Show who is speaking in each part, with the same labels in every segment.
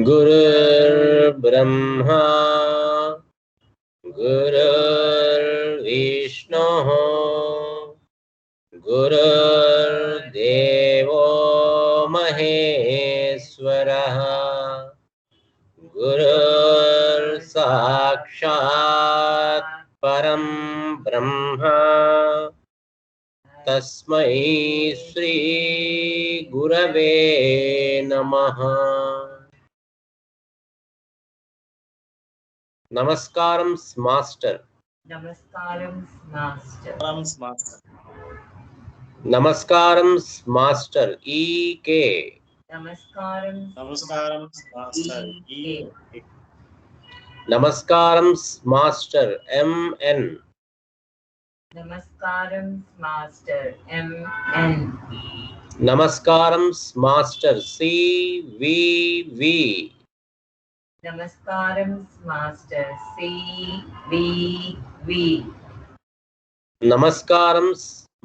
Speaker 1: गुरुर्ब्रह्मा गुरुर्विष्णुः गुरुर्देवो महेश्वरः गुरुर्साक्षात् परं ब्रह्म तस्मै श्री गुरवे नमः। नमस्कारं मास्टर।
Speaker 2: नमस्कारं मास्टर।
Speaker 1: नमस्कारं मास्टर ई.के.
Speaker 2: नमस्कारं
Speaker 3: मास्टर ई.
Speaker 1: नमस्कारं मास्टर एम.एन.
Speaker 2: नमस्कारं मास्टर एम.एन.
Speaker 1: नमस्कारं मास्टर सी.वी.वी.
Speaker 2: नमस्कारं मास्टर सी.वी.वी.
Speaker 1: नमस्कारं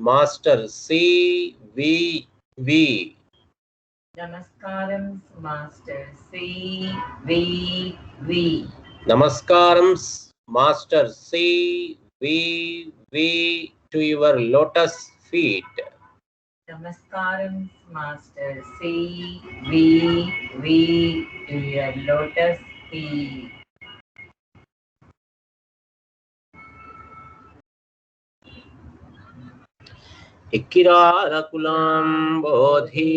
Speaker 1: मास्टर सी.वी.वी.
Speaker 2: नमस्कारं मास्टर सी.वी.वी.
Speaker 1: नमस्कारं master CVV. to your lotus feet.
Speaker 2: नमस्कारं master CVV. to your lotus feet.
Speaker 1: इक्किरारकुलाम्बोधि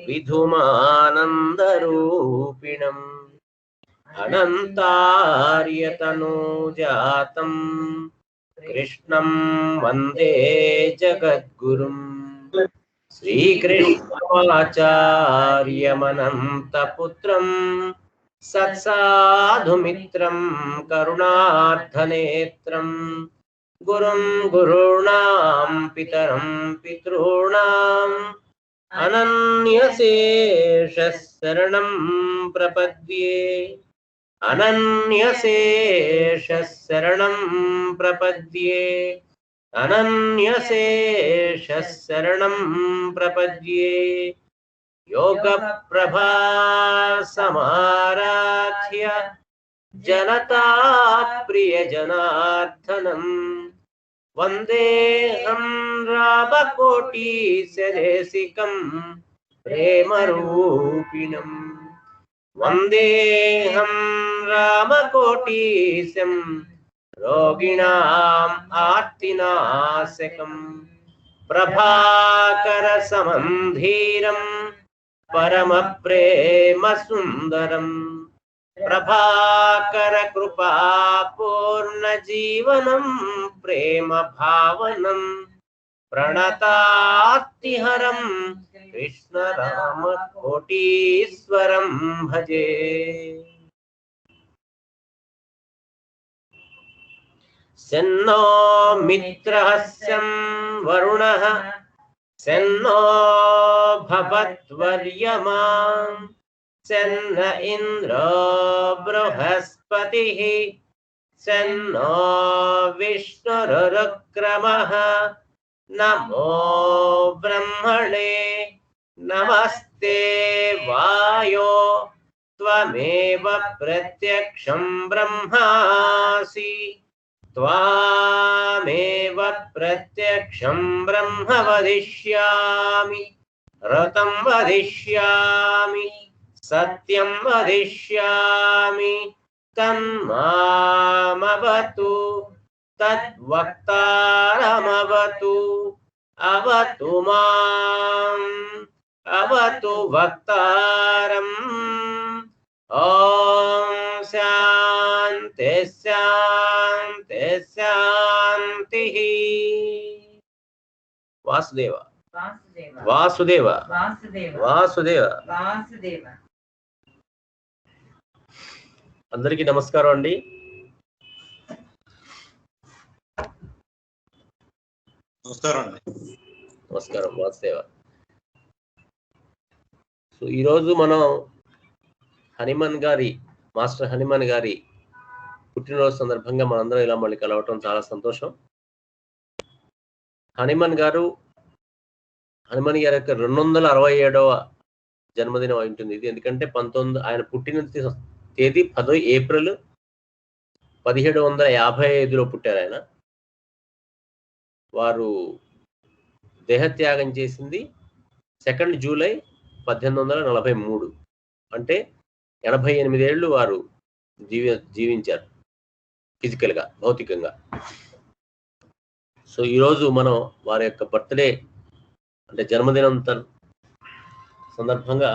Speaker 1: विधुमानन्दरूपिणम् अनन्तार्यतनूजातं कृष्णं वन्दे जगद्गुरुम् श्रीकृष्णमाचार्यमनन्तपुत्रं सत्साधुमित्रं करुणार्धनेत्रं गुरुं गुरूणां पितरं पितॄणाम् अनन्यशेषः शरणं प्रपद्ये अनन्यशेषः शरणं प्रपद्ये अनन्यशेषः शरणं प्रपद्ये योगप्रभा समाराध्य जनताप्रियजनार्दनम् वन्देऽहं रामकोटिसदेशिकं प्रेमरूपिणम् वन्देऽहं रामकोटिशं रोगिणाम् आर्तिनाशकम् प्रभाकरसमन्धीरं परमप्रेमसुन्दरम् प्रभाकरकृपापूर्णजीवनं प्रेमभावनं प्रणतार्तिहरं कृष्णरामकोटीश्वरं भजे। सन्नो मित्रः सं वरुणः सन्नो भवद्वर्यमा सन्न इन्द्रो बृहस्पतिः सन्नो विष्णुरुक्रमः नमो ब्रह्मणे नमस्ते वायो त्वमेव प्रत्यक्षं ब्रह्मासि त्वामेव प्रत्यक्षं ब्रह्म वदिष्यामि ऋतं वदिष्यामि सत्यं वदिष्यामि తన్మామవతు తద్వక్తారమవతు అవతు మాం అవతు వక్తారం. ఓం శాంతి శాంతి శాంతి. వాసుదేవ
Speaker 2: వాసుదేవ
Speaker 1: వాసుదేవ
Speaker 2: వాసుదేవ
Speaker 1: వాసుదేవ.
Speaker 2: వాసుదేవ.
Speaker 1: అందరికీ నమస్కారం అండి.
Speaker 3: నమస్కారం అండి.
Speaker 1: నమస్కారం వాసుదేవ. సో ఈరోజు మనం హనుమాన్ గారి మాస్టర్ హనుమాన్ గారి పుట్టినరోజు సందర్భంగా మనందరం ఇలా మళ్ళీ కలవటం చాలా సంతోషం. హనుమాన్ గారి యొక్క 267వ జన్మదినం ఉంటుంది ఇది. ఎందుకంటే ఆయన పుట్టిన తేదీ 10 ఏప్రిల్ 1755లో పుట్టారు ఆయన. వారు దేహత్యాగం చేసింది 2 జూలై 1843. అంటే 88 ఏళ్ళు వారు జీవించారు ఫిజికల్గా, భౌతికంగా. సో ఈరోజు మనం వారి యొక్క బర్త్డే అంటే జన్మదినం సందర్భంగా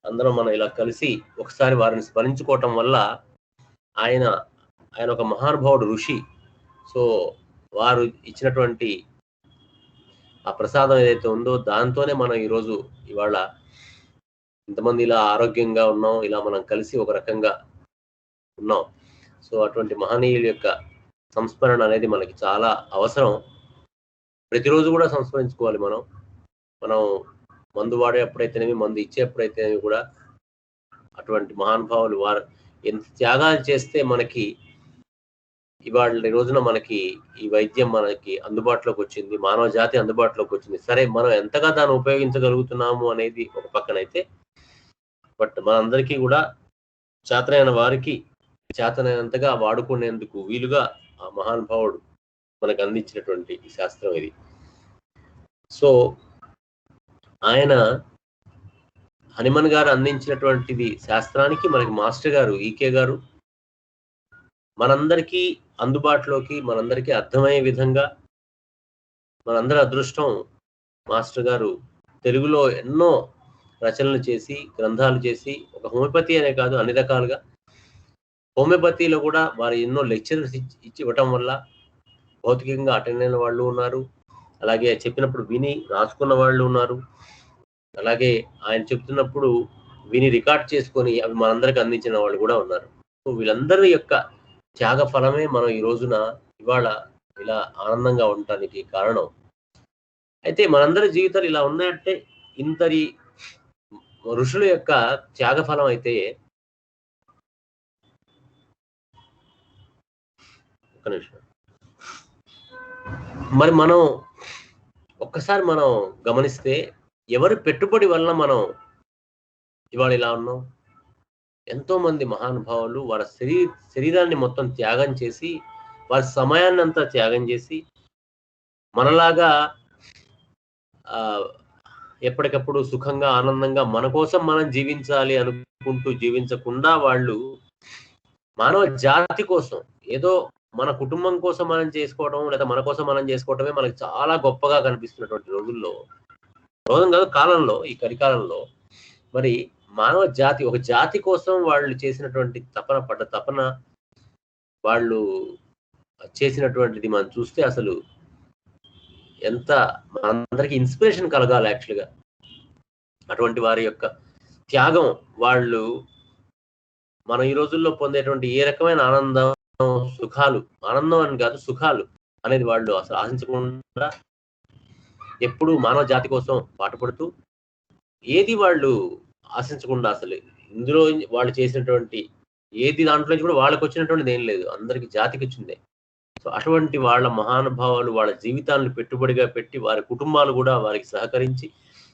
Speaker 1: అందరం మనం ఇలా కలిసి ఒకసారి వారిని స్మరించుకోవటం వల్ల ఆయన ఒక మహానుభావుడు, ఋషి. సో వారు ఇచ్చినటువంటి ఆ ప్రసాదం ఏదైతే ఉందో దాంతోనే మనం ఇవాళ ఇంతమంది ఇలా ఆరోగ్యంగా ఉన్నాం, ఇలా మనం కలిసి ఒక రకంగా ఉన్నాం. సో అటువంటి మహనీయుల యొక్క సంస్మరణ అనేది మనకి చాలా అవసరం. ప్రతిరోజు కూడా సంస్మరించుకోవాలి. మనం మందు వాడేప్పుడైతేనేమి, మందు ఇచ్చేప్పుడైతేనేమి కూడా అటువంటి మహానుభావులు వారు ఎంత త్యాగాలు చేస్తే మనకి ఇవాళ రోజున మనకి ఈ వైద్యం మనకి అందుబాటులోకి వచ్చింది, మానవ జాతి అందుబాటులోకి వచ్చింది. సరే, మనం ఎంతగా దాన్ని ఉపయోగించగలుగుతున్నాము అనేది ఒక పక్కనైతే, బట్ మనందరికీ కూడా చేతనైన వారికి చేతనైనంతగా వాడుకునేందుకు వీలుగా ఆ మహానుభావుడు మనకు అందించినటువంటి ఈ శాస్త్రం ఇది. సో ఆయన హనుమాన్ గారు అందించినటువంటిది శాస్త్రానికి మనకి మాస్టర్ గారు ఈకే గారు మనందరికీ అందుబాటులోకి, మనందరికీ అర్థమయ్యే విధంగా, మనందరి అదృష్టం మాస్టర్ గారు తెలుగులో ఎన్నో రచనలు చేసి, గ్రంథాలు చేసి, ఒక హోమియోపతి అనే కాదు అన్ని రకాలుగా, హోమియోపతిలో కూడా వారు ఎన్నో లెక్చర్స్ ఇచ్చి ఇవ్వటం వల్ల భౌతికంగా అటెండ్ అయిన వాళ్ళు ఉన్నారు, అలాగే చెప్పినప్పుడు విని రాసుకున్న వాళ్ళు ఉన్నారు, అలాగే ఆయన చెప్తున్నప్పుడు విని రికార్డ్ చేసుకొని అవి మనందరికి అందించిన వాళ్ళు కూడా ఉన్నారు. సో వీళ్ళందరి యొక్క త్యాగ ఫలమే మనం ఈ రోజున ఇవాళ ఇలా ఆనందంగా ఉండటానికి కారణం. అయితే మనందరి జీవితాలు ఇలా ఉన్నాయంటే ఇంతటి ఋషుల యొక్క త్యాగ ఫలం అయితే, ఒక నిమిషం, మరి మనం ఒక్కసారి మనం గమనిస్తే ఎవరి పెట్టుబడి వలన మనం ఇవాళ ఇలా ఉన్నాం? ఎంతో మంది మహానుభావులు వారి శరీరాన్ని మొత్తం త్యాగం చేసి, వారి సమయాన్ని అంతా త్యాగం చేసి, మనలాగా ఎప్పటికప్పుడు సుఖంగా ఆనందంగా మన కోసం మనం జీవించాలి అనుకుంటూ జీవించకుండా వాళ్ళు మానవ జాతి కోసం, ఏదో మన కుటుంబం కోసం మనం చేసుకోవడం లేదా మన కోసం మనం చేసుకోవటమే మనకి చాలా గొప్పగా కనిపిస్తున్నటువంటి రోజుల్లో, రోజం కాదు కాలంలో, ఈ కలికాలంలో మరి మానవ జాతి, ఒక జాతి కోసం వాళ్ళు చేసినటువంటి తపన వాళ్ళు చేసినటువంటిది మనం చూస్తే అసలు ఎంత మనందరికి ఇన్స్పిరేషన్ కలగాలి యాక్చువల్గా. అటువంటి వారి యొక్క త్యాగం, వాళ్ళు మనం ఈ రోజుల్లో పొందేటువంటి ఏ రకమైన ఆనందం, సుఖాలు, ఆనందం అని కాదు సుఖాలు అనేది వాళ్ళు అసలు ఆశించకుండా ఎప్పుడు మానవ జాతి కోసం పాటుపడుతూ, ఏది వాళ్ళు ఆశించకుండా, అసలు ఇందులో వాళ్ళు చేసినటువంటి ఏది దాంట్లో నుంచి కూడా వాళ్ళకి వచ్చినటువంటిది ఏం లేదు, అందరికి జాతికి వచ్చిందే. సో అటువంటి వాళ్ళ మహానుభావాలు వాళ్ళ జీవితాలను పెట్టుబడిగా పెట్టి, వారి కుటుంబాలు కూడా వారికి సహకరించి,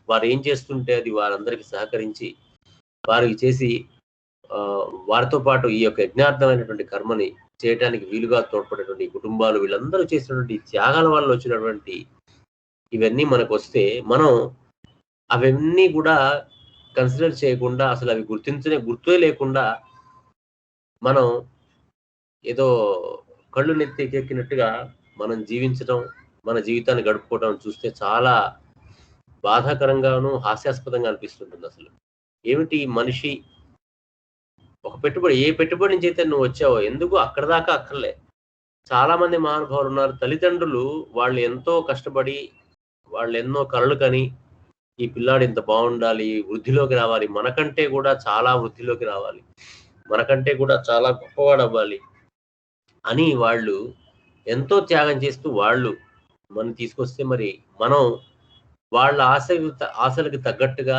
Speaker 1: వారు ఏం చేస్తుంటే అది వారందరికీ సహకరించి వారికి చేసి వారితో పాటు ఈ యొక్క యజ్ఞార్థమైనటువంటి కర్మని చేయడానికి వీలుగా తోడ్పడేటువంటి కుటుంబాలు, వీళ్ళందరూ చేసినటువంటి త్యాగాల వల్ల వచ్చినటువంటి ఇవన్నీ మనకు వస్తే మనం అవన్నీ కూడా కన్సిడర్ చేయకుండా, అసలు అవి గుర్తే లేకుండా మనం ఏదో కళ్ళు నెత్తికెక్కినట్టుగా మనం జీవించడం, మన జీవితాన్ని గడుపుకోవడం చూస్తే చాలా బాధాకరంగాను, హాస్యాస్పదంగా అనిపిస్తుంటుంది అసలు. ఏమిటి మనిషి ఒక పెట్టుబడి, ఏ పెట్టుబడి నుంచి అయితే నువ్వు వచ్చావో ఎందుకు అక్కడి దాకా అక్కర్లే. చాలా మంది మహానుభావులు ఉన్నారు. తల్లిదండ్రులు వాళ్ళు ఎంతో కష్టపడి, వాళ్ళు ఎన్నో కలలు కని, ఈ పిల్లాడు ఇంత బాగుండాలి, వృద్ధిలోకి రావాలి, మనకంటే కూడా చాలా వృద్ధిలోకి రావాలి, మనకంటే కూడా చాలా గొప్పవాడవ్వాలి అని వాళ్ళు ఎంతో త్యాగం చేస్తూ వాళ్ళు మనం తీసుకొస్తే మరి మనం వాళ్ళ ఆశలకి తగ్గట్టుగా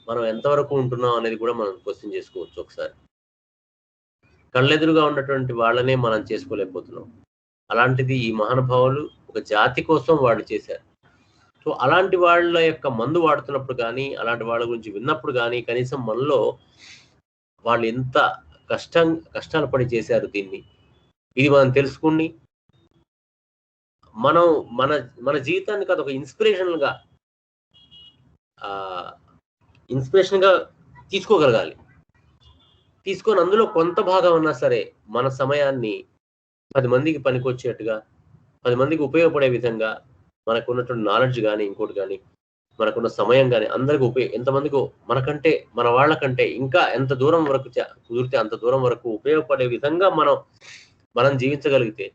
Speaker 1: మనం ఎంతవరకు ఉంటున్నాం అనేది కూడా మనం క్వశ్చన్ చేసుకోవచ్చు ఒకసారి. కళ్ళెదురుగా ఉన్నటువంటి వాళ్ళనే మనం చేసుకోలేకపోతున్నాం. అలాంటిది ఈ మహానుభావులు ఒక జాతి కోసం వాళ్ళు చేశారు. సో అలాంటి వాళ్ళ యొక్క మందు వాడుతున్నప్పుడు కానీ, అలాంటి వాళ్ళ గురించి విన్నప్పుడు కానీ కనీసం మనలో వాళ్ళు ఎంత కష్టాలు పడి చేశారు దీన్ని, ఇది మనం తెలుసుకుని మనం మన మన జీవితానికి అదొక ఇన్స్పిరేషన్గా తీసుకోగలగాలి. తీసుకొని అందులో కొంత భాగం ఉన్నా సరే మన సమయాన్ని 10 మందికి పనికొచ్చేట్టుగా, 10 మందికి ఉపయోగపడే విధంగా మనకున్నటువంటి నాలెడ్జ్ కానీ, ఇంకోటి కానీ, మనకున్న సమయం కానీ అందరికి ఎంతమందికి మనకంటే మన వాళ్ళకంటే ఇంకా ఎంత దూరం వరకు కుదిరితే అంత దూరం వరకు ఉపయోగపడే విధంగా మనం జీవించగలిగితే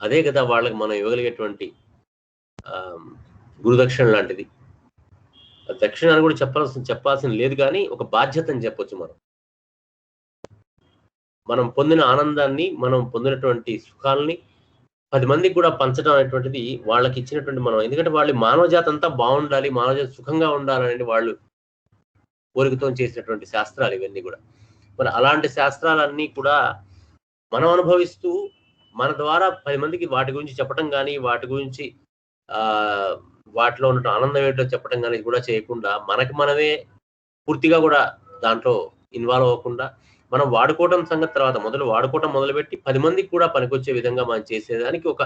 Speaker 1: అదే కదా వాళ్ళకి మనం ఇవ్వగలిగేటువంటి గురుదక్షిణ లాంటిది. దక్షిణ అని కూడా చెప్పాల్సిన లేదు, కానీ ఒక బాధ్యత అని చెప్పొచ్చు. మనం పొందిన ఆనందాన్ని, మనం పొందినటువంటి సుఖాలని 10 మందికి కూడా పంచడం అనేటువంటిది వాళ్ళకి ఇచ్చినటువంటి మనం. ఎందుకంటే వాళ్ళు మానవ జాతి అంతా బాగుండాలి, మానవ జాతి సుఖంగా ఉండాలని వాళ్ళు కోరికతో చేసినటువంటి శాస్త్రాలు ఇవన్నీ కూడా. మరి అలాంటి శాస్త్రాలన్నీ కూడా మనం అనుభవిస్తూ మన ద్వారా 10 మందికి వాటి గురించి చెప్పడం కానీ, వాటి గురించి వాటిలో ఉన్న ఆనందం ఏంటో చెప్పడం కానీ కూడా చేయకుండా, మనకి మనమే పూర్తిగా కూడా దాంట్లో ఇన్వాల్వ్ అవ్వకుండా మనం వాడుకోవడం సంగతి తర్వాత, వాడుకోవడం మొదలుపెట్టి 10 మందికి కూడా పనికొచ్చే విధంగా మనం చేసేదానికి ఒక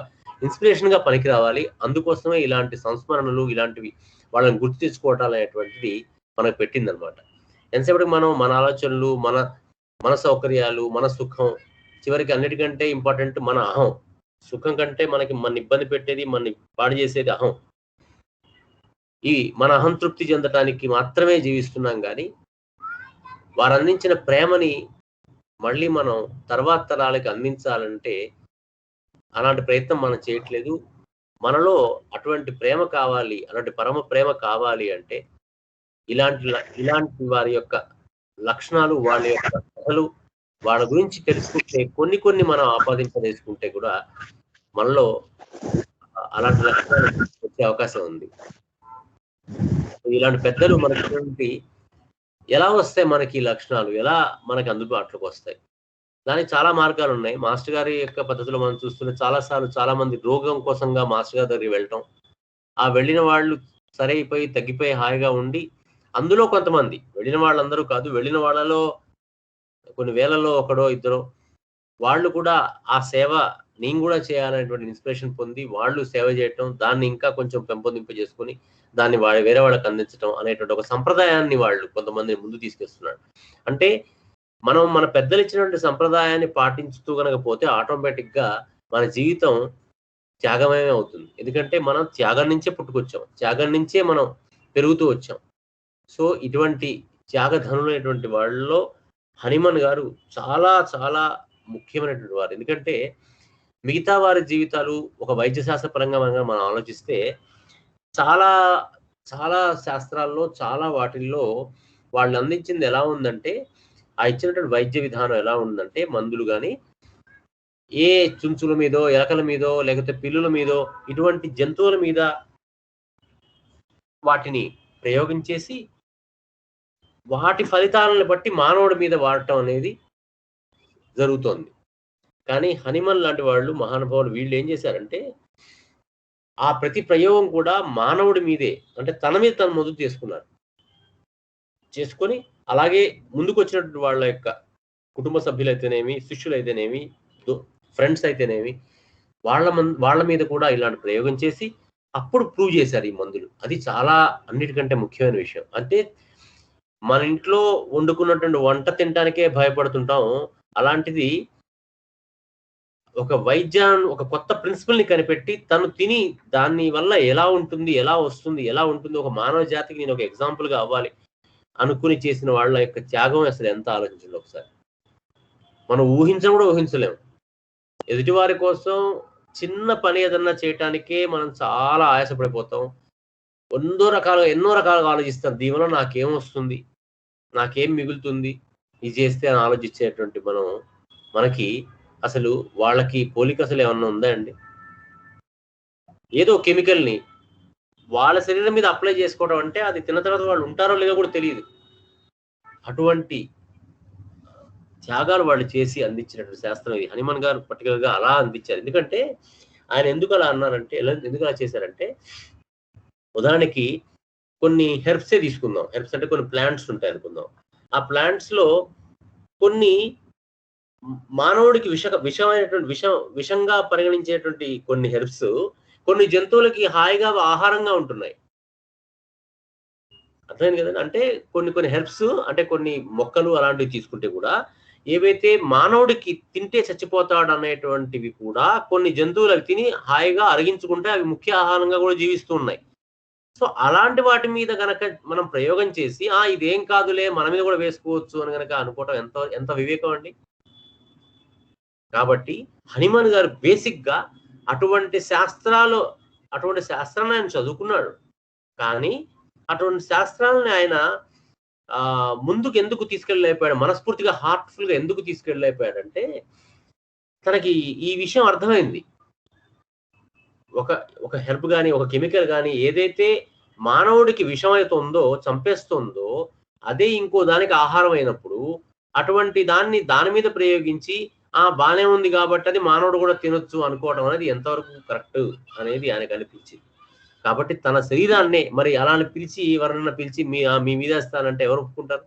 Speaker 1: ఇన్స్పిరేషన్ గా పనికి రావాలి. అందుకోసమే ఇలాంటి సంస్మరణలు, ఇలాంటివి వాళ్ళని గుర్తు తెచ్చుకోవటాలు అనేటువంటిది మనకు పెట్టిందనమాట. ఎంతసేపటికి మనం మన ఆలోచనలు, మన సౌకర్యాలు, మన సుఖం, చివరికి అన్నిటికంటే ఇంపార్టెంట్ మన అహం. సుఖం కంటే మన ఇబ్బంది పెట్టేది, మన పాడు చేసేది అహం. ఈ మన అహం తృప్తి చెందటానికి మాత్రమే జీవిస్తున్నాం, కానీ వారు అందించిన ప్రేమని మళ్ళీ మనం తర్వాత తరాలకి అందించాలంటే అలాంటి ప్రయత్నం మనం చేయట్లేదు. మనలో అటువంటి ప్రేమ కావాలి, అలాంటి పరమ ప్రేమ కావాలి అంటే ఇలాంటి వారి యొక్క లక్షణాలు, వాళ్ళ యొక్క కథలు, వాళ్ళ గురించి తెలుసుకుంటే కొన్ని మనం ఆపాదింపదేసుకుంటే కూడా మనలో అలాంటి లక్షణాలు వచ్చే అవకాశం ఉంది. ఇలాంటి పెద్దలు మనకి ఎలా వస్తాయి, మనకి లక్షణాలు ఎలా మనకి అందుబాటులోకి వస్తాయి? దానికి చాలా మార్గాలు ఉన్నాయి. మాస్టర్ గారి యొక్క పద్ధతిలో మనం చూస్తుంటే చాలా మంది రోగం కోసంగా మాస్టర్ గారి దగ్గరికి వెళ్ళటం, ఆ వెళ్ళిన వాళ్ళు సరైపోయి తగ్గిపోయి హాయిగా ఉండి, అందులో కొంతమంది, వెళ్ళిన వాళ్ళందరూ కాదు, వెళ్ళిన వాళ్ళలో కొన్ని వేలలో ఒకడో ఇద్దరో వాళ్ళు కూడా ఆ సేవ నేను కూడా చేయాలనేటువంటి ఇన్స్పిరేషన్ పొంది వాళ్ళు సేవ చేయటం, దాన్ని ఇంకా కొంచెం పెంపొందింపజేసుకొని దాన్ని వేరే వాళ్ళకి అందించడం అనేటువంటి ఒక సంప్రదాయాన్ని వాళ్ళు కొంతమంది ముందు తీసుకొస్తున్నారు. అంటే మనం మన పెద్దలు ఇచ్చినటువంటి సంప్రదాయాన్ని పాటించుతూ కనుక పోతే ఆటోమేటిక్ గా మన జీవితం త్యాగమయమే అవుతుంది. ఎందుకంటే మనం త్యాగం నుంచే పుట్టుకొచ్చాం, త్యాగం నుంచే మనం పెరుగుతూ వచ్చాం. సో ఇటువంటి త్యాగధనులైనటువంటి వాళ్ళలో హనుమాన్ గారు చాలా చాలా ముఖ్యమైనటువంటి వారు. ఎందుకంటే మిగతా వారి జీవితాలు ఒక వైద్య శాస్త్ర పరంగా మనం ఆలోచిస్తే చాలా చాలా శాస్త్రాల్లో, చాలా వాటిల్లో వాళ్ళు అందించింది ఎలా ఉందంటే, ఆ ఇచ్చినటువంటి వైద్య విధానం ఎలా ఉందంటే, మందులు కానీ ఏ చుంచుల మీదో, ఎలకల మీదో, లేకపోతే పిల్లుల మీదో, ఇటువంటి జంతువుల మీద వాటిని ప్రయోగించేసి వాటి ఫలితాలను బట్టి మానవుడి మీద వాడటం అనేది జరుగుతోంది. కానీ హనుమాన్ లాంటి వాళ్ళు, మహానుభావులు, వీళ్ళు ఏం చేశారంటే ఆ ప్రతి ప్రయోగం కూడా మానవుడి మీదే, అంటే తన మీద తను మొదలు చేసుకొని అలాగే ముందుకు వచ్చినటువంటి వాళ్ళ యొక్క కుటుంబ సభ్యులైతేనేమి, శిష్యులైతేనేమి, ఫ్రెండ్స్ అయితేనేమి, వాళ్ళ మీద కూడా ఇలాంటి ప్రయోగం చేసి అప్పుడు ప్రూవ్ చేశారు ఈ మందులు. అది చాలా అన్నిటికంటే ముఖ్యమైన విషయం. అంటే మన ఇంట్లో వండుకున్నటువంటి వంట తినడానికే భయపడుతుంటాం. అలాంటిది ఒక కొత్త ప్రిన్సిపల్ ని కనిపెట్టి తను తిని దాని వల్ల ఎలా ఉంటుంది, ఎలా వస్తుంది, ఎలా ఉంటుంది, ఒక మానవ జాతికి నేను ఒక ఎగ్జాంపుల్ గా అవ్వాలి అనుకుని చేసిన వాళ్ళ యొక్క త్యాగం అసలు ఎంత ఆలోచించండి ఒకసారి. మనం కూడా ఊహించలేము. ఎదుటివారి కోసం చిన్న పని ఏదన్నా చేయటానికే మనం చాలా ఆయాసపడిపోతాం. ఎన్నో రకాలుగా ఆలోచిస్తాం. దీనివల్ల నాకేం వస్తుంది, నాకేం మిగులుతుంది, ఇది చేస్తే అని ఆలోచించేటువంటి మనకి అసలు వాళ్ళకి పోలిక అసలు ఏమన్నా ఉందా అండి? ఏదో కెమికల్ని వాళ్ళ శరీరం మీద అప్లై చేసుకోవడం అంటే అది తిన్న తర్వాత వాళ్ళు ఉంటారో లేదో కూడా తెలియదు. అటువంటి త్యాగాలు వాళ్ళు చేసి అందించినటువంటి శాస్త్రం ఇది. హనుమాన్ గారు పర్టికులర్ గా అలా అందించారు. ఎందుకంటే ఆయన ఎందుకు అలా అన్నారంటే, ఎందుకు అలా చేశారంటే, ఉదాహరణకి కొన్ని హెర్బ్సే తీసుకుందాం. హెర్బ్స్ అంటే కొన్ని ప్లాంట్స్ ఉంటాయి అనుకుందాం. ఆ ప్లాంట్స్ లో కొన్ని మానవుడికి విషంగా పరిగణించేటువంటి కొన్ని హెర్బ్స్ కొన్ని జంతువులకి హాయిగా ఆహారంగా ఉంటున్నాయి. అర్థమైంది కదండి. అంటే కొన్ని హెర్బ్స్ అంటే కొన్ని మొక్కలు అలాంటివి తీసుకుంటే కూడా ఏవైతే మానవుడికి తింటే చచ్చిపోతాడు అనేటువంటివి కూడా కొన్ని జంతువులు అవి తిని హాయిగా అరిగించుకుంటే అవి ముఖ్య ఆహారంగా కూడా జీవిస్తూ ఉన్నాయి. సో అలాంటి వాటి మీద గనక మనం ప్రయోగం చేసి ఇదేం కాదులే మన మీద కూడా వేసుకోవచ్చు అని గనక అనుకోవటం ఎంత వివేకం అండి. కాబట్టి హనుమాన్ గారు బేసిక్ గా అటువంటి శాస్త్రాలను ఆయన చదువుకున్నాడు. కానీ అటువంటి శాస్త్రాలని ఆయన ముందుకు ఎందుకు తీసుకెళ్ళలేకపోయాడు, మనస్ఫూర్తిగా హార్ట్ఫుల్ గా ఎందుకు తీసుకెళ్ళలేకపోయాడంటే తనకి ఈ విషయం అర్థమైంది. ఒక హెర్బ్ కానీ ఒక కెమికల్ కానీ ఏదైతే మానవుడికి విషమవుతుందో, చంపేస్తుందో, అదే ఇంకో దానికి ఆహారం అయినప్పుడు అటువంటి దాని మీద ప్రయోగించి బానే ఉంది కాబట్టి అది మానవుడు కూడా తినొచ్చు అనుకోవడం అనేది ఎంతవరకు కరెక్ట్ అనేది ఆయనకు అనిపించింది. కాబట్టి తన శరీరాన్నే మరి అలాని పిలిచి ఎవరన్నా పిలిచి మీ మీద వేస్తానంటే ఎవరు ఒప్పుకుంటారు?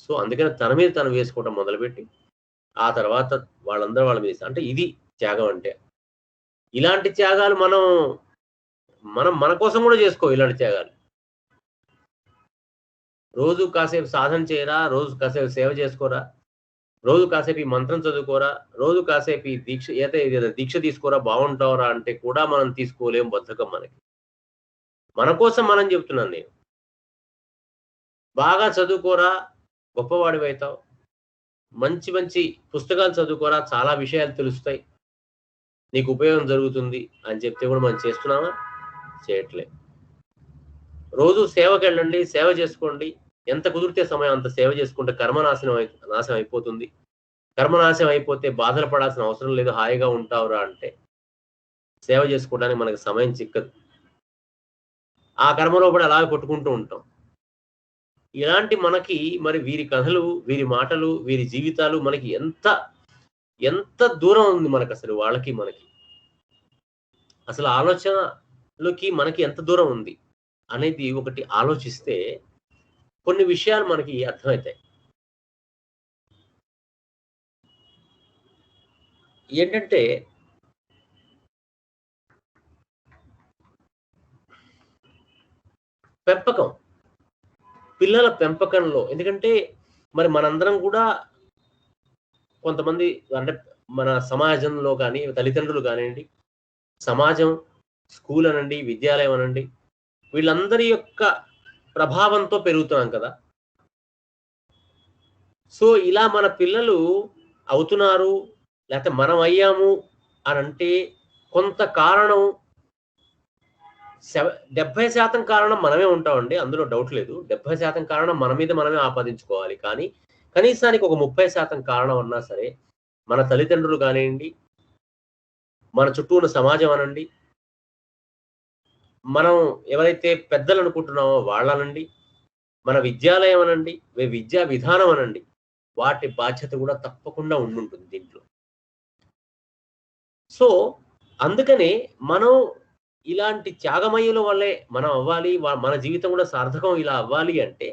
Speaker 1: సో అందుకని తన మీద తను వేసుకోవడం మొదలుపెట్టి ఆ తర్వాత వాళ్ళందరూ వాళ్ళ మీద అంటే ఇది త్యాగం అంటే. ఇలాంటి త్యాగాలు మనం మన కోసం కూడా చేసుకో. ఇలాంటి త్యాగాలు రోజు కాసేపు సాధన చేయరా, రోజు కాసేపు సేవ చేసుకోరా, రోజు కాసేపు ఈ మంత్రం చదువుకోరా, రోజు కాసేపు ఈ దీక్ష తీసుకోరా, బాగుంటావురా అంటే కూడా మనం తీసుకోలేం. బద్ధకం మనకి. మన కోసం మనం చెప్తున్నాను నేను. బాగా చదువుకోరా, గొప్పవాడివి అవుతావు. మంచి మంచి పుస్తకాలు చదువుకోరా, చాలా విషయాలు తెలుస్తాయి, నీకు ఉపయోగం జరుగుతుంది అని చెప్తే కూడా మనం చేస్తున్నామా? చేయట్లేదు. రోజు సేవకి వెళ్ళండి, సేవ చేసుకోండి, ఎంత కుదిరితే సమయం అంత సేవ చేసుకుంటే నాశనం అయిపోతుంది. కర్మనాశనం అయిపోతే బాధలు పడాల్సిన అవసరం లేదు, హాయిగా ఉంటావురా అంటే సేవ చేసుకోవడానికి మనకు సమయం చిక్కదు. ఆ కర్మలో కూడా అలాగే కొట్టుకుంటూ ఉంటాం. ఇలాంటి మనకి మరి వీరి కథలు, వీరి మాటలు, వీరి జీవితాలు మనకి ఎంత దూరం ఉంది మనకు అసలు. వాళ్ళకి మనకి అసలు ఆలోచనలకి మనకి ఎంత దూరం ఉంది అనేది ఒకటి ఆలోచిస్తే కొన్ని విషయాలు మనకి అర్థమవుతాయి. ఏంటంటే పిల్లల పెంపకంలో, ఎందుకంటే మరి మనందరం కూడా కొంతమంది అంటే మన సమాజంలో కానీ తల్లిదండ్రులు కానివ్వండి, సమాజం, స్కూల్ అనండి, విద్యాలయం అనండి, వీళ్ళందరి యొక్క ప్రభావంతో పెరుగుతున్నాం కదా. సో ఇలా మన పిల్లలు అవుతున్నారు లేకపోతే మనం అయ్యాము అని అంటే కొంత కారణం 70% కారణం మనమే ఉంటామండి, అందులో డౌట్ లేదు. 70% కారణం మన మీద మనమే ఆపాదించుకోవాలి. కానీ కనీసానికి ఒక 30% కారణం అన్నా సరే మన తల్లిదండ్రులు కానివ్వండి, మన చుట్టూ ఉన్న సమాజం అనండి, మనం ఎవరైతే పెద్దలు అనుకుంటున్నామో వాళ్ళనండి, మన విద్యాలయం అనండి, విద్యా విధానం అనండి, వాటి బాధ్యత కూడా తప్పకుండా ఉండుంటుంది దీంట్లో. సో అందుకనే మనం ఇలాంటి త్యాగమయుల వల్లే మనం అవ్వాలి, మన జీవితం కూడా సార్థకం ఇలా అవ్వాలి అంటే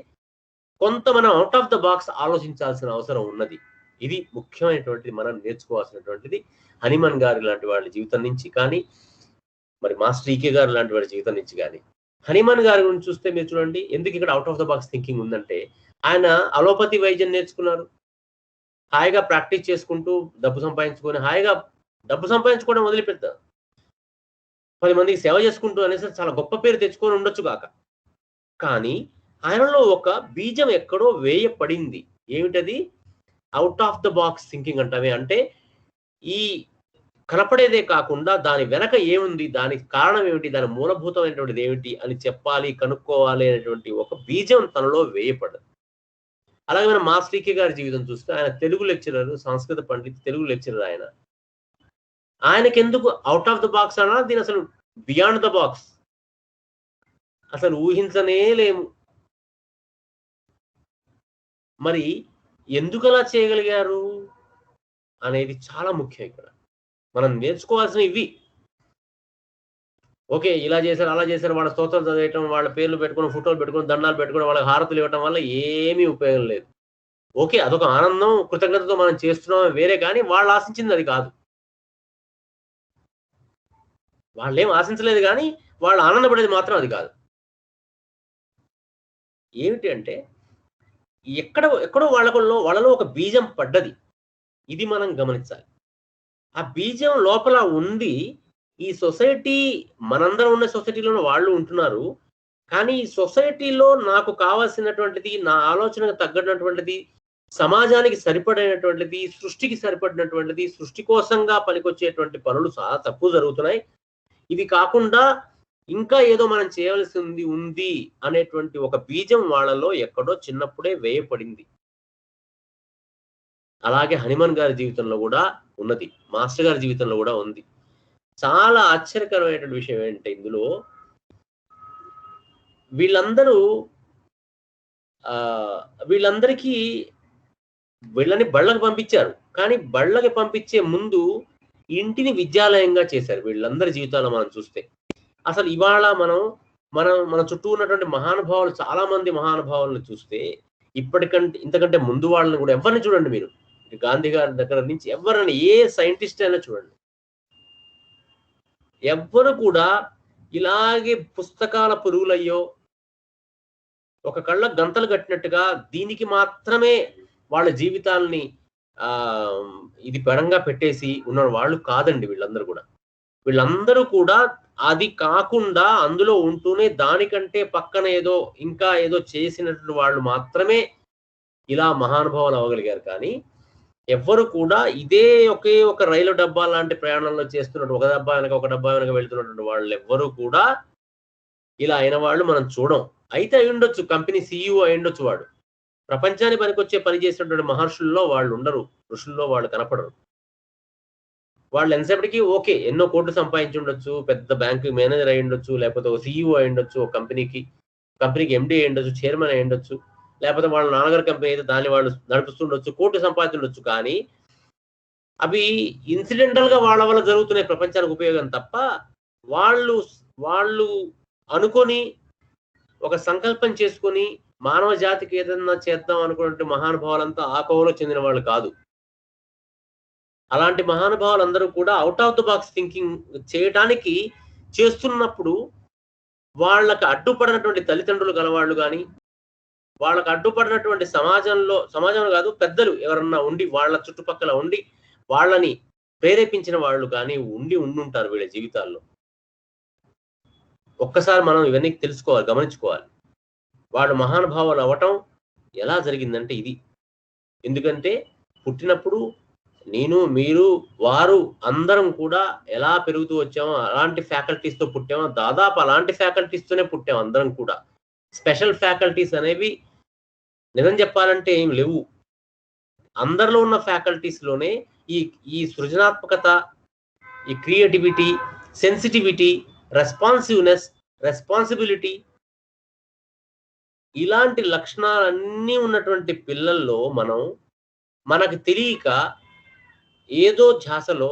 Speaker 1: కొంత మనం అవుట్ ఆఫ్ ద బాక్స్ ఆలోచించాల్సిన అవసరం ఉన్నది. ఇది ముఖ్యమైనటువంటిది, మనం నేర్చుకోవాల్సినటువంటిది హనుమాన్ గారి లాంటి వాళ్ళ జీవితం నుంచి కానీ, మరి మాస్టర్ ఈకే గారు లాంటి వాడి జీవితం నుంచి కానీ. హనుమాన్ గారి గురించి చూస్తే మీరు చూడండి, ఎందుకు ఇక్కడ out of the box thinking ఉందంటే, ఆయన అలోపతి వైద్యం నేర్చుకున్నారు. హాయిగా ప్రాక్టీస్ చేసుకుంటూ డబ్బు సంపాదించుకొని హాయిగా డబ్బు సంపాదించుకోవడం వదిలిపెడతారు. 10 మందికి సేవ చేసుకుంటూ అనేసి చాలా గొప్ప పేరు తెచ్చుకొని ఉండొచ్చు కాక. కానీ ఆయనలో ఒక బీజం ఎక్కడో వేయపడింది. ఏమిటది? Out of the box thinking అంటామే. అంటే ఈ కనపడేదే కాకుండా దాని వెనక ఏముంది, దానికి కారణం ఏమిటి, దాని మూలభూతమైనటువంటిది ఏమిటి అని చెప్పాలి, కనుక్కోవాలి అనేటువంటి ఒక బీజం తనలో వేయపడదు. అలాగే మనం మాస్టర్ గారి జీవితం చూస్తే ఆయన తెలుగు లెక్చరర్, సంస్కృత పండిత్, తెలుగు లెక్చరర్ ఆయన. ఆయనకెందుకు అవుట్ ఆఫ్ ద బాక్స్ అన్నా, దీని అసలు బియాండ్ ద బాక్స్, అసలు ఊహించనే లేము. మరి ఎందుకు అలా చేయగలిగారు అనేది చాలా ముఖ్యం. ఇక్కడ మనం నేర్చుకోవాల్సిన ఇవి. ఓకే, ఇలా చేశారు, అలా చేశారు, వాళ్ళ స్తోత్రాలు చదివేయటం, వాళ్ళ పేర్లు పెట్టుకుని, ఫోటోలు పెట్టుకుని, దండాలు పెట్టుకుని, వాళ్ళకి హారతులు ఇవ్వటం వల్ల ఏమీ ఉపయోగం లేదు. ఓకే, అదొక ఆనందం, కృతజ్ఞతతో మనం చేస్తున్నాం వేరే, కానీ వాళ్ళు ఆశించింది అది కాదు. వాళ్ళేం ఆశించలేదు, కానీ వాళ్ళు ఆనందపడేది మాత్రం అది కాదు. ఏమిటి అంటే ఎక్కడో వాళ్ళలో ఒక బీజం పడ్డది. ఇది మనం గమనించాలి. ఆ బీజం లోపల ఉంది. ఈ సొసైటీ, మనందరం ఉన్న సొసైటీలో వాళ్ళు ఉంటున్నారు. కానీ ఈ సొసైటీలో నాకు కావాల్సినటువంటిది, నా ఆలోచనకు తగ్గనటువంటిది, సమాజానికి సరిపడినటువంటిది, సృష్టికి సరిపడినటువంటిది, సృష్టి కోసంగా పనికొచ్చేటువంటి పనులు చాలా తక్కువ జరుగుతున్నాయి. ఇవి కాకుండా ఇంకా ఏదో మనం చేయవలసింది ఉంది అనేటువంటి ఒక బీజం వాళ్ళలో ఎక్కడో చిన్నప్పుడే వేయపడింది. అలాగే హనుమాన్ గారి జీవితంలో కూడా ఉన్నది, మాస్టర్ గారి జీవితంలో కూడా ఉంది. చాలా ఆశ్చర్యకరమైనటువంటి విషయం ఏంటంటే, ఇందులో వీళ్ళందరికీ వీళ్ళని బళ్ళకి పంపించారు. కానీ బళ్ళకి పంపించే ముందు ఇంటిని విద్యాలయంగా చేశారు. వీళ్ళందరి జీవితాల్లో మనం చూస్తే అసలు ఇవాళ మన చుట్టూ ఉన్నటువంటి మహానుభావులు, చాలా మంది మహానుభావులను చూస్తే, ఇప్పటికంటే ఇంతకంటే ముందు వాళ్ళని కూడా ఎవరిని చూడండి మీరు, గాంధీ గారి దగ్గర నుంచి ఎవరిని, ఏ సైంటిస్ట్ అయినా చూడండి, ఎవ్వరు కూడా ఇలాగే పుస్తకాల పురుగులయ్యో, ఒక కళ్ళ గంతలు కట్టినట్టుగా దీనికి మాత్రమే వాళ్ళ జీవితాల్ని ఇది పరంగా పెట్టేసి ఉన్న వాళ్ళు కాదండి వీళ్ళందరూ కూడా అది కాకుండా అందులో ఉంటూనే దానికంటే పక్కన ఇంకా ఏదో చేసినటువంటి వాళ్ళు మాత్రమే ఇలా మహానుభావులు అవ్వగలిగారు. కానీ ఎవ్వరు కూడా ఇదే ఒకే ఒక రైలు డబ్బా లాంటి ప్రయాణంలో చేస్తున్నట్టు, ఒక డబ్బా వెనక వెళ్తున్నటువంటి వాళ్ళు ఎవ్వరూ కూడా ఇలా అయిన వాళ్ళు మనం చూడం. అయితే అయి ఉండొచ్చు, కంపెనీ CEO అయి ఉండొచ్చు, వాడు ప్రపంచాన్ని పనికొచ్చే పని చేసినటువంటి మహర్షుల్లో వాళ్ళు ఉండరు, ఋషుల్లో వాళ్ళు కనపడరు. వాళ్ళు ఎంతసేపటికి ఓకే, ఎన్నో కోట్లు సంపాదించి ఉండొచ్చు, పెద్ద బ్యాంకు మేనేజర్ అయి ఉండొచ్చు, లేకపోతే ఒక CEO అయి ఉండొచ్చు, ఒక కంపెనీకి MD అయి ఉండొచ్చు, చైర్మన్ అయి ఉండొచ్చు, లేకపోతే వాళ్ళ నాన్నగారి కంపెనీ అయితే దాన్ని వాళ్ళు నడుపుతుండొచ్చు, కోట్లు సంపాదించవచ్చు. కానీ అవి ఇన్సిడెంటల్ గా వాళ్ళ వల్ల జరుగుతున్నాయి ప్రపంచానికి ఉపయోగం తప్ప, వాళ్ళు అనుకొని ఒక సంకల్పం చేసుకొని మానవ జాతికి ఏదన్నా చేద్దాం అనుకున్నట్టు మహానుభావులంతా ఆ కోవలో చెందిన వాళ్ళు కాదు. అలాంటి మహానుభావులందరూ కూడా out of the box thinking చేయడానికి చేస్తున్నప్పుడు వాళ్ళకి అడ్డుపడినటువంటి తల్లిదండ్రులు గలవాళ్ళు కానీ, వాళ్ళకి అడ్డుపడినటువంటి సమాజంలో కాదు, పెద్దలు ఎవరన్నా ఉండి వాళ్ళ చుట్టుపక్కల ఉండి వాళ్ళని ప్రేరేపించిన వాళ్ళు కానీ ఉండుంటారు వీళ్ళ జీవితాల్లో. ఒక్కసారి మనం ఇవన్నీ తెలుసుకోవాలి, గమనించుకోవాలి. వాళ్ళు మహానుభావులు అవ్వటం ఎలా జరిగిందంటే ఇది. ఎందుకంటే పుట్టినప్పుడు నేను, మీరు, వారు అందరం కూడా ఎలా పెరుగుతూ వచ్చామో, అలాంటి ఫ్యాకల్టీస్ తో పుట్టామో, దాదాపు అలాంటి ఫ్యాకల్టీస్ తోనే పుట్టాం అందరం కూడా. స్పెషల్ ఫ్యాకల్టీస్ అనేవి నిజం చెప్పాలంటే ఏం లేవు. అందరిలో ఉన్న ఫ్యాకల్టీస్ లోనే ఈ సృజనాత్మకత, ఈ క్రియేటివిటీ, సెన్సిటివిటీ, రెస్పాన్సివ్నెస్, రెస్పాన్సిబిలిటీ, ఇలాంటి లక్షణాలన్నీ ఉన్నటువంటి పిల్లల్లో మనకు తెలియక ఏదో ధ్యాసలో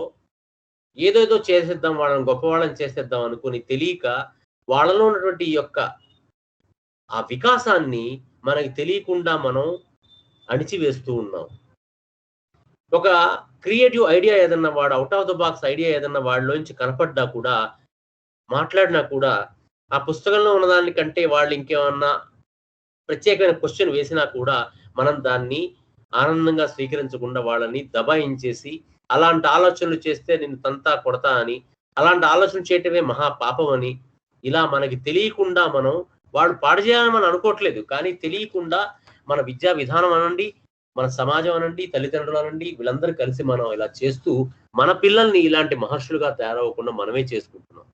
Speaker 1: ఏదేదో చేసేద్దాం, వాళ్ళని గొప్పవాళ్ళని చేసేద్దాం అనుకుని తెలియక వాళ్ళలో ఉన్నటువంటి ఆ వికాసాన్ని మనకి తెలియకుండా మనం అణిచివేస్తూ ఉన్నాం. ఒక క్రియేటివ్ ఐడియా ఏదన్నా, వాడు out of the box idea ఏదన్నా వాళ్ళలోంచి కనపడ్డా కూడా, మాట్లాడినా కూడా ఆ పుస్తకంలో ఉన్నదానికంటే వాళ్ళు ఇంకేమన్నా ప్రత్యేకమైన క్వశ్చన్ వేసినా కూడా మనం దాన్ని ఆనందంగా స్వీకరించకుండా వాళ్ళని దబాయించేసి అలాంటి ఆలోచనలు చేస్తే నిన్ను తంతా కొడతా అని, అలాంటి ఆలోచన చేయటమే మహా పాపం అని, ఇలా మనకి తెలియకుండా మనం వాడు పాడు చేయాలని మనం అనుకోవట్లేదు. కానీ తెలియకుండా మన విద్యా విధానం అనండి, మన సమాజం అనండి, తల్లిదండ్రులు అనండి, వీళ్ళందరూ కలిసి మనం ఇలా చేస్తూ మన పిల్లల్ని ఇలాంటి మహర్షులుగా తయారవ్వకుండా మనమే చేసుకుంటున్నాం.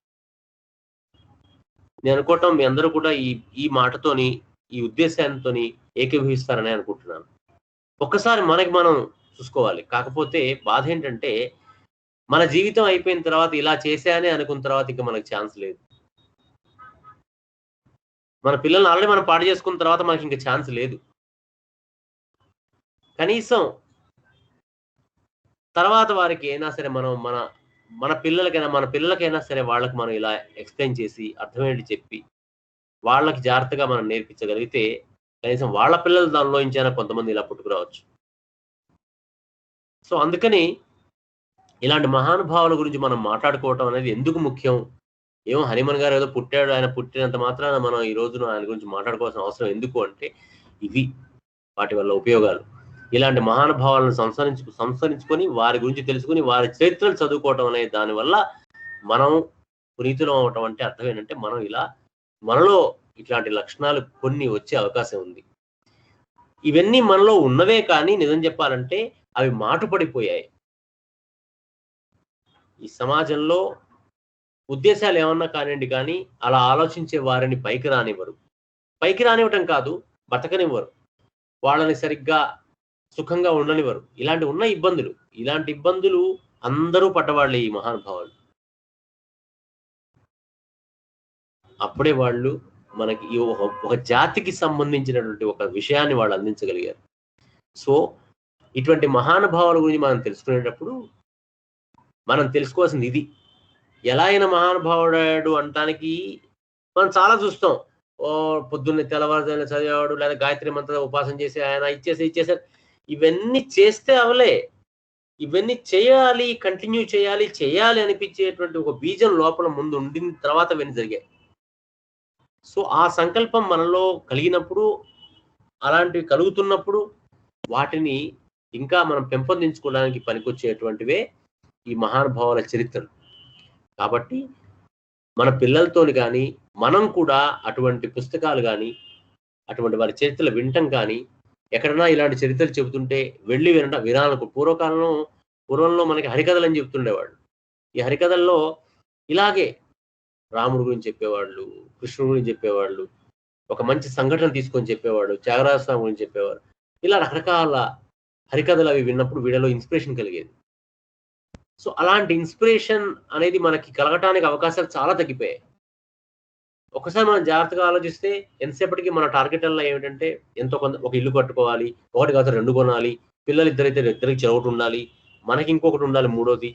Speaker 1: నేను అనుకోవటం మీ అందరూ కూడా ఈ మాటతోని, ఈ ఉద్దేశాలతోని ఏకీభవిస్తారని అనుకుంటున్నాను. ఒక్కసారి మనకి మనం చూసుకోవాలి. కాకపోతే బాధ ఏంటంటే మన జీవితం అయిపోయిన తర్వాత ఇలా చేశానే అనుకున్న తర్వాత ఇంకా మనకు ఛాన్స్ లేదు. మన పిల్లల్ని ఆల్రెడీ మనం పాడు చేసుకున్న తర్వాత మనకి ఇంకా ఛాన్స్ లేదు. కనీసం తర్వాత వారికి అయినా సరే మనం మన పిల్లలకైనా సరే వాళ్ళకి మనం ఇలా ఎక్స్ప్లెయిన్ చేసి అర్థమయ్యేది చెప్పి వాళ్ళకి జాగ్రత్తగా మనం నేర్పించగలిగితే కనీసం వాళ్ళ పిల్లలు దానిలో ఇంచైనా కొంతమంది ఇలా పుట్టుకురావచ్చు. సో అందుకని ఇలాంటి మహానుభావుల గురించి మనం మాట్లాడుకోవటం అనేది ఎందుకు ముఖ్యం? ఏమో హనుమాన్ గారు ఏదో పుట్టాడు, ఆయన పుట్టినంత మాత్రాన మనం ఈ రోజున ఆయన గురించి మాట్లాడుకోవాల్సిన అవసరం ఎందుకు అంటే ఇవి వాటి వల్ల ఉపయోగాలు. ఇలాంటి మహానుభావాలను సంస్కరించుకొని వారి గురించి తెలుసుకుని వారి చరిత్రలు చదువుకోవటం అనే దానివల్ల మనం పునీతులం అవటం అంటే అర్థం ఏంటంటే మనం ఇలా మనలో ఇట్లాంటి లక్షణాలు కొన్ని వచ్చే అవకాశం ఉంది. ఇవన్నీ మనలో ఉన్నవే కానీ నిజం చెప్పాలంటే అవి మాటుపడిపోయాయి. ఈ సమాజంలో ఉద్దేశాలు ఏమన్నా కానివ్వండి కానీ అలా ఆలోచించే వారిని పైకి రానివ్వరు. పైకి రానివ్వటం కాదు, బతకనివ్వరు. వాళ్ళని సరిగ్గా సుఖంగా ఉండనివ్వరు. ఇలాంటి ఇబ్బందులు అందరూ పడ్డవాళ్ళే ఈ మహానుభావులు. అప్పుడే వాళ్ళు మనకి ఒక జాతికి సంబంధించినటువంటి ఒక విషయాన్ని వాళ్ళు అందించగలిగారు. సో ఇటువంటి మహానుభావుల గురించి మనం తెలుసుకునేటప్పుడు మనం తెలుసుకోవాల్సింది ఇది. ఎలా అయినా మహానుభావుడు అంటానికి మనం చాలా చూస్తాం. పొద్దున్నే తెల్లవారుజామున చదివేవాడు, లేదా గాయత్రి మంత్ర ఉపాసన చేసి ఆయన ఇచ్చేసారు. ఇవన్నీ చేస్తే అవలే. ఇవన్నీ చేయాలి, కంటిన్యూ చేయాలి అనిపించేటువంటి ఒక బీజం లోపల ముందు ఉండిన తర్వాత ఇవన్నీ జరిగాయి. సో ఆ సంకల్పం మనలో కలిగినప్పుడు, అలాంటివి కలుగుతున్నప్పుడు వాటిని ఇంకా మనం పెంపొందించుకోవడానికి పనికొచ్చేటువంటివే ఈ మహానుభావుల చరిత్రలు. కాబట్టి మన పిల్లలతోని కానీ మనం కూడా అటువంటి పుస్తకాలు కానీ అటువంటి వారి చరిత్రలు వినటం కానీ, ఎక్కడన్నా ఇలాంటి చరిత్రలు చెబుతుంటే వెళ్ళి వినాలకు పూర్వంలో మనకి హరికథలు అని చెప్తుండేవాళ్ళు. ఈ హరికథల్లో ఇలాగే రాముడి గురించి చెప్పేవాళ్ళు, కృష్ణుడి గురించి చెప్పేవాళ్ళు, ఒక మంచి సంఘటన తీసుకొని చెప్పేవాడు, త్యాగరాజ స్వామి గురించి చెప్పేవారు. ఇలా రకరకాల హరికథలు అవి విన్నప్పుడు వీళ్ళలో ఇన్స్పిరేషన్ కలిగేది. సో అలాంటి ఇన్స్పిరేషన్ అనేది మనకి కలగటానికి అవకాశాలు చాలా తగ్గిపోయాయి. ఒకసారి మనం జాగ్రత్తగా ఆలోచిస్తే ఎంతసేపటికి మన టార్గెట్ అలా ఏమిటంటే ఎంతో కొంత ఒక ఇల్లు కట్టుకోవాలి, ఒకటి కాదు 2 కొనాలి, పిల్లలు ఇద్దరికి చెరొకటి ఉండాలి, మనకి ఇంకొకటి ఉండాలి మూడోది.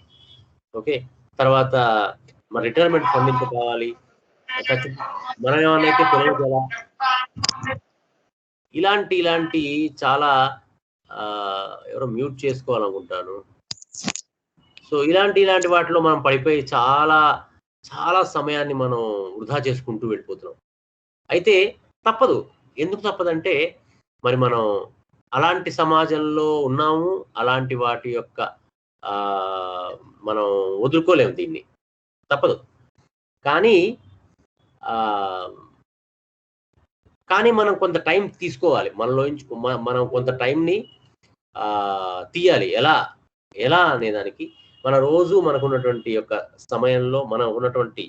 Speaker 1: ఓకే, తర్వాత మన రిటైర్మెంట్ ఫండ్ ఇంత కావాలి, మనం ఏమన్నా అయితే పిల్లలు కదా, ఇలాంటి చాలా ఎవరో మ్యూట్ చేసుకోవాలనుకుంటాను. సో ఇలాంటి వాటిలో మనం పడిపోయి చాలా చాలా సమయాన్ని మనం వృధా చేసుకుంటూ వెళ్ళిపోతున్నాం. అయితే తప్పదు. ఎందుకు తప్పదంటే మరి మనం అలాంటి సమాజంలో ఉన్నాము, అలాంటి వాటి యొక్క మనం వదులుకోలేము, దీన్ని తప్పదు. కానీ మనం కొంత టైం తీసుకోవాలి, మనలోంచి మనం కొంత టైంని తీయాలి. ఎలా అనేదానికి మన రోజు మనకున్నటువంటి యొక్క సమయంలో మనం ఉన్నటువంటి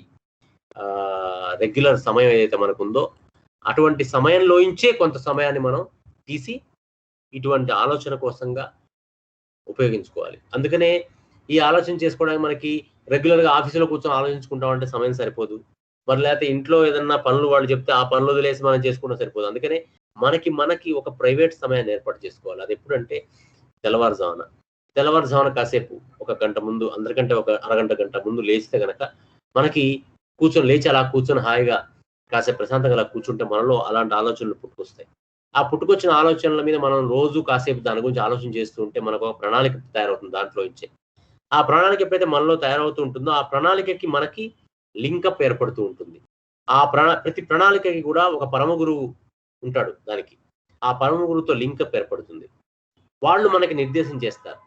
Speaker 1: రెగ్యులర్ సమయం ఏదైతే మనకుందో అటువంటి సమయంలోంచే కొంత సమయాన్ని మనం తీసి ఇటువంటి ఆలోచన కోసంగా ఉపయోగించుకోవాలి. అందుకనే ఈ ఆలోచన చేసుకోవడానికి మనకి రెగ్యులర్గా ఆఫీసులో కూర్చొని ఆలోచించుకుంటామంటే సమయం సరిపోదు. మరి లేకపోతే ఇంట్లో ఏదన్నా పనులు వాళ్ళు చెప్తే ఆ పనులు వదిలేసి మనం చేసుకుంటే సరిపోదు. అందుకనే మనకి ఒక ప్రైవేట్ సమయాన్ని ఏర్పాటు చేసుకోవాలి. అది ఎప్పుడంటే తెల్లవారుజామున కాసేపు ఒక గంట ముందు, అందరికంటే ఒక గంట ముందు లేచితే గనక మనకి అలా కూర్చొని హాయిగా కాసేపు ప్రశాంతంగా అలా కూర్చుంటే మనలో అలాంటి ఆలోచనలు పుట్టుకొస్తాయి. ఆ పుట్టుకొచ్చిన ఆలోచనల మీద మనం రోజు కాసేపు దాని గురించి ఆలోచన చేస్తూ ఉంటే మనకు ఒక ప్రణాళిక తయారవుతుంది. దాంట్లో ఇచ్చే ఆ ప్రణాళిక ఎప్పుడైతే మనలో తయారవుతూ ఉంటుందో ఆ ప్రణాళికకి మనకి లింకప్ ఏర్పడుతూ ఉంటుంది. ప్రతి ప్రణాళికకి కూడా ఒక పరమ గురువు ఉంటాడు. దానికి ఆ పరమ గురువుతో లింక్ ఏర్పడుతుంది. వాళ్ళు మనకి నిర్దేశం చేస్తారు.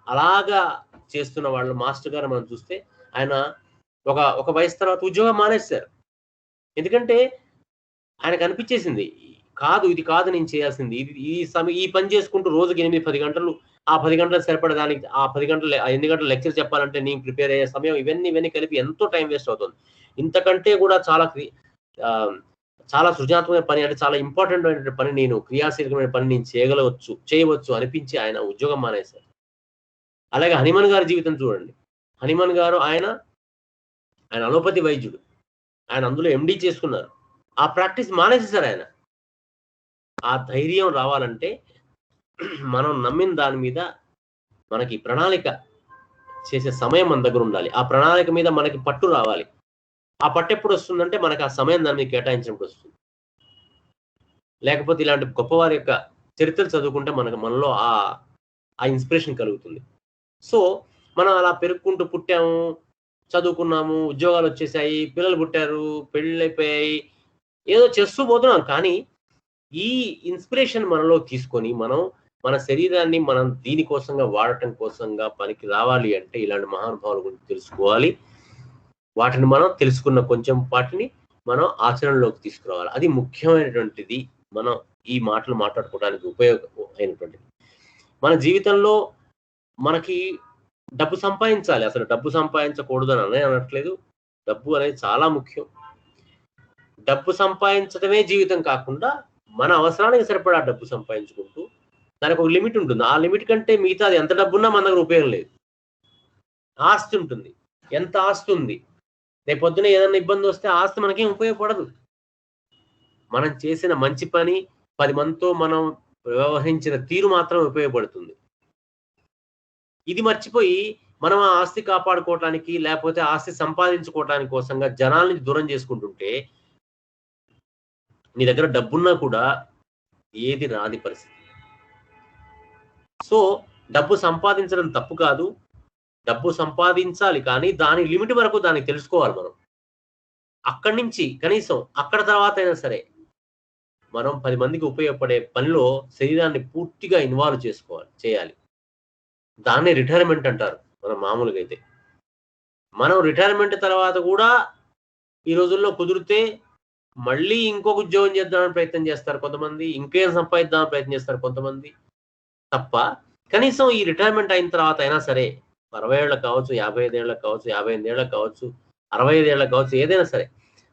Speaker 1: అలాగా చేస్తున్న వాళ్ళు మాస్టర్ గారు మనం చూస్తే ఆయన ఒక వయసు తర్వాత ఉద్యోగం మానేశారు. ఎందుకంటే ఆయనకు అనిపించేసింది, ఇది కాదు నేను చేయాల్సింది, ఈ పని చేసుకుంటూ రోజుకి 8-10 గంటలు, ఆ 10 గంటలు సరిపడడానికి ఆ 10 గంటలు 8 గంటలు లెక్చర్ చెప్పాలంటే నేను ప్రిపేర్ అయ్యే సమయం ఇవన్నీ కలిపి ఎంతో టైం వేస్ట్ అవుతుంది. ఇంతకంటే కూడా చాలా సృజనాత్మకమైన పని, అంటే చాలా ఇంపార్టెంట్ అయిన పని, నేను క్రియాశీలకమైన పని నేను చేయవచ్చు అనిపించి ఆయన ఉద్యోగం మానేశారు. అలాగే హనుమాన్ గారి జీవితం చూడండి. హనుమాన్ గారు ఆయన అలోపతి వైద్యుడు. ఆయన అందులో ఎండి చేసుకున్నారు. ఆ ప్రాక్టీస్ మానేసేశారు ఆయన. ఆ ధైర్యం రావాలంటే మనం నమ్మిన దాని మీద మనకి ప్రణాళిక చేసే సమయం మన దగ్గర ఉండాలి. ఆ ప్రణాళిక మీద మనకి పట్టు రావాలి. ఆ పట్టు ఎప్పుడు వస్తుందంటే మనకు ఆ సమయం దాని మీద కేటాయించినప్పుడు వస్తుంది. లేకపోతే ఇలాంటి గొప్పవారి యొక్క చరిత్రలు చదువుకుంటే మనలో ఆ ఇన్స్పిరేషన్ కలుగుతుంది. సో మనం అలా పెరుగుకుంటూ పుట్టాము, చదువుకున్నాము, ఉద్యోగాలు వచ్చేసాయి, పిల్లలు పుట్టారు, పెళ్ళిళ్ళు అయిపోయాయి, ఏదో చేస్తూ పోతున్నాం. కానీ ఈ ఇన్స్పిరేషన్ మనలో తీసుకొని మన శరీరాన్ని మనం దీనికోసంగా వాడటం కోసంగా పనికి రావాలి అంటే ఇలాంటి మహానుభావుల గురించి తెలుసుకోవాలి. వాటిని మనం తెలుసుకున్న కొంచెం వాటిని మనం ఆచరణలోకి తీసుకురావాలి. అది ముఖ్యమైనటువంటిది. మనం ఈ మాటలు మాట్లాడుకోవడానికి ఉపయోగమైనటువంటిది. మన జీవితంలో మనకి డబ్బు సంపాదించాలి. అసలు డబ్బు సంపాదించకూడదు అని అనట్లేదు. డబ్బు అనేది చాలా ముఖ్యం. డబ్బు సంపాదించడమే జీవితం కాకుండా మన అవసరానికి సరిపడా డబ్బు సంపాదించుకుంటూ దానికి ఒక లిమిట్ ఉంటుంది. ఆ లిమిట్ కంటే మిగతా అది ఎంత డబ్బున్నా మన దగ్గర ఉపయోగం లేదు. ఆస్తి ఉంటుంది. ఎంత ఆస్తి ఉంది, రేపొద్దున ఏదైనా ఇబ్బంది వస్తే ఆస్తి మనకేం ఉపయోగపడదు. మనం చేసిన మంచి పని, 10 మందితో మనం వ్యవహరించిన తీరు మాత్రం ఉపయోగపడుతుంది. ఇది మర్చిపోయి మనం ఆ ఆస్తి కాపాడుకోవటానికి లేకపోతే ఆస్తి సంపాదించుకోవటానికి కోసంగా జనాల్ని దూరం చేసుకుంటుంటే నీ దగ్గర డబ్బున్నా కూడా ఏది రాని పరిస్థితి. సో డబ్బు సంపాదించడం తప్పు కాదు. డబ్బు సంపాదించాలి, కానీ దాని లిమిట్ వరకు దాన్ని తెలుసుకోవాలి మనం. అక్కడి నుంచి కనీసం అక్కడ తర్వాత అయినా సరే మనం 10 మందికి ఉపయోగపడే పనిలో శరీరాన్ని పూర్తిగా ఇన్వాల్వ్ చేయాలి. దాన్ని రిటైర్మెంట్ అంటారు మనం మామూలుగా అయితే. మనం రిటైర్మెంట్ తర్వాత కూడా ఈ రోజుల్లో కుదిరితే మళ్ళీ ఇంకొక ఉద్యోగం చేద్దామని ప్రయత్నం చేస్తారు కొంతమంది, ఇంకేం సంపాదిద్దామని ప్రయత్నం చేస్తారు కొంతమంది. తప్ప కనీసం ఈ రిటైర్మెంట్ అయిన తర్వాత అయినా సరే 60 ఏళ్ళకి కావచ్చు, 55 ఏళ్ళకి కావచ్చు, 58 ఏళ్ళకి కావచ్చు, 65 ఏళ్ళకి కావచ్చు, ఏదైనా సరే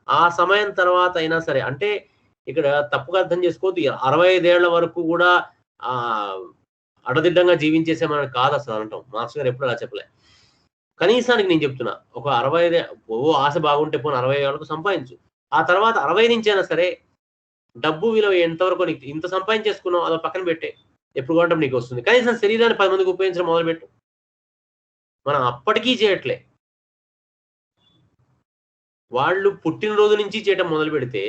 Speaker 1: ఆ సమయం తర్వాత అయినా సరే, అంటే ఇక్కడ తప్పుగా అర్థం చేసుకోవద్దు. 65 ఏళ్ల వరకు కూడా అడదిడ్డంగా జీవించేసేమని కాదు అసలు అనటం. మాస్టర్ గారు ఎప్పుడు అలా చెప్పలే. కనీసానికి నేను చెప్తున్నా, ఒక 65 ఆశ బాగుంటే పోనీ 60 ఏళ్ళకు సంపాదించు. ఆ తర్వాత 60 నుంచి అయినా సరే డబ్బు విలువ ఎంతవరకు నీకు ఇంత సంపాదించేసుకున్నావు అదో పక్కన పెట్టే, ఎప్పుడు కొనడం నీకు వస్తుంది. కనీసం శరీరాన్ని 10 మందికి ఉపయోగించడం మొదలుపెట్టు. మనం అప్పటికీ చేయట్లే. వాళ్ళు పుట్టినరోజు నుంచి చేయటం మొదలు పెడితే,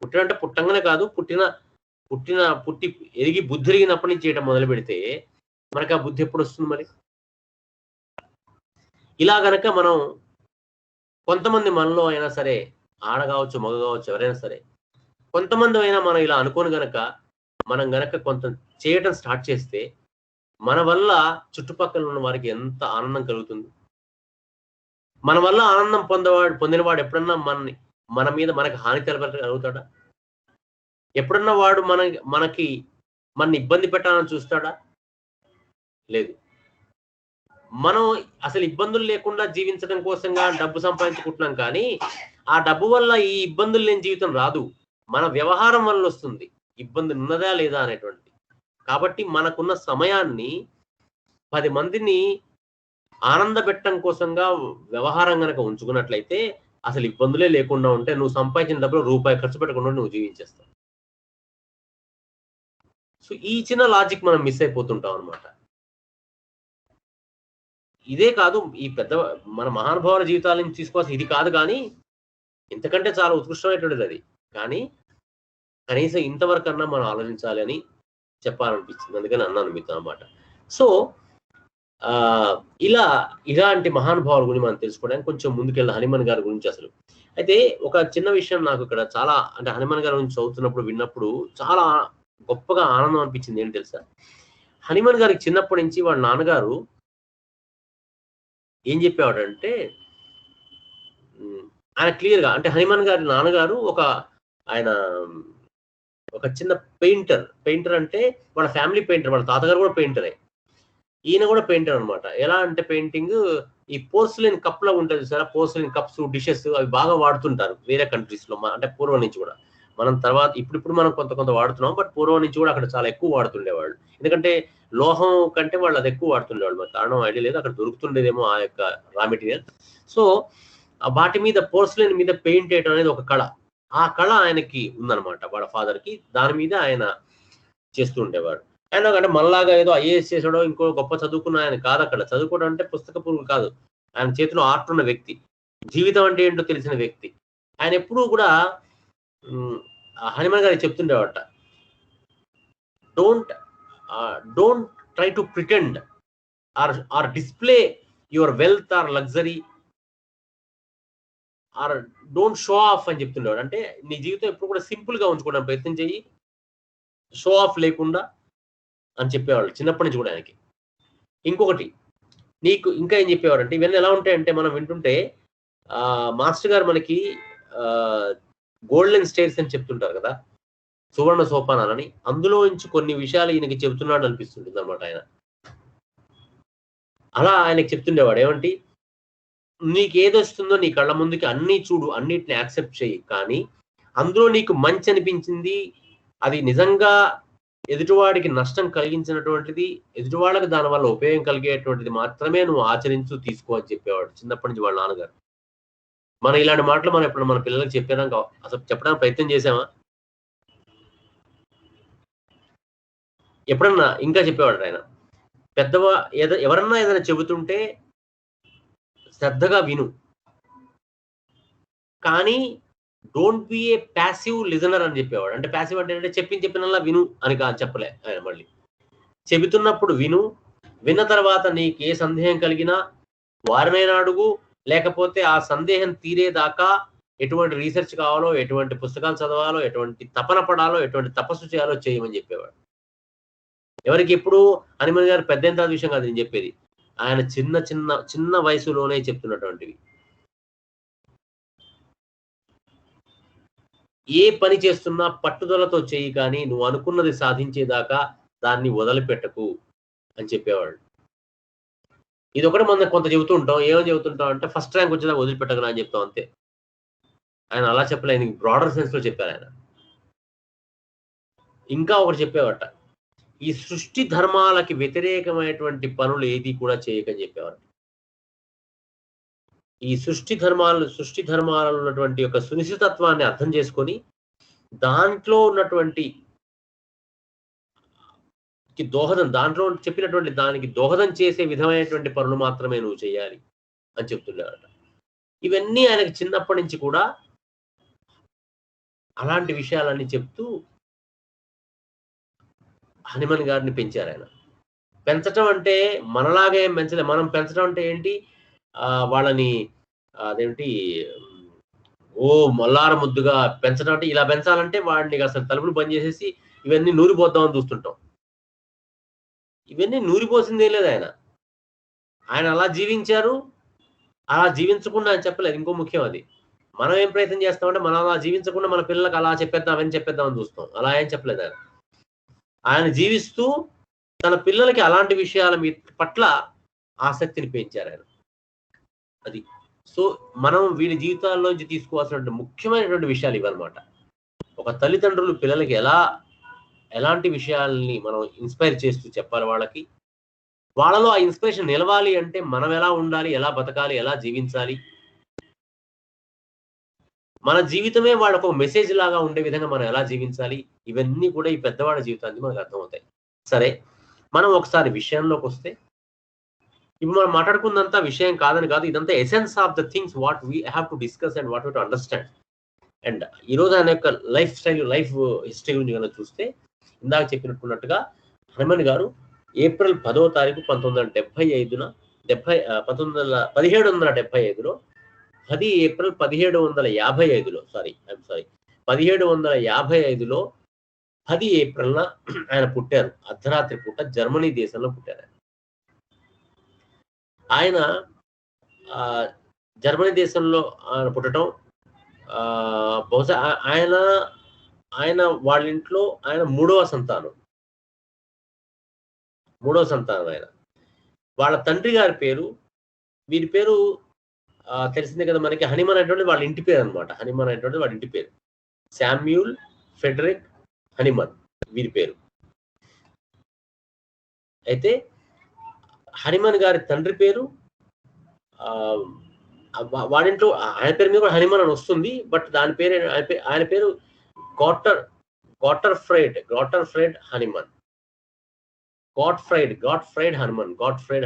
Speaker 1: పుట్టినంటే పుట్టంగానే కాదు, పుట్టి ఎరిగి బుద్ధి ఎరిగినప్పటి నుంచి చేయటం మొదలు పెడితే మనకు ఆ బుద్ధి ఎప్పుడు వస్తుంది మరి? ఇలా గనక మనం కొంతమంది మనలో అయినా సరే, ఆడ కావచ్చు మగ కావచ్చు ఎవరైనా సరే, కొంతమంది అయినా మనం ఇలా అనుకోని గనక మనం గనక కొంత చేయటం స్టార్ట్ చేస్తే మన వల్ల చుట్టుపక్కల ఉన్న వారికి ఎంత ఆనందం కలుగుతుంది. మన వల్ల ఆనందం పొందినవాడు ఎప్పుడన్నా మన మీద మనకి హాని తెలపగలుగుతాడా? ఎప్పుడన్నా వాడు మనకి ఇబ్బంది పెట్టాలని చూస్తాడా? లేదు. మనం అసలు ఇబ్బందులు లేకుండా జీవించడం కోసంగా డబ్బు సంపాదించుకుంటున్నాం, కానీ ఆ డబ్బు వల్ల ఈ ఇబ్బందులు లేని జీవితం రాదు. మన వ్యవహారం వల్ల వస్తుంది ఇబ్బంది ఉన్నదా లేదా అనేటువంటి. కాబట్టి మనకున్న సమయాన్ని 10 మందిని ఆనందపెట్టడం కోసంగా వ్యవహారం గనక ఉంచుకున్నట్లయితే అసలు ఇబ్బందులే లేకుండా ఉంటే నువ్వు సంపాదించిన డబ్బులు రూపాయి ఖర్చు పెట్టకుండా నువ్వు జీవించేస్తావు. సో ఈ చిన్న లాజిక్ మనం మిస్ అయిపోతుంటాం అనమాట. ఇదే కాదు, ఈ మన మహానుభావుల జీవితాల నుంచి తీసుకోవాల్సి ఇది కాదు, కానీ ఇంతకంటే చాలా ఉత్కృష్టమైనటువంటిది అది. కానీ కనీసం ఇంతవరకన్నా మనం ఆలోచించాలి అని చెప్పాలనిపించింది, అందుకని అన్నాను మీతో అన్నమాట. సో ఇలాంటి మహానుభావుల గురించి మనం తెలుసుకోవడానికి కొంచెం ముందుకెళ్ళి హనుమాన్ గారి గురించి అసలు అయితే ఒక చిన్న విషయం నాకు ఇక్కడ చాలా అంటే హనుమాన్ గారి గురించి చదువుతున్నప్పుడు విన్నప్పుడు చాలా గొప్పగా ఆనందం అనిపించింది. ఏంటి తెలుసా? హనుమాన్ గారికి చిన్నప్పటి నుంచి వాళ్ళ నాన్నగారు ఏం చెప్పేవాడంటే ఆయన క్లియర్‌గా అంటే హనుమాన్ గారి నాన్నగారు ఆయన ఒక చిన్న పెయింటర్. పెయింటర్ అంటే వాళ్ళ ఫ్యామిలీ పెయింటర్. వాళ్ళ తాతగారు కూడా పెయింటరే. ఈయన కూడా పెయింటర్ అన్నమాట. ఎలా అంటే పెయింటింగ్ ఈ పోర్సిలిన్ కప్‌లా ఉంటది చూసారా? పోర్సిలిన్ కప్స్, డిషెస్ అవి బాగా వాడుతుంటారు వేరే కంట్రీస్‌లో. అంటే పూర్వం నుంచి కూడా. మనం తర్వాత ఇప్పుడిప్పుడు మనం కొంత కొంత వాడుతున్నాం. బట్ పూర్వం నుంచి కూడా అక్కడ చాలా ఎక్కువ వాడుతుండేవాళ్ళు. ఎందుకంటే లోహం కంటే వాళ్ళు అది ఎక్కువ వాడుతుండేవాళ్ళు. మరి కారణం ఐడియా లేదు. అక్కడ దొరుకుతుండేదేమో ఆ యొక్క రా మెటీరియల్. సో వాటి మీద పోర్సిలిన్ మీద పెయింట్ ఏయడం అనేది ఒక కళ. ఆ కళ ఆయనకి ఉందన్నమాట వాళ్ళ ఫాదర్‌కి. దాని మీద ఆయన చేస్తూ ఉండేవాడు. ఆయన అంటే మనలాగా ఏదో ఐఏఎస్ చేసాడో, ఇంకో గొప్ప చదువుకున్న ఆయన కాదక్కడ. చదువుకోవడం అంటే పుస్తక పురుగు కాదు. ఆయన చేతిలో ఆర్ట్ ఉన్న వ్యక్తి. జీవితం అంటే ఏంటో తెలిసిన వ్యక్తి. ఆయన ఎప్పుడూ కూడా హనుమాన్ గారికి చెప్తుండేవాట. Don't try to pretend or display your wealth or luxury or don't show off అని చెప్తుండేవాడు. అంటే నీ జీవితం ఎప్పుడు కూడా సింపుల్ గా ఉంచుకోవడానికి ప్రయత్నం చెయ్యి, షో ఆఫ్ లేకుండా అని చెప్పేవాళ్ళు చిన్నప్పటి నుంచి కూడా ఆయనకి. ఇంకొకటి నీకు ఇంకా ఏం చెప్పేవారంటే ఇవన్నీ ఎలా ఉంటాయంటే మనం వింటుంటే మాస్టర్ గారు మనకి గోల్డెన్ స్టేర్స్ అని చెప్తుంటారు కదా, సువర్ణ సోపానాలని. అందులో నుంచి కొన్ని విషయాలు ఈయనకి చెబుతున్నాడు అనిపిస్తుంటుంది అనమాట ఆయన. అలా ఆయనకి చెప్తుండేవాడు ఏమంటి, నీకు ఏదొస్తుందో నీ కళ్ళ ముందుకి అన్నీ చూడు, అన్నిటిని యాక్సెప్ట్ చేయి, కానీ అందులో నీకు మంచి అనిపించింది, అది నిజంగా ఎదుటివాడికి నష్టం కలిగించినటువంటిది, ఎదుటివాళ్ళకి దానివల్ల ఉపయోగం కలిగేటువంటిది మాత్రమే నువ్వు ఆచరించు, తీసుకో అని చెప్పేవాడు చిన్నప్పటి నుంచి వాళ్ళ నాన్నగారు. మనం ఇలాంటి మాటలు మనం ఎప్పుడు మన పిల్లలకు చెప్పడానికి అసలు చెప్పడానికి ప్రయత్నం చేసామా? ఎప్పుడన్నా ఇంకా చెప్పేవాడు ఆయన, ఎవరన్నా ఏదైనా చెబుతుంటే శ్రద్ధగా విను, కానీ don't be a passive listener అని చెప్పేవాడు. అంటే ప్యాసివ్ అంటే చెప్పినల్లా విను అని చెప్పలే ఆయన. మళ్ళీ చెబుతున్నప్పుడు విను, విన్న తర్వాత నీకు ఏ సందేహం కలిగినా వారినైనా అడుగు, లేకపోతే ఆ సందేహం తీరేదాకా ఎటువంటి రీసెర్చ్ కావాలో, ఎటువంటి పుస్తకాలు చదవాలో, ఎటువంటి తపన పడాలో, ఎటువంటి తపస్సు చేయాలో చేయమని చెప్పేవాడు. ఎవరికి ఎప్పుడు హనుమాన్ గారు పెద్ద ఎంత విషయం కాదు నేను చెప్పేది, ఆయన చిన్న వయసులోనే చెప్తున్నటువంటివి. ఏ పని చేస్తున్నా పట్టుదలతో చెయ్యి, కానీ నువ్వు అనుకున్నది సాధించేదాకా దాన్ని వదిలిపెట్టకు అని చెప్పేవాడు. ఇది ఒకటి మనం కొంత చెబుతూ ఉంటాం. ఏమని చెబుతుంటాం అంటే ఫస్ట్ ర్యాంక్ వచ్చేదాకా వదిలిపెట్టకు అని చెప్తాం అంతే. ఆయన అలా చెప్పలే, ఆయనకి బ్రాడర్ సెన్స్ లో చెప్పారు ఆయన. ఇంకా ఒకటి చెప్పేవాట, ఈ సృష్టి ధర్మాలకి వ్యతిరేకమైనటువంటి పనులు ఏది కూడా చేయకని చెప్పేవారు. ఈ సృష్టి ధర్మాలలో ఉన్నటువంటి యొక్క సునిశ్చితత్వాన్ని అర్థం చేసుకొని దాంట్లో ఉన్నటువంటి దాంట్లో చెప్పినటువంటి దానికి దోహదం చేసే విధమైనటువంటి పనులు మాత్రమే నువ్వు చేయాలి అని చెప్తున్నారట. ఇవన్నీ ఆయనకి చిన్నప్పటి నుంచి కూడా అలాంటి విషయాలన్నీ చెప్తూ హనుమాన్ గారిని పెంచారు ఆయన. పెంచటం అంటే మనలాగే ఏం పెంచలే. మనం పెంచడం అంటే ఏంటి, వాళ్ళని అదేంటి మొల్లార ముద్దుగా పెంచడం అంటే ఇలా పెంచాలంటే వాడిని అసలు తలుపులు బంద్ చేసేసి ఇవన్నీ నూరిపోద్దామని చూస్తుంటాం. ఇవన్నీ నూరిపోసిందే లేదు ఆయన. ఆయన అలా జీవించారు. అలా జీవించకుండా ఆయన చెప్పలేదు. ఇంకో ముఖ్యం అది. మనం ఏం ప్రయత్నం చేస్తామంటే మనం అలా జీవించకుండా మన పిల్లలకు అలా చెప్పేద్దామని చూస్తాం. అలా ఏం చెప్పలేదు ఆయన. ఆయన జీవిస్తూ తన పిల్లలకి అలాంటి విషయాల పట్ల ఆసక్తిని పెంచారు ఆయన. అది. సో మనం వీడి జీవితాల్లోంచి తీసుకోవాల్సినటువంటి ముఖ్యమైనటువంటి విషయాలు ఇవన్నమాట. ఒక తల్లిదండ్రులు పిల్లలకి ఎలాంటి విషయాల్ని మనం ఇన్స్పైర్ చేస్తూ చెప్పాలి వాళ్ళకి. వాళ్ళలో ఆ ఇన్స్పిరేషన్ నిలవాలి అంటే మనం ఎలా ఉండాలి, ఎలా బతకాలి, ఎలా జీవించాలి, మన జీవితమే వాళ్ళకు ఒక మెసేజ్ లాగా ఉండే విధంగా మనం ఎలా జీవించాలి, ఇవన్నీ కూడా ఈ పెద్దవాళ్ళ జీవితానికి మనకు అర్థమవుతాయి. సరే, మనం ఒకసారి విషయంలోకి వస్తే, ఇప్పుడు మనం మాట్లాడుకున్నంత విషయం కాదని కాదు, ఇదంతా essence of the things what we have to discuss and what to understand. And ఈరోజు ఆయన యొక్క లైఫ్ హిస్టరీ గురించి కనుక చూస్తే, ఇందాక చెప్పినట్టుగా హనుమాన్ గారు ఏప్రిల్ 10వ తారీఖు 1775లో 10 ఏప్రిల్ 1755లో 1755లో 10 ఏప్రిల్న ఆయన పుట్టారు. అర్ధరాత్రి పూట జర్మనీ దేశంలో పుట్టారు. ఆయన జర్మనీ దేశంలో ఆయన పుట్టడం బహుశా ఆయన వాళ్ళ ఇంట్లో ఆయన మూడవ సంతానం ఆయన. వాళ్ళ తండ్రి గారి పేరు, వీరి పేరు తెలిసిందే కదా మనకి, హనిమన్ అనేటువంటి వాళ్ళ ఇంటి పేరు అనమాట. హనిమన్ అనేటువంటి వాళ్ళ ఇంటి పేరు శామ్యూల్ ఫెడరిక్ హనిమన్ వీరి పేరు. అయితే హనిమన్ గారి తండ్రి పేరు వాడింట్లో ఆయన పేరు మీద కూడా హనిమన్ అని వస్తుంది, బట్ దాని పేరు ఆయన పేరు గాటర్ఫ్రైడ్ హనిమన్. గాట్ఫ్రైడ్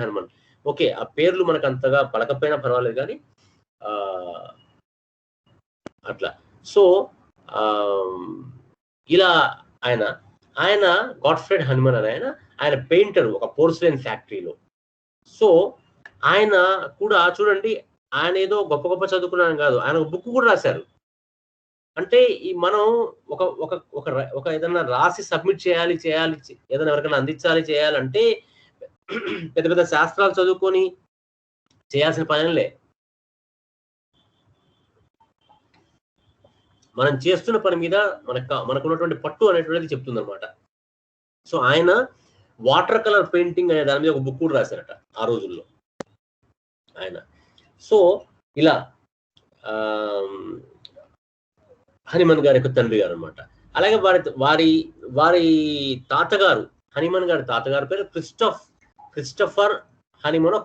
Speaker 1: హనుమన్. ఓకే, ఆ పేర్లు మనకు అంతగా పలకపోయినా పర్వాలేదు కానీ అట్లా. సో ఇలా ఆయన గాట్ఫ్రైడ్ హనుమన్ అని ఆయన పెయింటర్ ఒక పోర్సిలైన్ ఫ్యాక్టరీలో. సో ఆయన కూడా చూడండి, ఆయన ఏదో గొప్ప చదువుకున్నాను కాదు, ఆయన ఒక బుక్ కూడా రాశారు. అంటే ఈ మనం ఒక ఏదైనా రాసి సబ్మిట్ చేయాలి ఏదైనా ఎవరికైనా చేయాలంటే పెద్ద శాస్త్రాలు చదువుకొని చేయాల్సిన పనిలే. మనం చేస్తున్న పని మీద మనకున్నటువంటి పట్టు అనేటువంటిది చెప్తుంది అనమాట. సో ఆయన వాటర్ కలర్ పెయింటింగ్ అనే దాని మీద ఒక బుక్ కూడా రాశారట ఆ రోజుల్లో ఆయన. సో ఇలా హనిమన్ గారి యొక్క తండ్రి గారు అనమాట. అలాగే వారి తాతగారు, హనిమన్ గారి తాతగారి పేరు క్రిస్టోఫ్ హనిమనో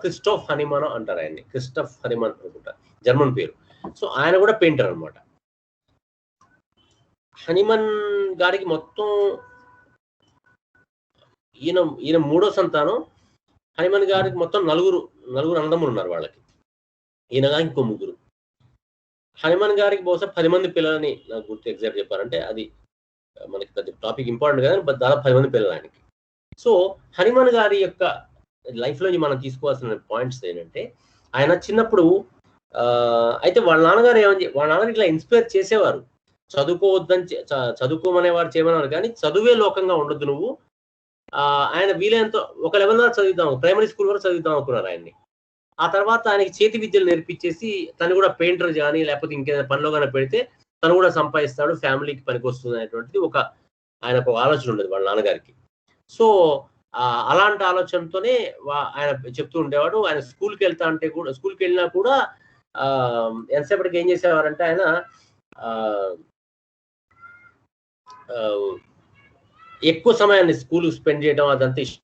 Speaker 1: అంటారు ఆయన్ని. క్రిస్టోఫ్ హనిమన్ అనుకుంటారు, జర్మన్ పేరు. సో ఆయన కూడా పెయింటర్ అనమాట. హనిమన్ గారికి మొత్తం ఈయన మూడో సంతానం. హనిమన్ గారికి మొత్తం నలుగురు అన్నదమ్ములు ఉన్నారు వాళ్ళకి. ఈయనగా ఇంకో ముగ్గురు. హనిమన్ గారికి బహుశా 10 మంది పిల్లలని నాకు గుర్తు ఎగ్జాక్ట్ చెప్పారంటే, అది మనకి పెద్ద టాపిక్ ఇంపార్టెంట్ కదా, దాదాపు 10 మంది పిల్లలు ఆయనకి. సో హనిమన్ గారి యొక్క లైఫ్ లో మనం తీసుకోవాల్సిన పాయింట్స్ ఏంటంటే, ఆయన చిన్నప్పుడు అయితే వాళ్ళ నాన్నగారు ఇట్లా ఇన్స్పైర్ చేసేవారు. చదువుకోమనేవారు, చేయమనేవారు, కానీ చదువే లోకంగా ఉండొద్దు నువ్వు, ఆయన వీలైనంత ఒక లెవెల్ వరకు చదువుతాం, ప్రైమరీ స్కూల్ వరకు చదువుతాం అనుకున్నారు ఆయన్ని. ఆ తర్వాత ఆయనకి చేతి విద్యలు నేర్పించేసి తను కూడా పెయింటర్ కానీ లేకపోతే ఇంకేదైనా పనిలో కానీ పెడితే తను కూడా సంపాదిస్తాడు, ఫ్యామిలీకి పనికి వస్తుంది అనేటువంటిది ఆయనకు ఒక ఆలోచన ఉండేది వాళ్ళ నాన్నగారికి. సో అలాంటి ఆలోచనతోనే ఆయన చెప్తూ ఉండేవాడు. ఆయన స్కూల్కి వెళ్ళినా కూడా ఎంతసేపటికి ఏం చేసేవారంటే ఆయన ఎక్కువ సమయాన్ని స్కూల్ స్పెండ్ చేయడం అదంతా ఇష్టం.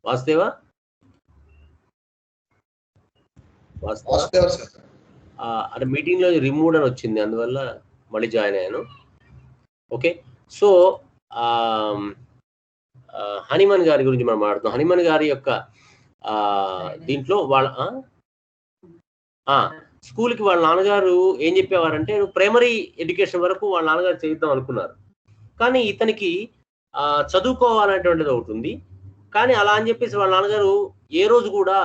Speaker 1: వాసుదేవా అంటే మీటింగ్ లో రిమూవ్ అని వచ్చింది, అందువల్ల మళ్ళీ జాయిన్ అయ్యాను. ఓకే, సో హనిమన్ గారి గురించి మనం మాట్లాడుతున్నాం. హనిమన్ గారి యొక్క దీంట్లో వాళ్ళ స్కూల్కి వాళ్ళ నాన్నగారు ఏం చెప్పేవారంటే, ప్రైమరీ ఎడ్యుకేషన్ వరకు వాళ్ళ నాన్నగారు చేద్దాం అనుకున్నారు, కానీ ఇతనికి చదువుకోవాలనేటువంటిది ఒకటి ఉంది. కానీ అలా అని చెప్పేసి వాళ్ళ నాన్నగారు ఏ రోజు కూడా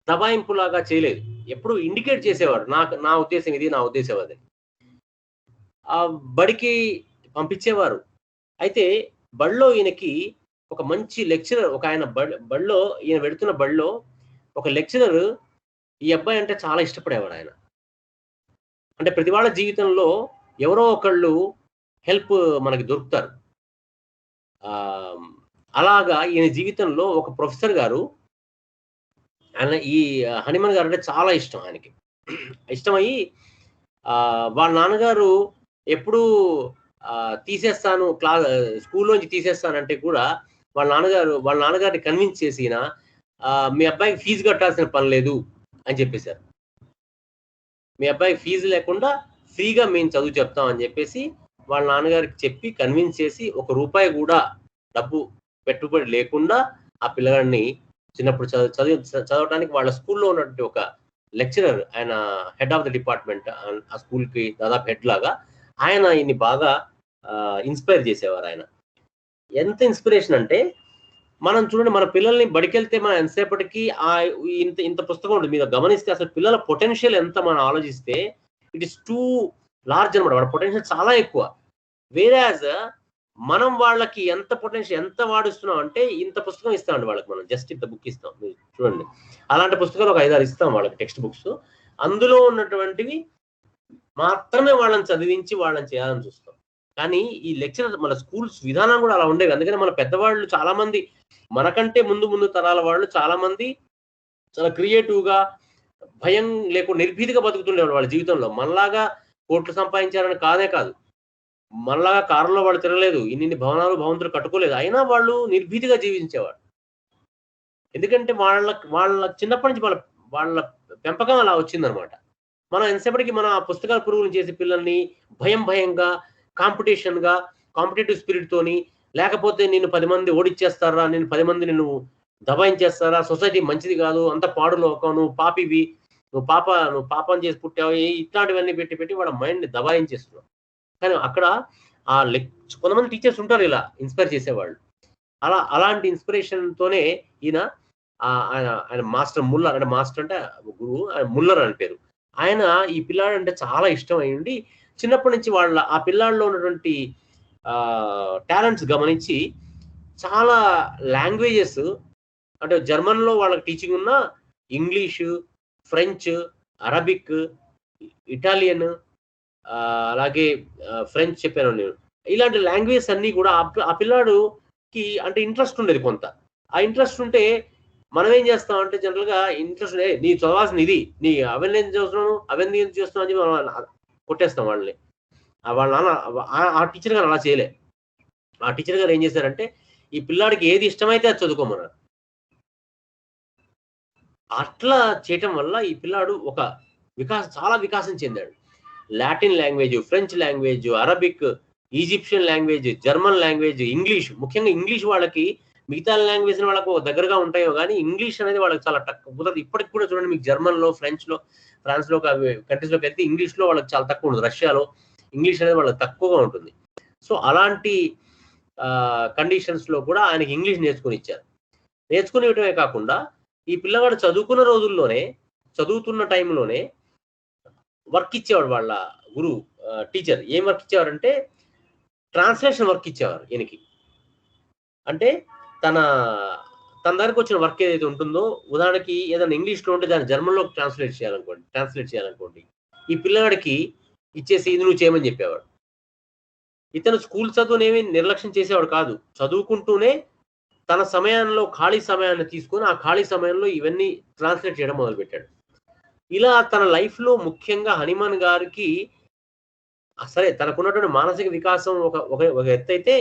Speaker 1: దబాయింపులాగా చేయలేదు, ఎప్పుడు ఇండికేట్ చేసేవారు, నా ఉద్దేశం ఇది, నా ఉద్దేశం అది. బడికి పంపించేవారు. అయితే బడిలో ఈయనకి ఒక మంచి లెక్చరర్, ఆయన బడిలో ఈయన పెడుతున్న బడిలో ఒక లెక్చరర్ ఈ అబ్బాయి అంటే చాలా ఇష్టపడేవాడు ఆయన. అంటే ప్రతి వాళ్ళ జీవితంలో ఎవరో ఒకళ్ళు హెల్ప్ మనకి దొరుకుతారు. అలాగా ఈయన జీవితంలో ఒక ప్రొఫెసర్ గారు, ఆయన ఈ హనిమన్ గారు అంటే చాలా ఇష్టం ఆయనకి. ఇష్టమయ్యి వాళ్ళ నాన్నగారు ఎప్పుడు తీసేస్తాను, స్కూల్లోంచి తీసేస్తానంటే కూడా వాళ్ళ నాన్నగారిని కన్విన్స్ చేసిన మీ అబ్బాయికి ఫీజు కట్టాల్సిన పని లేదు అని చెప్పేశారు. మీ అబ్బాయికి ఫీజు లేకుండా ఫ్రీగా మేము చదువు చెప్తాం అని చెప్పేసి వాళ్ళ నాన్నగారికి చెప్పి కన్విన్స్ చేసి 1 రూపాయి కూడా డబ్బు పెట్టుబడి లేకుండా ఆ పిల్లగాడిని చిన్నప్పుడు చదవడానికి వాళ్ళ స్కూల్లో ఉన్నటువంటి ఒక లెక్చరర్, ఆయన హెడ్ ఆఫ్ ద డిపార్ట్మెంట్, ఆ స్కూల్ కి దాదాపు హెడ్ లాగా ఆయన ఈయన్ని బాగా ఇన్స్పైర్ చేసేవారు. ఆయన ఎంత ఇన్స్పిరేషన్ అంటే, మనం చూడండి, మన పిల్లల్ని బడికెళ్తే మనం ఎంతసేపటికి ఇంత ఇంత పుస్తకం ఉంటుంది, మీరు గమనిస్తే అసలు పిల్లల పొటెన్షియల్ ఎంత మనం ఆలోచిస్తే ఇట్ ఇస్ టూ లార్జ్ అనమాట. వాళ్ళ పొటెన్షియల్ చాలా ఎక్కువ. వేరాజ్ మనం వాళ్ళకి ఎంత పొటెన్షియల్ ఎంత వాడిస్తున్నాం అంటే, ఇంత పుస్తకం ఇస్తామండి వాళ్ళకి, మనం జస్ట్ ఇంత బుక్ ఇస్తాం. మీరు చూడండి, అలాంటి పుస్తకాలు ఒక 5-6 ఇస్తాం వాళ్ళకి, టెక్స్ట్ బుక్స్. అందులో ఉన్నటువంటివి మాత్రమే వాళ్ళని చదివించి వాళ్ళని చేయాలని చూస్తాం. కానీ ఈ లెక్చరర్, మన స్కూల్స్ విధానం కూడా అలా ఉండేవి. అందుకని మన పెద్దవాళ్ళు చాలా మంది, మనకంటే ముందు తరాల వాళ్ళు చాలా మంది చాలా క్రియేటివ్ గా, భయం లేకుండా నిర్భీతిగా బతుకుతుండేవాళ్ళు వాళ్ళ జీవితంలో. మనలాగా కోట్లు సంపాదించారని కాదే కాదు, మనలాగా కారులో వాళ్ళు తిరగలేదు, ఇన్ని భవంతులు కట్టుకోలేదు, అయినా వాళ్ళు నిర్భీతిగా జీవించేవాడు. ఎందుకంటే వాళ్ళ చిన్నప్పటి నుంచి వాళ్ళ పెంపకం అలా వచ్చిందనమాట. మనం ఎంతసేపటికి మన పుస్తకాల పురుగులు చేసి పిల్లల్ని భయంగా, కాంపిటేటివ్ స్పిరిట్ తోని, లేకపోతే నిన్ను 10 మంది ఓడిచ్చేస్తారా, నేను 10 మంది నిన్ను దబాయించేస్తారా, సొసైటీ మంచిది కాదు, అంత పాడు లోకం, నువ్వు పాపివి, నువ్వు పాపం చేసి పుట్టావు, ఇట్లాంటివన్నీ పెట్టి వాళ్ళ మైండ్ ని దబాయించేస్తున్నావు. కానీ అక్కడ కొంతమంది టీచర్స్ ఉంటారు ఇలా ఇన్స్పైర్ చేసేవాళ్ళు. అలాంటి ఇన్స్పిరేషన్ తోనే ఆయన మాస్టర్ ముల్లర్, అంటే మాస్టర్ అంటే గురువు, ముల్లర్ అని పేరు. ఆయన ఈ పిల్లాడు అంటే చాలా ఇష్టం అయ్యింది. చిన్నప్పటి నుంచి ఆ పిల్లాడిలో ఉన్నటువంటి టాలెంట్స్ గమనించి చాలా లాంగ్వేజెస్, అంటే జర్మన్ లో వాళ్ళకి టీచింగ్ ఉన్న ఇంగ్లీషు, ఫ్రెంచ్, అరబిక్, ఇటాలియన్, అలాగే ఫ్రెంచ్ చెప్పాను నేను. ఇలాంటి లాంగ్వేజెస్ అన్ని కూడా ఆ పిల్లాడుకి అంటే ఇంట్రెస్ట్ ఉండేది కొంత. ఆ ఇంట్రెస్ట్ ఉంటే మనం ఏం చేస్తాం అంటే, జనరల్ గా ఇంట్రెస్ట్, నీ చదవాల్సిన ఇది, నీ అవన్నీ ఏం చేస్తున్నాను, అవన్నీ ఏం చేస్తున్నావు అని మనం కొట్టేస్తాం వాళ్ళని. వాళ్ళ నాన్న, ఆ టీచర్ గారు అలా చేయలే. ఆ టీచర్ గారు ఏం చేశారంటే, ఈ పిల్లాడికి ఏది ఇష్టమైతే అది చదువుకోమన్నారు. అట్లా చేయటం వల్ల ఈ పిల్లాడు చాలా వికాసం చెందాడు. Latin language, French language, Arabic, Egyptian language, German language, English, ముఖ్యంగా ఇంగ్లీష్ వాళ్ళకి మిగతా లాంగ్వేజ్ వాళ్ళకు దగ్గరగా ఉంటాయో కానీ ఇంగ్లీష్ అనేది వాళ్ళకి చాలా తక్కువ. ఇప్పటికి కూడా చూడండి, మీకు జర్మన్ లో, ఫ్రెంచ్ లో, ఫ్రాన్స్ లో కంట్రీస్ లోకి వెళ్తే ఇంగ్లీష్ లో వాళ్ళకి చాలా తక్కువ ఉంటుంది. రష్యాలో ఇంగ్లీష్ అనేది వాళ్ళకి తక్కువగా ఉంటుంది. సో అలాంటి కండిషన్స్ లో కూడా ఆయనకి ఇంగ్లీష్ నేర్చుకుని ఇచ్చారు. నేర్చుకుని ఇవ్వటమే కాకుండా, ఈ పిల్లవాడు చదువుతున్న టైంలోనే వర్క్ ఇచ్చేవాడు వాళ్ళ గురువు, టీచర్. ఏం వర్క్ ఇచ్చేవారంటే ట్రాన్స్లేషన్ వర్క్ ఇచ్చేవారు ఈయనకి. అంటే తన దగ్గరకు వచ్చిన వర్క్ ఏదైతే ఉంటుందో, ఉదాహరణకి ఏదైనా ఇంగ్లీష్ లో ఉంటే దాన్ని జర్మన్ లో ట్రాన్స్లేట్ చేయాలనుకోండి, ఈ పిల్లవాడికి ఇచ్చేసి ఇది నువ్వు చేయమని చెప్పేవాడు. ఇతను స్కూల్ చదువునేమి నిర్లక్ష్యం చేసేవాడు కాదు, చదువుకుంటూనే తన సమయంలో ఖాళీ సమయాన్ని తీసుకొని ఆ ఖాళీ సమయంలో ఇవన్నీ ట్రాన్స్లేట్ చేయడం మొదలుపెట్టాడు. ఇలా తన లైఫ్ లో ముఖ్యంగా హనుమాన్ గారికి సరే తనకున్నటువంటి మానసిక వికాసం ఒక ఎత్తు అయితే,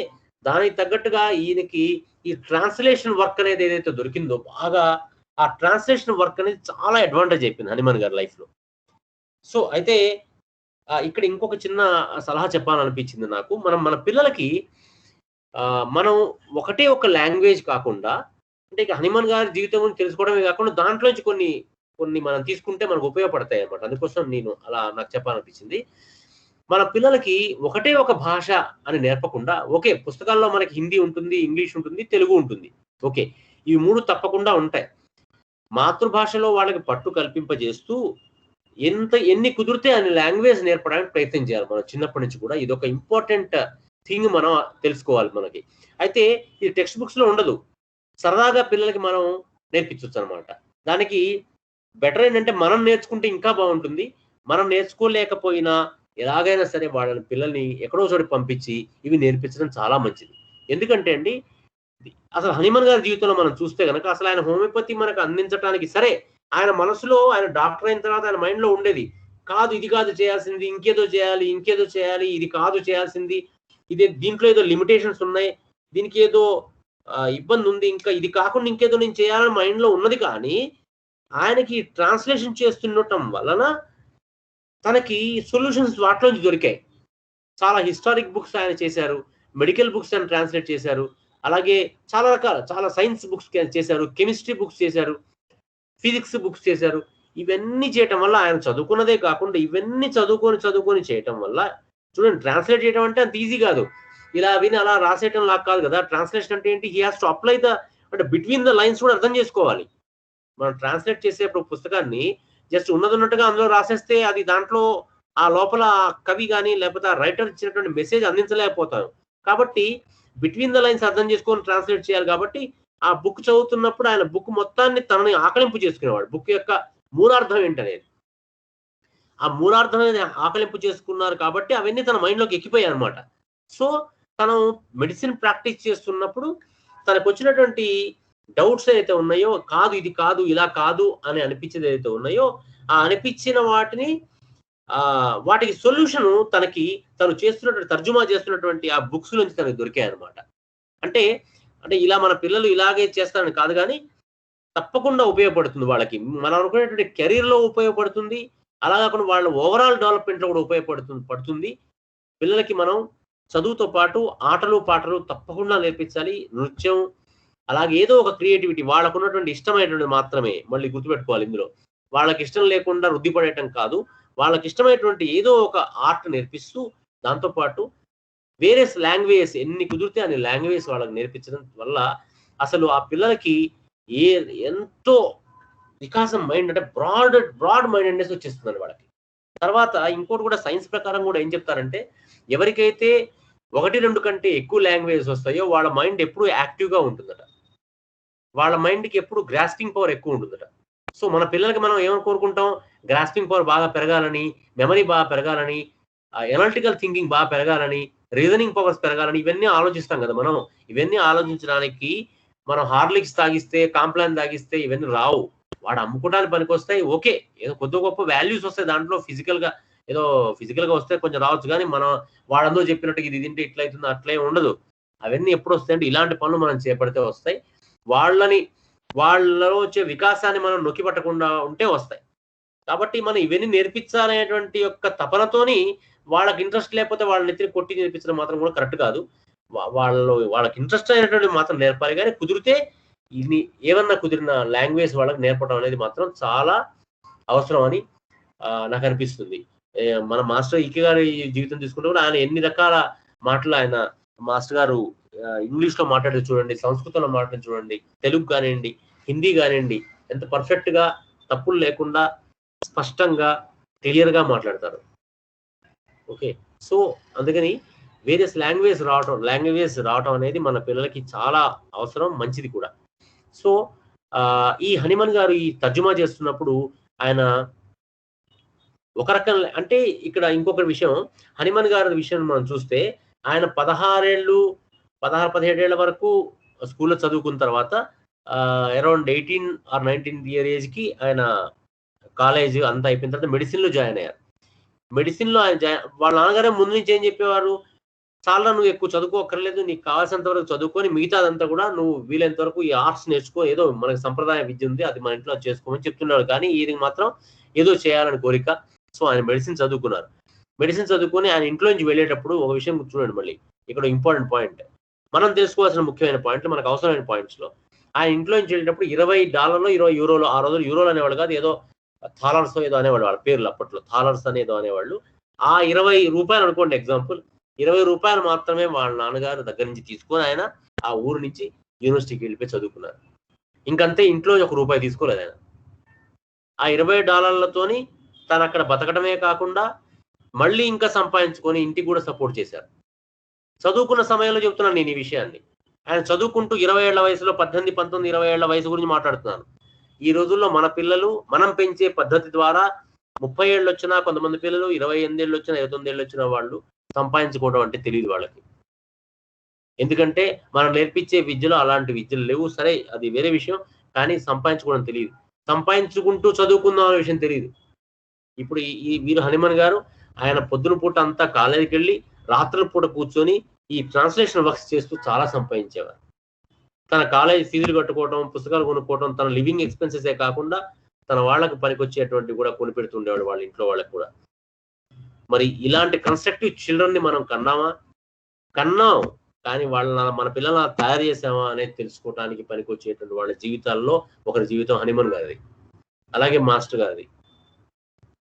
Speaker 1: దానికి తగ్గట్టుగా ఈయనకి ఈ ట్రాన్స్లేషన్ వర్క్ అనేది ఏదైతే దొరికిందో, బాగా ఆ ట్రాన్స్లేషన్ వర్క్ అనేది చాలా అడ్వాంటేజ్ అయిపోయింది హనుమాన్ గారి లైఫ్ లో. సో అయితే ఇక్కడ ఇంకొక చిన్న సలహా చెప్పాలనిపించింది నాకు. మన పిల్లలకి మనం ఒకటే ఒక లాంగ్వేజ్ కాకుండా, అంటే ఇక హనుమాన్ గారి జీవితం గురించి తెలుసుకోవడమే కాకుండా దాంట్లోంచి కొన్ని మనం తీసుకుంటే మనకు ఉపయోగపడతాయి అన్నమాట. అందుకోసం నాకు చెప్పాలనిపించింది. మన పిల్లలకి ఒకటే ఒక భాష అని నేర్పకుండా, ఓకే పుస్తకాల్లో మనకి హిందీ ఉంటుంది, ఇంగ్లీష్ ఉంటుంది, తెలుగు ఉంటుంది, ఓకే ఇవి 3 తప్పకుండా ఉంటాయి. మాతృభాషలో వాళ్ళకి పట్టు కల్పింపజేస్తూ ఎన్ని కుదిరితే అన్ని లాంగ్వేజ్ నేర్పడానికి ప్రయత్నం చేయాలి మనం చిన్నప్పటి నుంచి కూడా. ఇది ఒక ఇంపార్టెంట్ థింగ్ మనం తెలుసుకోవాలి మనకి. అయితే ఇది టెక్స్ట్ బుక్స్ లో ఉండదు, సరదాగా పిల్లలకి మనం నేర్పించవచ్చు అనమాట. దానికి బెటర్ ఏంటంటే మనం నేర్చుకుంటే ఇంకా బాగుంటుంది. మనం నేర్చుకోలేకపోయినా ఎలాగైనా సరే వాళ్ళని పిల్లల్ని ఎక్కడో చోటు పంపించి ఇవి నేర్పించడం చాలా మంచిది. ఎందుకంటే అండి, అసలు హనుమాన్ గారి జీవితంలో మనం చూస్తే కనుక అసలు ఆయన హోమియోపతి మనకు అందించడానికి, సరే ఆయన మనసులో, ఆయన డాక్టర్ అయిన తర్వాత ఆయన మైండ్ లో ఉండేది కాదు, ఇది కాదు చేయాల్సింది, ఇంకేదో చేయాలి, ఇది కాదు చేయాల్సింది, దీంట్లో ఏదో లిమిటేషన్స్ ఉన్నాయి, దీనికి ఏదో ఇబ్బంది ఉంది, ఇంకా ఇది కాకుండా ఇంకేదో నేను చేయాలని మైండ్ లో ఉన్నది. కానీ ఆయనకి ట్రాన్స్లేషన్ చేస్తుండటం వలన తనకి సొల్యూషన్స్ వాటిలోంచి దొరికాయి. చాలా హిస్టారిక్ బుక్స్ ఆయన చేశారు, మెడికల్ బుక్స్ ఆయన ట్రాన్స్లేట్ చేశారు, అలాగే చాలా రకాల చాలా సైన్స్ బుక్స్ చేశారు, కెమిస్ట్రీ బుక్స్ చేశారు, ఫిజిక్స్ బుక్స్ చేశారు. ఇవన్నీ చేయటం వల్ల ఆయన చదువుకున్నదే కాకుండా ఇవన్నీ చదువుకొని చేయటం వల్ల చూడండి, ట్రాన్స్లేట్ చేయడం అంటే అంత ఈజీ కాదు. ఇలా విని అలా రాసేయటం లాగా కాదు కదా. ట్రాన్స్లేషన్ అంటే ఏంటి? హీ హాస్ టు అప్లై అంటే బిట్వీన్ ద లైన్స్ కూడా అర్థం చేసుకోవాలి. మనం ట్రాన్స్లేట్ చేసేప్పుడు పుస్తకాన్ని జస్ట్ ఉన్నట్టుగా అందులో రాసేస్తే అది దాంట్లో ఆ లోపల కవి కానీ లేకపోతే ఆ రైటర్ ఇచ్చినటువంటి మెసేజ్ అందించలేకపోతారు. కాబట్టి బిట్వీన్ ద లైన్స్ అర్థం చేసుకొని ట్రాన్స్లేట్ చేయాలి. కాబట్టి ఆ బుక్ చదువుతున్నప్పుడు ఆయన బుక్ మొత్తాన్ని తనని ఆకలింపు చేసుకునేవాడు. బుక్ యొక్క మూలార్థం ఏంటనేది, ఆ మూలార్థం అనేది ఆకలింపు చేసుకున్నారు కాబట్టి అవన్నీ తన మైండ్లోకి ఎక్కిపోయాయి అనమాట. సో తను మెడిసిన్ ప్రాక్టీస్ చేస్తున్నప్పుడు తనకు వచ్చినటువంటి డౌట్స్ ఏదైతే ఉన్నాయో, కాదు ఇది కాదు ఇలా కాదు అని అనిపించేది ఏదైతే ఉన్నాయో, ఆ అనిపించిన వాటికి సొల్యూషన్ తను చేస్తున్నటువంటి తర్జుమా చేస్తున్నటువంటి ఆ బుక్స్ నుంచి తనకు దొరికాయి అనమాట. అంటే ఇలా మన పిల్లలు ఇలాగే చేస్తారని కాదు, కానీ తప్పకుండా ఉపయోగపడుతుంది వాళ్ళకి. మనం అనుకునేటువంటి కెరీర్లో ఉపయోగపడుతుంది, అలా కాకుండా వాళ్ళ ఓవరాల్ డెవలప్మెంట్లో కూడా పడుతుంది. పిల్లలకి మనం చదువుతో పాటు ఆటలు పాటలు తప్పకుండా నేర్పించాలి. నృత్యం, అలాగే ఏదో ఒక క్రియేటివిటీ, వాళ్ళకు ఉన్నటువంటి ఇష్టమైనటువంటి మాత్రమే. మళ్ళీ గుర్తుపెట్టుకోవాలి, ఇందులో వాళ్ళకి ఇష్టం లేకుండా వృద్ధిపడేయటం కాదు, వాళ్ళకి ఇష్టమైనటువంటి ఏదో ఒక ఆర్ట్ నేర్పిస్తూ దాంతోపాటు వేరియస్ లాంగ్వేజెస్ ఎన్ని కుదిరితే అన్ని లాంగ్వేజెస్ వాళ్ళకి నేర్పించడం వల్ల అసలు ఆ పిల్లలకి ఎంతో వికాసం, మైండ్ అంటే బ్రాడ్ మైండెడ్నెస్ వచ్చేస్తుంది వాళ్ళకి. తర్వాత ఇంకోటి కూడా సైన్స్ ప్రకారం కూడా ఏం చెప్తారంటే, ఎవరికైతే 1-2 కంటే ఎక్కువ లాంగ్వేజెస్ వస్తాయో వాళ్ళ మైండ్ ఎప్పుడు యాక్టివ్గా ఉంటుందట, వాళ్ళ మైండ్కి ఎప్పుడు గ్రాస్పింగ్ పవర్ ఎక్కువ ఉంటుందట. సో మన పిల్లలకి మనం ఏమని కోరుకుంటాం? గ్రాస్పింగ్ పవర్ బాగా పెరగాలని, మెమరీ బాగా పెరగాలని, ఎనాలిటికల్ థింకింగ్ బాగా పెరగాలని, రీజనింగ్ పవర్స్ పెరగాలని ఇవన్నీ ఆలోచిస్తాం కదా. మనం ఇవన్నీ ఆలోచించడానికి మనం హార్లిక్స్ తాగిస్తే, కాంప్లాన్ తాగిస్తే ఇవన్నీ రావు. వాడు అమ్ముకోవడానికి పనికి వస్తాయి, ఓకే, ఏదో కొద్ది గొప్ప వాల్యూస్ వస్తాయి దాంట్లో. ఫిజికల్గా వస్తే కొంచెం రావచ్చు, కానీ మనం వాడందో చెప్పినట్టు ఇది తింటే ఇట్లా అవుతుంది అట్లే ఉండదు. అవన్నీ ఎప్పుడు వస్తాయంటే ఇలాంటి పనులు మనం చేపడితే వస్తాయి. వాళ్ళలో వచ్చే వికాసాన్ని మనం నొక్కి పట్టకుండా ఉంటే వస్తాయి. కాబట్టి మనం ఇవన్నీ నేర్పించాలనేటువంటి యొక్క తపనతోని వాళ్ళకి ఇంట్రెస్ట్ లేకపోతే వాళ్ళ నెత్తిని కొట్టి నేర్పించడం మాత్రం కూడా కరెక్ట్ కాదు. వాళ్ళకి ఇంట్రెస్ట్ అయినటువంటి మాత్రం నేర్పాలి, కానీ కుదిరితే ఏమన్నా కుదిరిన లాంగ్వేజ్ వాళ్ళకి నేర్పడం అనేది మాత్రం చాలా అవసరం అని నాకు అనిపిస్తుంది. మన మాస్టర్ ఈకే గారి జీవితం తీసుకుంటే కూడా ఆయన ఎన్ని రకాల మాటలు, ఆయన మాస్టర్ గారు ఇంగ్లీష్ లో మాట్లాడేది చూడండి, సంస్కృతంలో మాట్లాడేది చూడండి, తెలుగు కానివ్వండి, హిందీ కానివ్వండి, ఎంత పర్ఫెక్ట్ గా తప్పులు లేకుండా స్పష్టంగా క్లియర్ గా మాట్లాడతారు. ఓకే, సో అందుకని వేరియస్ లాంగ్వేజ్ రావటం అనేది మన పిల్లలకి చాలా అవసరం, మంచిది కూడా. సో ఈ హనుమాన్ గారు ఈ తర్జుమా చేస్తున్నప్పుడు ఆయన ఒక రకం, అంటే ఇక్కడ ఇంకొక విషయం, హనుమాన్ గారి విషయం మనం చూస్తే ఆయన 16-17 ఏళ్ల వరకు స్కూల్లో చదువుకున్న తర్వాత అరౌండ్ 18 or 19 ఇయర్ ఏజ్ కి ఆయన కాలేజ్ అంతా అయిపోయిన తర్వాత మెడిసిన్ లో జాయిన్ అయ్యారు. మెడిసిన్ లో ఆయన వాళ్ళ నాన్నగారే ముందు నుంచి ఏం చెప్పేవారు, చాలా నువ్వు ఎక్కువ చదువుకోకర్లేదు, నీకు కావాల్సినంత వరకు చదువుకొని మిగతాదంతా కూడా నువ్వు వీలైనంత వరకు ఈ ఆర్ట్స్ నేర్చుకో, ఏదో మనకి సంప్రదాయ విద్య ఉంది అది మన ఇంట్లో చేసుకోమని చెప్తున్నాడు. కానీ ఈయనకి మాత్రం ఏదో చేయాలని కోరిక. సో ఆయన మెడిసిన్ చదువుకున్నారు. మెడిసిన్ చదువుకొని ఆయన ఇంట్లో నుంచి వెళ్ళేటప్పుడు ఒక విషయం చూడండి, మళ్ళీ ఇక్కడ ఇంపార్టెంట్ పాయింట్, మనం తెలుసుకోవాల్సిన ముఖ్యమైన పాయింట్లు, మనకు అవసరమైన పాయింట్స్ లో, ఆయన ఇంట్లో నుంచి వెళ్ళేటప్పుడు $20 €20, ఆ రోజు యూరోలు అనేవాళ్ళు కాదు, ఏదో థాలర్స్ ఏదో అనేవాళ్ళు, వాళ్ళ పేర్లు అప్పట్లో థాలర్స్ అనేదో అనేవాళ్ళు. ఆ ₹20 అనుకోండి, ఎగ్జాంపుల్ ₹20 మాత్రమే వాళ్ళ నాన్నగారు దగ్గర నుంచి తీసుకొని ఆయన ఆ ఊరు నుంచి యూనివర్సిటీకి వెళ్ళిపోయి చదువుకున్నారు. ఇంకంతే, ఇంట్లో ₹1 తీసుకోలేదు ఆయన. ఆ $20తోని తను అక్కడ బతకడమే కాకుండా మళ్ళీ ఇంకా సంపాదించుకొని ఇంటికి కూడా సపోర్ట్ చేశారు. చదువుకున్న సమయంలో చెప్తున్నాను నేను ఈ విషయాన్ని. ఆయన చదువుకుంటూ 20 ఏళ్ల వయసులో 18, 19, 20 ఏళ్ల వయసు గురించి మాట్లాడుతున్నాను. ఈ రోజుల్లో మన పిల్లలు మనం పెంచే పద్ధతి ద్వారా 30 ఏళ్ళు వచ్చినా, కొంతమంది పిల్లలు 28 ఏళ్ళు వచ్చినా, 29 ఏళ్ళు వచ్చినా వాళ్ళు సంపాదించుకోవడం అంటే తెలియదు వాళ్ళకి. ఎందుకంటే మనం నేర్పించే విద్యలో అలాంటి విద్యలు లేవు. సరే, అది వేరే విషయం, కానీ సంపాదించుకోవడం తెలియదు. సంపాదించుకుంటూ చదువుకుందాం అనే విషయం తెలియదు. ఇప్పుడు ఈ వీరు హనుమాన్ గారు ఆయన పొద్దున పూట అంతా కాలేజీకి వెళ్ళి రాత్రుల పూట కూర్చొని ఈ ట్రాన్స్లేషన్ వర్క్స్ చేస్తూ చాలా సంపాదించేవారు. తన కాలేజీ ఫీజులు కట్టుకోవడం, పుస్తకాలు కొనుక్కోవడం, తన లివింగ్ ఎక్స్పెన్సెసే కాకుండా తన వాళ్ళకి పనికొచ్చేటువంటి కూడా కొనిపెడుతుండేవాడు వాళ్ళ ఇంట్లో వాళ్ళకి కూడా. మరి ఇలాంటి కన్స్ట్రక్టివ్ చిల్డ్రన్ ని మనం కన్నాం. కానీ మన పిల్లల్ని తయారు చేసామా అనేది తెలుసుకోవడానికి పనికొచ్చేటువంటి వాళ్ళ జీవితాల్లో ఒకరి జీవితం హనుమాన్ గారిది, అలాగే మాస్టర్ గారిది.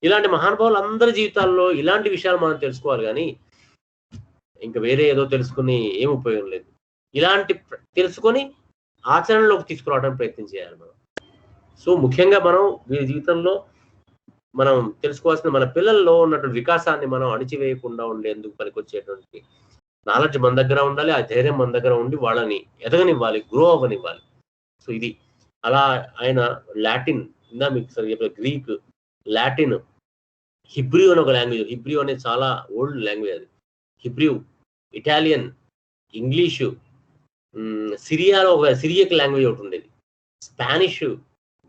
Speaker 1: ఇలాంటి మహానుభావులు అందరి జీవితాల్లో ఇలాంటి విషయాలు మనం తెలుసుకోవాలి, కానీ ఇంకా వేరే ఏదో తెలుసుకుని ఏం ఉపయోగం లేదు. ఇలాంటి తెలుసుకొని ఆచరణలోకి తీసుకురావడానికి ప్రయత్నం చేయాలి మనం. సో ముఖ్యంగా మనం వీరి జీవితంలో మనం తెలుసుకోవాల్సిన మన పిల్లల్లో ఉన్నటువంటి వికాసాన్ని మనం అణిచివేయకుండా ఉండేందుకు పనికొచ్చేటువంటి నాలెడ్జ్ మన దగ్గర ఉండాలి, ఆ ధైర్యం మన దగ్గర ఉండి వాళ్ళని ఎదగనివ్వాలి, గ్రో అవ్వనివ్వాలి. సో ఇది అలా ఆయన లాటిన్, ఇందా మీకు సరి చెప్పిన గ్రీక్, లాటిన్, హిబ్రియూ అని ఒక లాంగ్వేజ్. హిబ్రియూ అనేది చాలా ఓల్డ్ లాంగ్వేజ్. అది హిబ్రియూ, ఇటాలియన్, ఇంగ్లీషు, సిరియాలో ఒక సిరియక్ లాంగ్వేజ్ ఒకటి ఉండేది, స్పానిష్,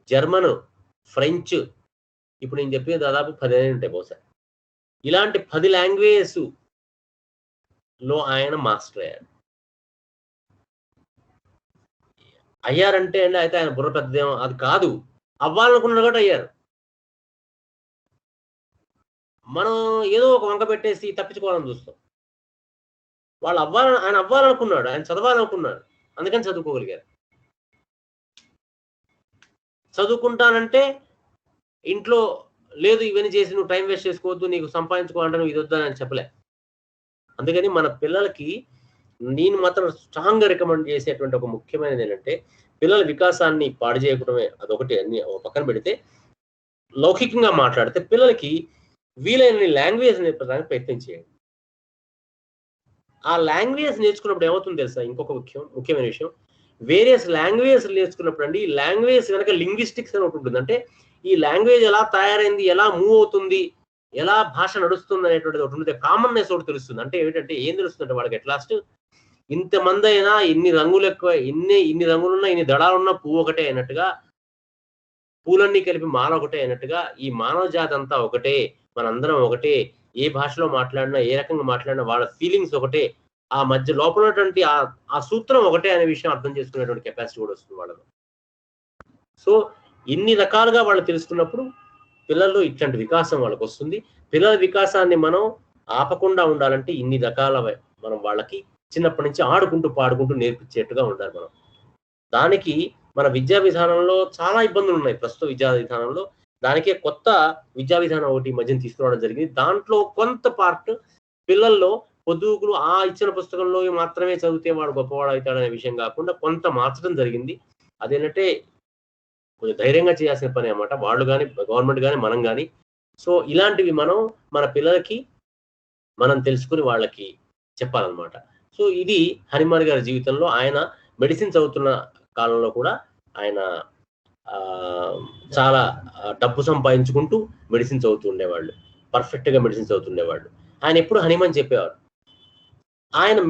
Speaker 1: జర్మన్, ఫ్రెంచ్. ఇప్పుడు నేను చెప్పిన దాదాపు 10 ఉంటాయి బహుశా. ఇలాంటి 10 లాంగ్వేజెస్ లో ఆయన మాస్టర్ అయ్యారంటే అండి, అయితే ఆయన బుర్ర పెద్దదేమో అది కాదు, అవ్వాలనుకున్నాడు కూడా అయ్యారు. మనం ఏదో ఒక వంక పెట్టేసి తప్పించుకోవాలని చూస్తాం. ఆయన అవ్వాలనుకున్నాడు, ఆయన చదవాలనుకున్నాడు, అందుకని చదువుకోగలిగారు. చదువుకుంటానంటే ఇంట్లో లేదు, ఇవన్నీ చేసి నువ్వు టైం వేస్ట్ చేసుకోవద్దు, నీకు సంపాదించుకోవాలంటే నువ్వు ఇది వద్దని చెప్పలే. అందుకని మన పిల్లలకి నేను మాత్రం స్ట్రాంగ్ గా రికమెండ్ చేసేటువంటి ఒక ముఖ్యమైనది ఏంటంటే, పిల్లల వికాసాన్ని పాడు చేయకూడమే అదొకటి. అన్ని పక్కన పెడితే లౌకికంగా మాట్లాడితే పిల్లలకి వీలైన లాంగ్వేజ్ నేర్పడానికి ప్రయత్నం చేయండి. ఆ లాంగ్వేజ్ నేర్చుకున్నప్పుడు ఏమవుతుంది తెలుసా, ఇంకొక ముఖ్యమైన విషయం, వేరియస్ లాంగ్వేజ్ నేర్చుకున్నప్పుడు అండి, ఈ లాంగ్వేజ్ కనుక లింగ్విస్టిక్స్ అని ఒకటి ఉంటుంది. అంటే ఈ లాంగ్వేజ్ ఎలా తయారైంది, ఎలా మూవ్ అవుతుంది, ఎలా భాష నడుస్తుంది అనేటువంటిది ఒకటి ఉంటుంది. కామన్నెస్ ఒకటి తెలుస్తుంది. అంటే ఏమిటంటే ఏం తెలుస్తుంది అంటే వాళ్ళకి అట్లాస్ట్ ఇంతమంది అయినా, ఇన్ని రంగులు ఎక్కువ, ఇన్ని రంగులున్నా, ఇన్ని దళాలున్నా పువ్వు ఒకటే అయినట్టుగా, పూలన్నీ కలిపి మాల ఒకటే అయినట్టుగా ఈ మానవ జాతి అంతా ఒకటే, మనందరం ఒకటే, ఏ భాషలో మాట్లాడినా, ఏ రకంగా మాట్లాడినా వాళ్ళ ఫీలింగ్స్ ఒకటే, ఆ మధ్య లోపల ఉన్నటువంటి ఆ సూత్రం ఒకటే అనే విషయం అర్థం చేసుకునేటువంటి కెపాసిటీ కూడా వస్తుంది వాళ్ళలో. సో ఇన్ని రకాలుగా వాళ్ళు తెలుసుకున్నప్పుడు పిల్లల్లో ఇట్లాంటి వికాసం వాళ్ళకి వస్తుంది. పిల్లల వికాసాన్ని మనం ఆపకుండా ఉండాలంటే ఇన్ని రకాల మనం వాళ్ళకి చిన్నప్పటి నుంచి ఆడుకుంటూ పాడుకుంటూ నేర్పించేట్టుగా ఉండాలి మనం. దానికి మన విద్యా విధానంలో చాలా ఇబ్బందులు ఉన్నాయి. ప్రస్తుత విద్యా విధానంలో దానికే కొత్త విద్యా విధానం ఒకటి మధ్యన తీసుకురావడం జరిగింది. దాంట్లో కొంత పార్ట్ పిల్లల్లో పొద్దుగులు ఆ ఇచ్చిన పుస్తకంలో మాత్రమే చదివితే వాడు గొప్పవాడు అవుతాడనే విషయం కాకుండా కొంత మార్చడం జరిగింది. అదేంటంటే కొంచెం ధైర్యంగా చేయాల్సిన పని అన్నమాట, వాళ్ళు కానీ, గవర్నమెంట్ కానీ, మనం కానీ. సో ఇలాంటివి మనం మన పిల్లలకి మనం తెలుసుకుని వాళ్ళకి చెప్పాలన్నమాట. సో ఇది హనుమాన్ గారి జీవితంలో ఆయన మెడిసిన్ చదువుతున్న కాలంలో కూడా ఆయన చాలా డబ్బు సంపాదించుకుంటూ మెడిసిన్ చదువుతూ ఉండేవాళ్ళు, పర్ఫెక్ట్ గా మెడిసిన్ చదువుతుండేవాళ్ళు. ఆయన ఎప్పుడు హనుమాన్ చెప్పేవారు. ఆయన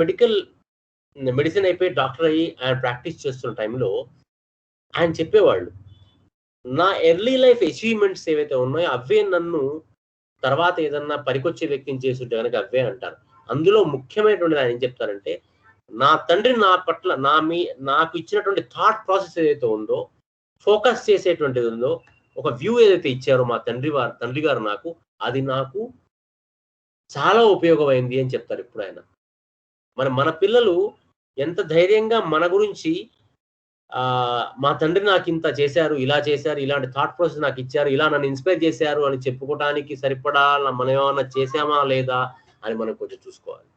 Speaker 1: మెడిసిన్ అయిపోయి డాక్టర్ అయ్యి ఆయన ప్రాక్టీస్ చేస్తున్న టైంలో ఆయన చెప్పేవాళ్ళు, నా ఎర్లీ లైఫ్ అచీవ్మెంట్స్ ఏవైతే ఉన్నాయో అవే నన్ను తర్వాత ఏదన్నా పనికొచ్చే వ్యక్తిని చేస్తుంటే కనుక అవే అంటారు. అందులో ముఖ్యమైనటువంటిది ఆయన ఏం చెప్తారంటే, నా తండ్రి నా పట్ల నాకు ఇచ్చినటువంటి థాట్ ప్రాసెస్ ఏదైతే ఉందో, ఫోకస్ చేసేటువంటిది ఉందో, ఒక వ్యూ ఏదైతే ఇచ్చారో మా తండ్రి గారు నాకు, అది నాకు చాలా ఉపయోగమైంది అని చెప్తారు ఇప్పుడు ఆయన. మన పిల్లలు ఎంత ధైర్యంగా మన గురించి మా తండ్రి నాకు ఇంత చేశారు, ఇలా చేశారు, ఇలాంటి థాట్ ప్రాసెస్ నాకు ఇచ్చారు, ఇలా నన్ను ఇన్స్పైర్ చేశారు అని చెప్పుకోవడానికి సరిపడా మనం ఏమన్నా చేశామా లేదా అని మనం కొంచెం చూసుకోవాలి.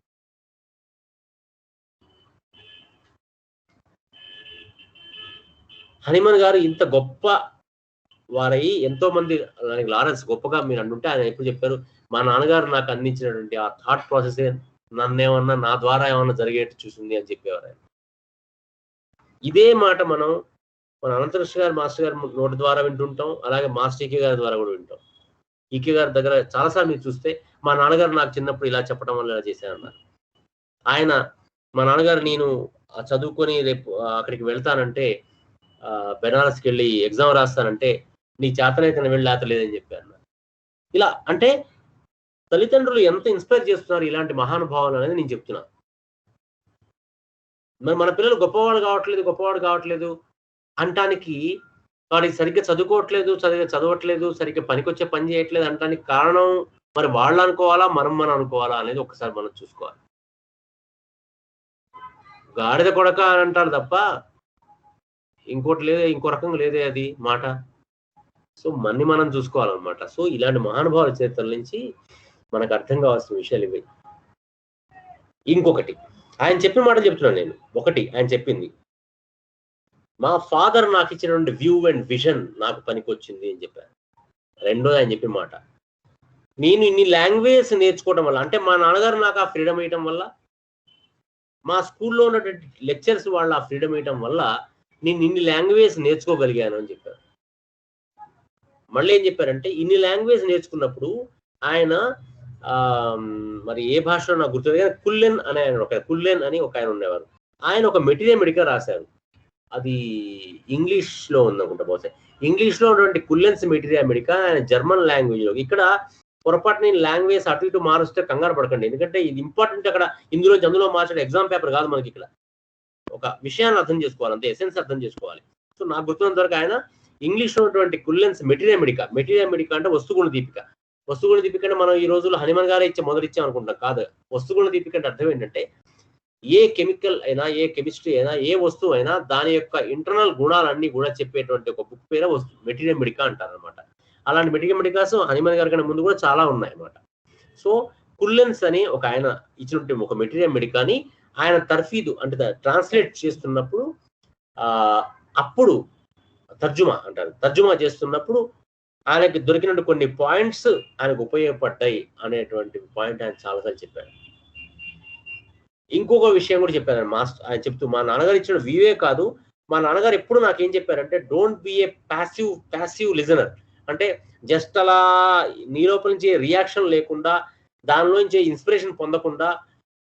Speaker 1: హనుమాన్ గారు ఇంత గొప్ప వారై ఎంతో మంది, లారెన్స్ గొప్పగా మీరు అంటుంటే ఆయన ఎప్పుడు చెప్పారు, మా నాన్నగారు నాకు అందించినటువంటి ఆ థాట్ ప్రాసెస్ నన్నేమన్నా నా ద్వారా ఏమన్నా జరిగేట్టు చూసింది అని చెప్పేవారు ఆయన. ఇదే మాట మన అనంతకృష్ణ గారు మాస్టర్ గారు నోటి ద్వారా వింటుంటాం, అలాగే మాస్టర్ ఈకే గారి ద్వారా కూడా వింటాం. ఈకే గారి దగ్గర చాలాసార్లు మీరు చూస్తే, మా నాన్నగారు నాకు చిన్నప్పుడు ఇలా చెప్పడం వల్ల ఇలా చేశారన్నారు. ఆయన మా నాన్నగారు నేను చదువుకొని రేపు అక్కడికి వెళ్తానంటే, బెనారస్కి వెళ్ళి ఎగ్జామ్ రాస్తానంటే, నీ చేతనైతే వెళ్ళి లేతలేదని చెప్పారు. ఇలా అంటే తల్లిదండ్రులు ఎంత ఇన్స్పైర్ చేస్తున్నారు ఇలాంటి మహానుభావులు అనేది నేను చెప్తున్నాను. మరి మన పిల్లలు గొప్పవాడు కావట్లేదు అంటానికి, వాడికి సరిగ్గా చదువుకోవట్లేదు, సరిగ్గా చదవట్లేదు, సరిగ్గా పనికొచ్చే పని చేయట్లేదు అంటానికి కారణం మరి వాళ్ళు అనుకోవాలా, మనం అనుకోవాలా అనేది ఒకసారి మనం చూసుకోవాలి. గాడిద కొడక అని అంటారు తప్ప ఇంకోటి లేదే, ఇంకో రకంగా లేదే అది మాట. సో మనం చూసుకోవాలన్నమాట. సో ఇలాంటి మహానుభావుల చరిత్రల నుంచి మనకు అర్థం కావాల్సిన విషయాలు ఇవి. ఇంకొకటి ఆయన చెప్పిన మాట చెప్తున్నాను నేను. ఒకటి ఆయన చెప్పింది, మా ఫాదర్ నాకు ఇచ్చినటువంటి వ్యూ అండ్ విజన్ నాకు పనికొచ్చింది అని చెప్పారు. రెండోది ఆయన చెప్పిన మాట, నేను ఇన్ని లాంగ్వేజెస్ నేర్చుకోవడం వల్ల, అంటే మా నాన్నగారు నాకు ఆ ఫ్రీడమ్ ఇవ్వడం వల్ల, మా స్కూల్లో ఉన్నటువంటి లెక్చర్స్ వాళ్ళు ఆ ఫ్రీడమ్ ఇవ్వడం వల్ల నేను ఇన్ని లాంగ్వేజ్ నేర్చుకోగలిగాను అని చెప్పారు. మళ్ళీ ఏం చెప్పారంటే, ఇన్ని లాంగ్వేజ్ నేర్చుకున్నప్పుడు ఆయన మరి ఏ భాషలో నాకు గుర్తుంది కానీ కుల్లెన్ అని ఆయన కుల్లెన్ అని ఒక ఆయన ఉండేవారు. ఆయన ఒక మెటీరియల్ మెడికా రాశారు. అది ఇంగ్లీష్ లో ఉందనుకుంటా బహుశా. ఇంగ్లీష్ లో ఉన్నటువంటి కుల్లెన్స్ మెటీరియల్ మెడికా ఆయన జర్మన్ లాంగ్వేజ్ లో. ఇక్కడ పొరపాటు నేను లాంగ్వేజ్ అటు ఇటు మారుస్తే కంగారు పడకండి, ఎందుకంటే ఇది ఇంపార్టెంట్. అక్కడ అందులో మార్చడం ఎగ్జామ్ పేపర్ కాదు మనకి. ఇక్కడ ఒక విషయాన్ని అర్థం చేసుకోవాలి, అంతే, ఎసెన్స్ అర్థం చేసుకోవాలి. సో నాకు గుర్తున్నంత వరకు ఆయన ఇంగ్లీష్ లో ఉన్నటువంటి కుల్లెన్స్ మెటీరియల్ మెడికా అంటే వస్తుగుణ దీపిక. వస్తుగుణ దీపిక అంటే మనం ఈ రోజుల్లో హనుమాన్ గారే మొదలు ఇచ్చాం అనుకుంటాం, కాదు. వస్తుగుణ దీపిక అంటే అర్థం ఏంటంటే, ఏ కెమికల్ అయినా, ఏ కెమిస్ట్రీ అయినా, ఏ వస్తువు అయినా దాని యొక్క ఇంటర్నల్ గుణాలన్నీ కూడా చెప్పేటువంటి ఒక బుక్ పేరు మెటీరియల్ మెడికా అంటారు అనమాట. అలాంటి మెటీరియల్ మెడికాస్ హనుమాన్ గారి కన్నా ముందు కూడా చాలా ఉన్నాయి అన్నమాట. సో కుల్లెన్స్ అని ఒక ఆయన ఇచ్చినటువంటి ఒక మెటీరియల్ మెడికాని ఆయన తర్ఫీదు అంటే ట్రాన్స్లేట్ చేస్తున్నప్పుడు అప్పుడు తర్జుమా చేస్తున్నప్పుడు ఆయనకి దొరికినట్టు కొన్ని పాయింట్స్ ఆయనకు ఉపయోగపడ్డాయి అనేటువంటి పాయింట్ ఆయన చాలాసార్లు చెప్పారు. ఇంకొక విషయం కూడా చెప్పారు ఆయన చెప్తూ, మా నాన్నగారు ఇచ్చిన వ్యూవే కాదు, మా నాన్నగారు ఎప్పుడు నాకేం చెప్పారంటే, don't be a passive listener. అంటే జస్ట్ అలా నీ లోపల నుంచి రియాక్షన్ లేకుండా, దానిలోంచి ఇన్స్పిరేషన్ పొందకుండా,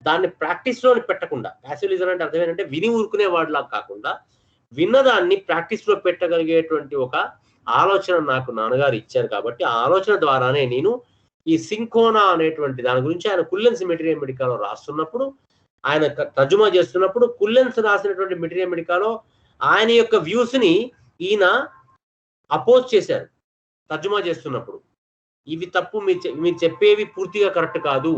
Speaker 1: దాన్ని ప్రాక్టీస్ లోని పెట్టకుండా. ప్యాసివ్ లిజనర్ అంటే అర్థం ఏంటంటే విని ఊరుకునే వాడిలా కాకుండా విన్నదాన్ని ప్రాక్టీస్ లో పెట్టగలిగేటువంటి ఒక ఆలోచన నాకు నాన్నగారు ఇచ్చారు. కాబట్టి ఆ ఆలోచన ద్వారానే నేను ఈ సింకోనా అనేటువంటి దాని గురించి ఆయన కుల్లెన్స్ మెటీరియల్ మెడికాలో రాస్తున్నప్పుడు, ఆయన తర్జుమా చేస్తున్నప్పుడు, కుల్లెన్స్ రాసినటువంటి మెటీరియల్ మెడికాలో ఆయన యొక్క వ్యూస్ ని ఈయన అపోజ్ చేశారు తర్జుమా చేస్తున్నప్పుడు. ఇవి తప్పు, మీరు చెప్పేవి పూర్తిగా కరెక్ట్ కాదు,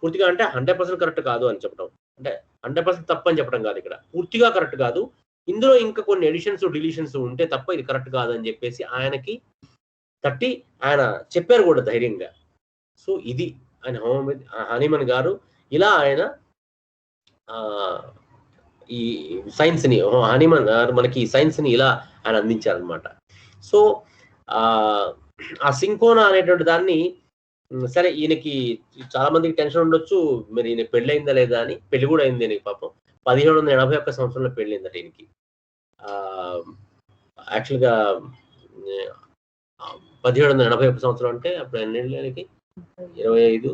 Speaker 1: పూర్తిగా అంటే 100% కరెక్ట్ కాదు అని చెప్పడం, అంటే 100% తప్పు అని చెప్పడం కాదు, ఇక్కడ పూర్తిగా కరెక్ట్ కాదు, ఇందులో ఇంకా కొన్ని ఎడిషన్స్ డిలీషన్స్ ఉంటే తప్ప ఇది కరెక్ట్ కాదు అని చెప్పేసి ఆయనకి తట్టి ఆయన చెప్పారు కూడా ధైర్యంగా. సో ఇది ఆయన హనీమన్ గారు ఇలా ఆయన ఈ సైన్స్ ని, హనీమన్ గారు మనకి ఈ సైన్స్ ని ఇలా ఆయన అందించారనమాట. సో ఆ సింకోనా అనేటువంటి దాన్ని, సరే ఈయనకి చాలా మందికి టెన్షన్ ఉండొచ్చు, మరి ఈయన పెళ్ళి అయిందా లేదా అని. పెళ్లి కూడా అయింది ఈయనకి పాపం. 1781 సంవత్సరంలో పెళ్లి అయిందట ఈయనకి. యాక్చువల్గా 1781 సంవత్సరం అంటే అప్పుడు ఎన్ని 25 56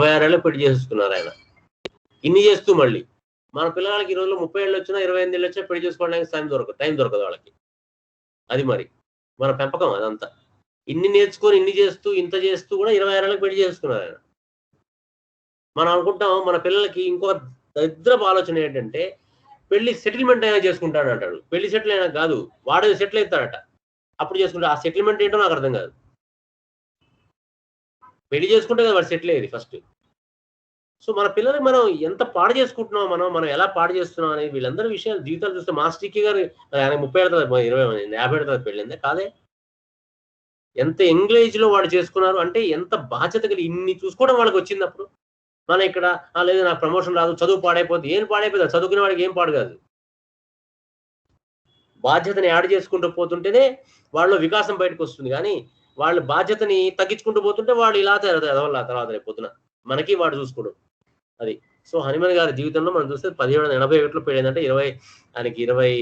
Speaker 1: 26 ఏళ్ళు పెళ్లి చేసుకున్నారు ఆయన. ఇన్ని చేస్తూ మళ్ళీ మన పిల్లలకి ఈ రోజులో 30 ఏళ్ళు వచ్చినా 28 ఏళ్ళు వచ్చినా పెళ్లి చేసుకోవడానికి టైం దొరకదు వాళ్ళకి. అది మరి మన పెంపకం అదంతా. ఇన్ని నేర్చుకొని ఇన్ని చేస్తూ ఇంత చేస్తూ కూడా 26 ఏళ్ళకి పెళ్లి చేసుకున్నారు ఆయన. మనం అనుకుంటాం మన పిల్లలకి ఇంకొక దరిద్రపు ఆలోచన ఏంటంటే, పెళ్లి సెటిల్మెంట్ అయినా చేసుకుంటాడు అంటాడు. పెళ్లి సెటిల్ అయినా కాదు, వాడు సెటిల్ అవుతాడట అప్పుడు చేసుకుంటా. ఆ సెటిల్మెంట్ ఏంటో నాకు అర్థం కాదు. పెళ్లి చేసుకుంటే కదా వాడు సెటిల్ అయ్యేది ఫస్ట్. సో మన పిల్లలకి మనం ఎంత పాడు చేసుకుంటున్నాం, మనం ఎలా పాడు చేస్తున్నాం అనేది వీళ్ళందరి విషయాలు జీవితాలు చూస్తే, మాస్టర్కి గారు ఆయన 30 ఏళ్ళ 50 ఏళ్ళ పెళ్ళిందే కాదే. ఎంత ఎంగేజ్ లో వాడు చేసుకున్నారు అంటే, ఎంత బాధ్యత కలిగి ఇన్ని చూసుకోవడం వాళ్ళకి వచ్చింది. అప్పుడు మన ఇక్కడ లేదు నాకు ప్రమోషన్ రాదు, చదువు పాడైపోద్ది. ఏం పాడైపోతుంది? చదువుకునే వాడికి ఏం పాడు కాదు. బాధ్యతని యాడ్ చేసుకుంటూ పోతుంటేనే వాళ్ళలో వికాసం బయటకు వస్తుంది. కానీ వాళ్ళ బాధ్యతని తగ్గించుకుంటూ పోతుంటే వాడు ఇలా తర్వాత రేపొద్దున మనకి వాడు చూసుకోడు. అది. సో హనుమాన్ గారి జీవితంలో మనం చూస్తే 1781లో పెళ్ళైందంటే ఆయనకి 26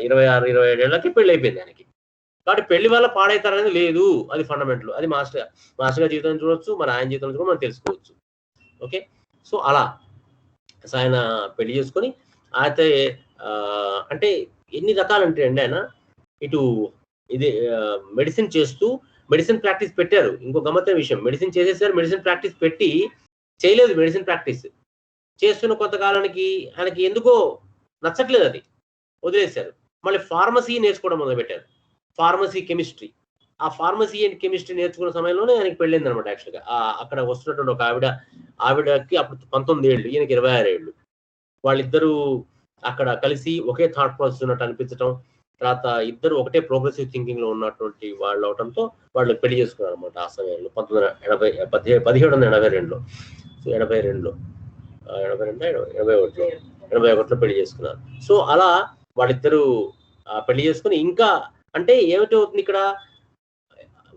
Speaker 1: 27 ఏళ్ళకి పెళ్లి అయిపోయింది ఆయనకి. కాబట్టి పెళ్లి వల్ల పాడైతారనేది లేదు, అది ఫండమెంటల్. అది మాస్టర్ గారి జీవితం చూడొచ్చు, మరి ఆయన జీవితం కూడా మనం తెలుసుకోవచ్చు. ఓకే. సో అలా ఆయన పెళ్లి చేసుకొని అయితే అంటే ఎన్ని రకాలంటే అండి, ఆయన ఇటు ఇది మెడిసిన్ చేస్తూ మెడిసిన్ ప్రాక్టీస్ పెట్టారు. ఇంకో గమ్మత్తైన విషయం, మెడిసిన్ చేసేసారు, మెడిసిన్ ప్రాక్టీస్ పెట్టి చేయలేదు. మెడిసిన్ ప్రాక్టీస్ చేస్తున్న కొంతకాలానికి ఆయనకి ఎందుకో నచ్చట్లేదు, అది వదిలేశారు. మళ్ళీ ఫార్మసీ నేర్చుకోవడం మొదలుపెట్టారు. ఫార్మసీ కెమిస్ట్రీ ఆ ఫార్మసీ అండ్ కెమిస్ట్రీ నేర్చుకున్న సమయంలోనే ఆయనకి పెళ్ళింది అనమాట. యాక్చువల్గా అక్కడ వస్తున్నటువంటి ఒక ఆవిడకి అప్పుడు 19 ఏళ్ళు, ఈయనకి 26 ఏళ్ళు. వాళ్ళిద్దరూ అక్కడ కలిసి ఒకే థాట్ ప్రాసెస్ ఉన్నట్టు అనిపించడం, తర్వాత ఇద్దరు ఒకటే ప్రోగ్రెసివ్ థింకింగ్ లో ఉన్నటువంటి వాళ్ళు అవడంతో వాళ్ళు పెళ్లి చేసుకున్నారు అనమాట. ఆ సమయంలో 1782లో 82లో 81లో పెళ్లి చేసుకున్నారు. సో అలా వాళ్ళిద్దరూ పెళ్లి చేసుకుని, ఇంకా అంటే ఏమిటవుతుంది ఇక్కడ,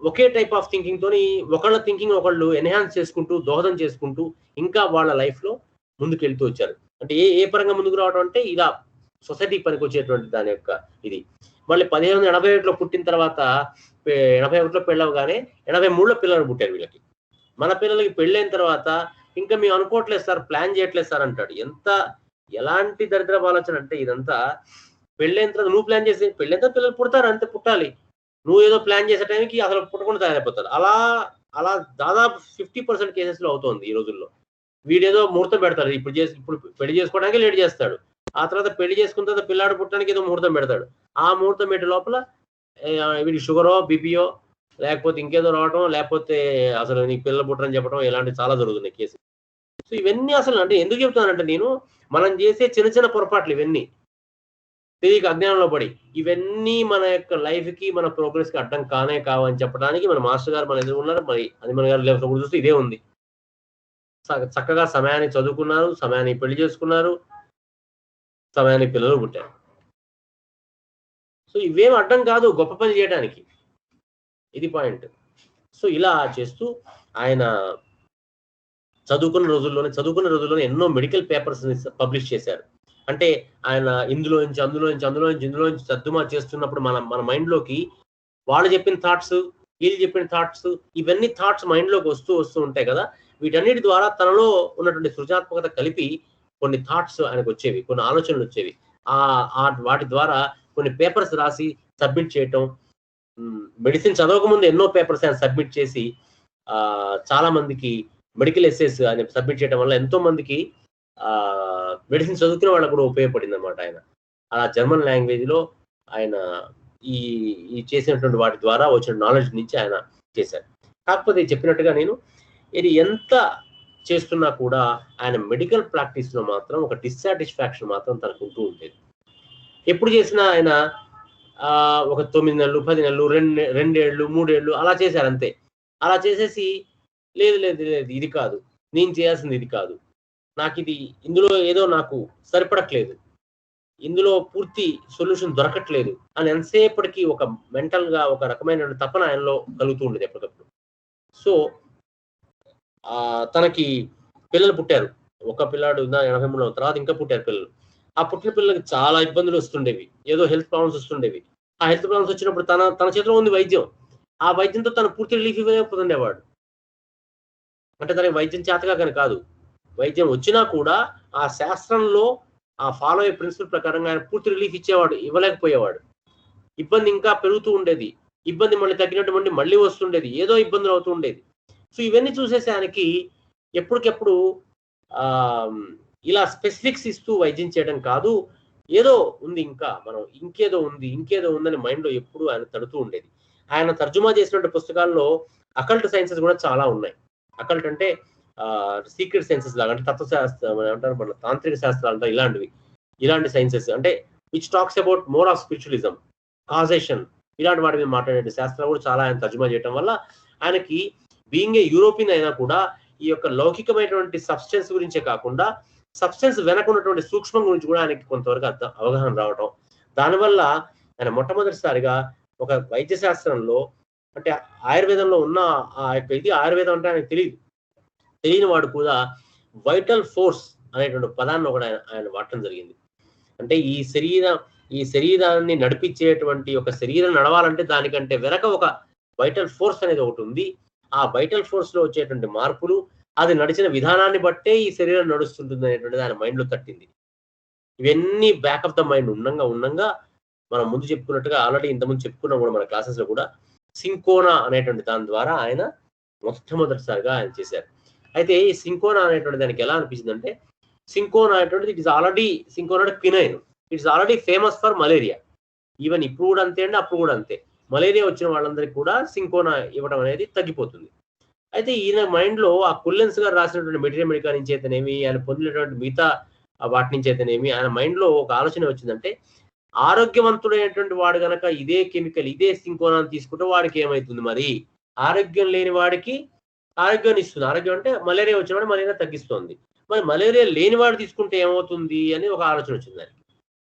Speaker 1: ఒకే టైప్ ఆఫ్ థింకింగ్ తోని ఒకళ్ళ థింకింగ్ ఒకళ్ళు ఎన్హాన్స్ చేసుకుంటూ, దోహదం చేసుకుంటూ ఇంకా వాళ్ళ లైఫ్ లో ముందుకు వెళ్తూ వచ్చారు. అంటే ఏ పరంగా ముందుకు రావడం అంటే ఇలా సొసైటీకి పనికి వచ్చేటువంటి దాని యొక్క ఇది. మళ్ళీ 1781లో పుట్టిన తర్వాత 81లో పెళ్ళవగానే 83లో పిల్లలు పుట్టారు వీళ్ళకి. మన పిల్లలకి పెళ్ళైన తర్వాత ఇంకా మేము అనుకోవట్లేదు సార్, ప్లాన్ చేయట్లేదు సార్ అంటాడు. ఎలాంటి దరిద్రపు ఆలోచన అంటే ఇదంతా. పెళ్ళైన తర్వాత నువ్వు ప్లాన్ చేసి, పెళ్ళైన తర్వాత పిల్లలు పుడతారు, అంతే పుట్టాలి. నువ్వు ఏదో ప్లాన్ చేసే టైంకి అసలు పుట్టకుండా తయారైపోతారు. అలా దాదాపు 50% కేసెస్ లో అవుతోంది ఈ రోజుల్లో. వీడేదో ముహూర్తం పెడతాడు, ఇప్పుడు పెళ్లి చేసుకోవడానికి లేట్ చేస్తాడు. ఆ తర్వాత పెళ్లి చేసుకున్న తర్వాత పిల్లాడు పుట్టడానికి ఏదో ముహూర్తం పెడతాడు. ఆ ముహూర్తం పెట్టే లోపల వీడికి షుగరో, బీపీయో, లేకపోతే ఇంకేదో రావటం, లేకపోతే అసలు నీకు పిల్లలు పుట్టరని చెప్పడం, ఇలాంటివి చాలా జరుగుతున్నాయి కేసు. సో ఇవన్నీ అసలు అంటే ఎందుకు చెప్తానంటే, నేను మనం చేసే చిన్న చిన్న పొరపాట్లు ఇవన్నీ తెలియక అజ్ఞానంలో పడి, ఇవన్నీ మన యొక్క లైఫ్ కి, మన ప్రోగ్రెస్ కి అడ్డం కానే కావని చెప్పడానికి మన మాస్టర్ గారు మన ఎదురు ఉన్నారు. మరి అనిమల్ గారు లేకపోతే చూస్తే ఇదే ఉంది. చక్కగా సమయాన్ని చదువుకున్నారు, సమయాన్ని పెళ్లి చేసుకున్నారు, సమయానికి పిల్లలు పుట్టారు. సో ఇవేం అడ్డం కాదు గొప్ప పని చేయడానికి, ఇది పాయింట్. సో ఇలా చేస్తూ ఆయన చదువుకున్న రోజుల్లోనే ఎన్నో మెడికల్ పేపర్స్ పబ్లిష్ చేశారు. అంటే ఆయన ఇందులో నుంచి తర్జుమా చేస్తున్నప్పుడు మన మైండ్ లోకి వాళ్ళు చెప్పిన థాట్స్, వీళ్ళు చెప్పిన థాట్స్, ఇవన్నీ థాట్స్ మైండ్ లోకి వస్తూ ఉంటాయి కదా. వీటన్నిటి ద్వారా తనలో ఉన్నటువంటి సృజనాత్మకత కలిపి కొన్ని థాట్స్ ఆయనకు వచ్చేవి, కొన్ని ఆలోచనలు వచ్చేవి. వాటి ద్వారా కొన్ని పేపర్స్ రాసి సబ్మిట్ చేయటం. మెడిసిన్ చదవకముందు ఎన్నో పేపర్స్ ఆయన సబ్మిట్ చేసి చాలా మందికి మెడికల్ ఎస్సేస్ ఆయన సబ్మిట్ చేయడం వల్ల ఎంతో మందికి మెడిసిన్ చదువుకునే వాళ్ళకు కూడా ఉపయోగపడింది అనమాట. ఆయన అలా జర్మన్ లాంగ్వేజ్ లో ఆయన ఈ చేసినటువంటి వాటి ద్వారా వచ్చిన నాలెడ్జ్ నుంచి ఆయన చేశారు. కాకపోతే చెప్పినట్టుగా నేను ఇది ఎంత చేస్తున్నా కూడా ఆయన మెడికల్ ప్రాక్టీస్ లో మాత్రం ఒక డిస్సాటిస్ఫాక్షన్ మాత్రం తనకు ఉంటూ ఉండేది. ఎప్పుడు చేసినా ఆయన ఒక 9 నెలలు, 10 నెలలు, 2 ఏళ్ళు, 3 ఏళ్ళు అలా చేశారు అంతే. అలా చేసేసి లేదు ఇది కాదు, నేను చేయాల్సింది ఇది కాదు, ఇందులో ఏదో నాకు సరిపడట్లేదు, ఇందులో పూర్తి సొల్యూషన్ దొరకట్లేదు అని ఎంతసేపటికి ఒక మెంటల్ గా ఒక రకమైన తపన ఆయనలో కలుగుతూ ఉండేది ఎప్పటికప్పుడు. సో తనకి పిల్లలు పుట్టారు. ఒక పిల్లాడు 83లో, తర్వాత ఇంకా పుట్టారు పిల్లలు. ఆ పుట్టిన పిల్లలకి చాలా ఇబ్బందులు వస్తుండేవి, ఏదో హెల్త్ ప్రాబ్లమ్స్ వస్తుండేవి. ఆ హెల్త్ ప్రాబ్లమ్స్ వచ్చినప్పుడు తన చేతిలో ఉంది వైద్యం. ఆ వైద్యంతో తను పూర్తి రిలీఫ్ ఇవ్వలేకపోతుండేవాడు. అంటే తనకి వైద్యం చేతకాకని కాదు, వైద్యం వచ్చినా కూడా ఆ శాస్త్రంలో ఆ ఫాలో అయ్యే ప్రిన్సిపల్ ప్రకారంగా ఆయన పూర్తి రిలీఫ్ ఇవ్వలేకపోయేవాడు. ఇబ్బంది ఇంకా పెరుగుతూ ఉండేది. ఇబ్బంది మళ్ళీ తగ్గినటువంటి మళ్ళీ వస్తుండేది, ఏదో ఇబ్బందులు అవుతూ ఉండేది. సో ఇవన్నీ చూసేసి ఆయనకి ఎప్పటికెప్పుడు ఇలా స్పెసిఫిక్స్ ఇస్తూ వైద్యం చేయడం కాదు, ఏదో ఉంది, ఇంకేదో ఉందని మైండ్ లో ఎప్పుడు ఆయన తడుతూ ఉండేది. ఆయన తర్జుమా చేసినటువంటి పుస్తకాల్లో అకల్ట్ సైన్సెస్ కూడా చాలా ఉన్నాయి. అకల్ట్ అంటే సీక్రెట్ సైన్సెస్ లాగా, అంటే తత్వశాస్త్రం అంటారు, మన తాంత్రిక శాస్త్రాలు అంటారు, ఇలాంటి సైన్సెస్ అంటే which talks about more of spiritualism, causation, ఇలాంటి వాటి మీద మాట్లాడే శాస్త్రాలు కూడా చాలా ఆయన తర్జుమా చేయడం వల్ల ఆయనకి బీయింగ్ ఏ యూరోపియన్ అయినా కూడా ఈ యొక్క లౌకికమైనటువంటి సబ్స్టెన్స్ గురించే కాకుండా సబ్స్టెన్స్ వెనక ఉన్నటువంటి సూక్ష్మం గురించి కూడా ఆయనకి కొంతవరకు అవగాహన రావటం. దానివల్ల ఆయన మొట్టమొదటిసారిగా ఒక వైద్య శాస్త్రంలో, అంటే ఆయుర్వేదంలో ఉన్న ఆ యొక్క ఇది ఆయుర్వేదం అంటే ఆయనకు తెలియని వాడు కూడా వైటల్ ఫోర్స్ అనేటువంటి పదాన్ని ఒకటి ఆయన వాడటం జరిగింది. అంటే ఈ శరీరాన్ని నడిపించేటువంటి ఒక శరీరం నడవాలంటే దానికంటే వెనక ఒక వైటల్ ఫోర్స్ అనేది ఒకటి ఉంది. ఆ వైటల్ ఫోర్స్ లో వచ్చేటువంటి మార్పులు, అది నడిచిన విధానాన్ని బట్టే ఈ శరీరం నడుస్తుంటుంది అనేటువంటిది ఆయన మైండ్ లో తట్టింది. ఇవన్నీ బ్యాక్ ఆఫ్ ద మైండ్ ఉండంగా మనం ముందు చెప్పుకున్నట్టుగా, ఆల్రెడీ ఇంతకుముందు చెప్పుకున్నాం కూడా మన క్లాసెస్ లో కూడా, సింకోనా అనేటువంటి దాని ద్వారా ఆయన మొట్టమొదటిసారిగా ఆయన చేశారు. అయితే ఈ సింకోనా అనేటువంటి దానికి ఎలా అనిపించింది అంటే, సింకోనా అనేటువంటిది it is already, cinchona quinine, it's already famous for malaria. Even ఇప్పుడు కూడా అంతే అండి, అప్పుడు కూడా అంతే. మలేరియా వచ్చిన వాళ్ళందరికీ కూడా సింకోనా ఇవ్వడం అనేది తగ్గిపోతుంది. అయితే ఈయన మైండ్లో ఆ కుల్లెన్స్ గారు రాసినటువంటి మెటీరియల్ మెడికా నుంచి అయితేనేమి, ఆయన పొందినటువంటి మిగతా వాటి నుంచి అయితేనేమి, ఆయన మైండ్లో ఒక ఆలోచన వచ్చిందంటే, ఆరోగ్యవంతుడైనటువంటి వాడు గనక ఇదే కెమికల్, ఇదే సింకోనాన్ని తీసుకుంటే వాడికి ఏమవుతుంది మరి? ఆరోగ్యం లేని వాడికి ఆరోగ్యాన్ని ఇస్తుంది. ఆరోగ్యం అంటే మలేరియా వచ్చిన వాడు మలేరియా తగ్గిస్తుంది. మరి మలేరియా లేని వాడు తీసుకుంటే ఏమవుతుంది అని ఒక ఆలోచన వచ్చింది దానికి.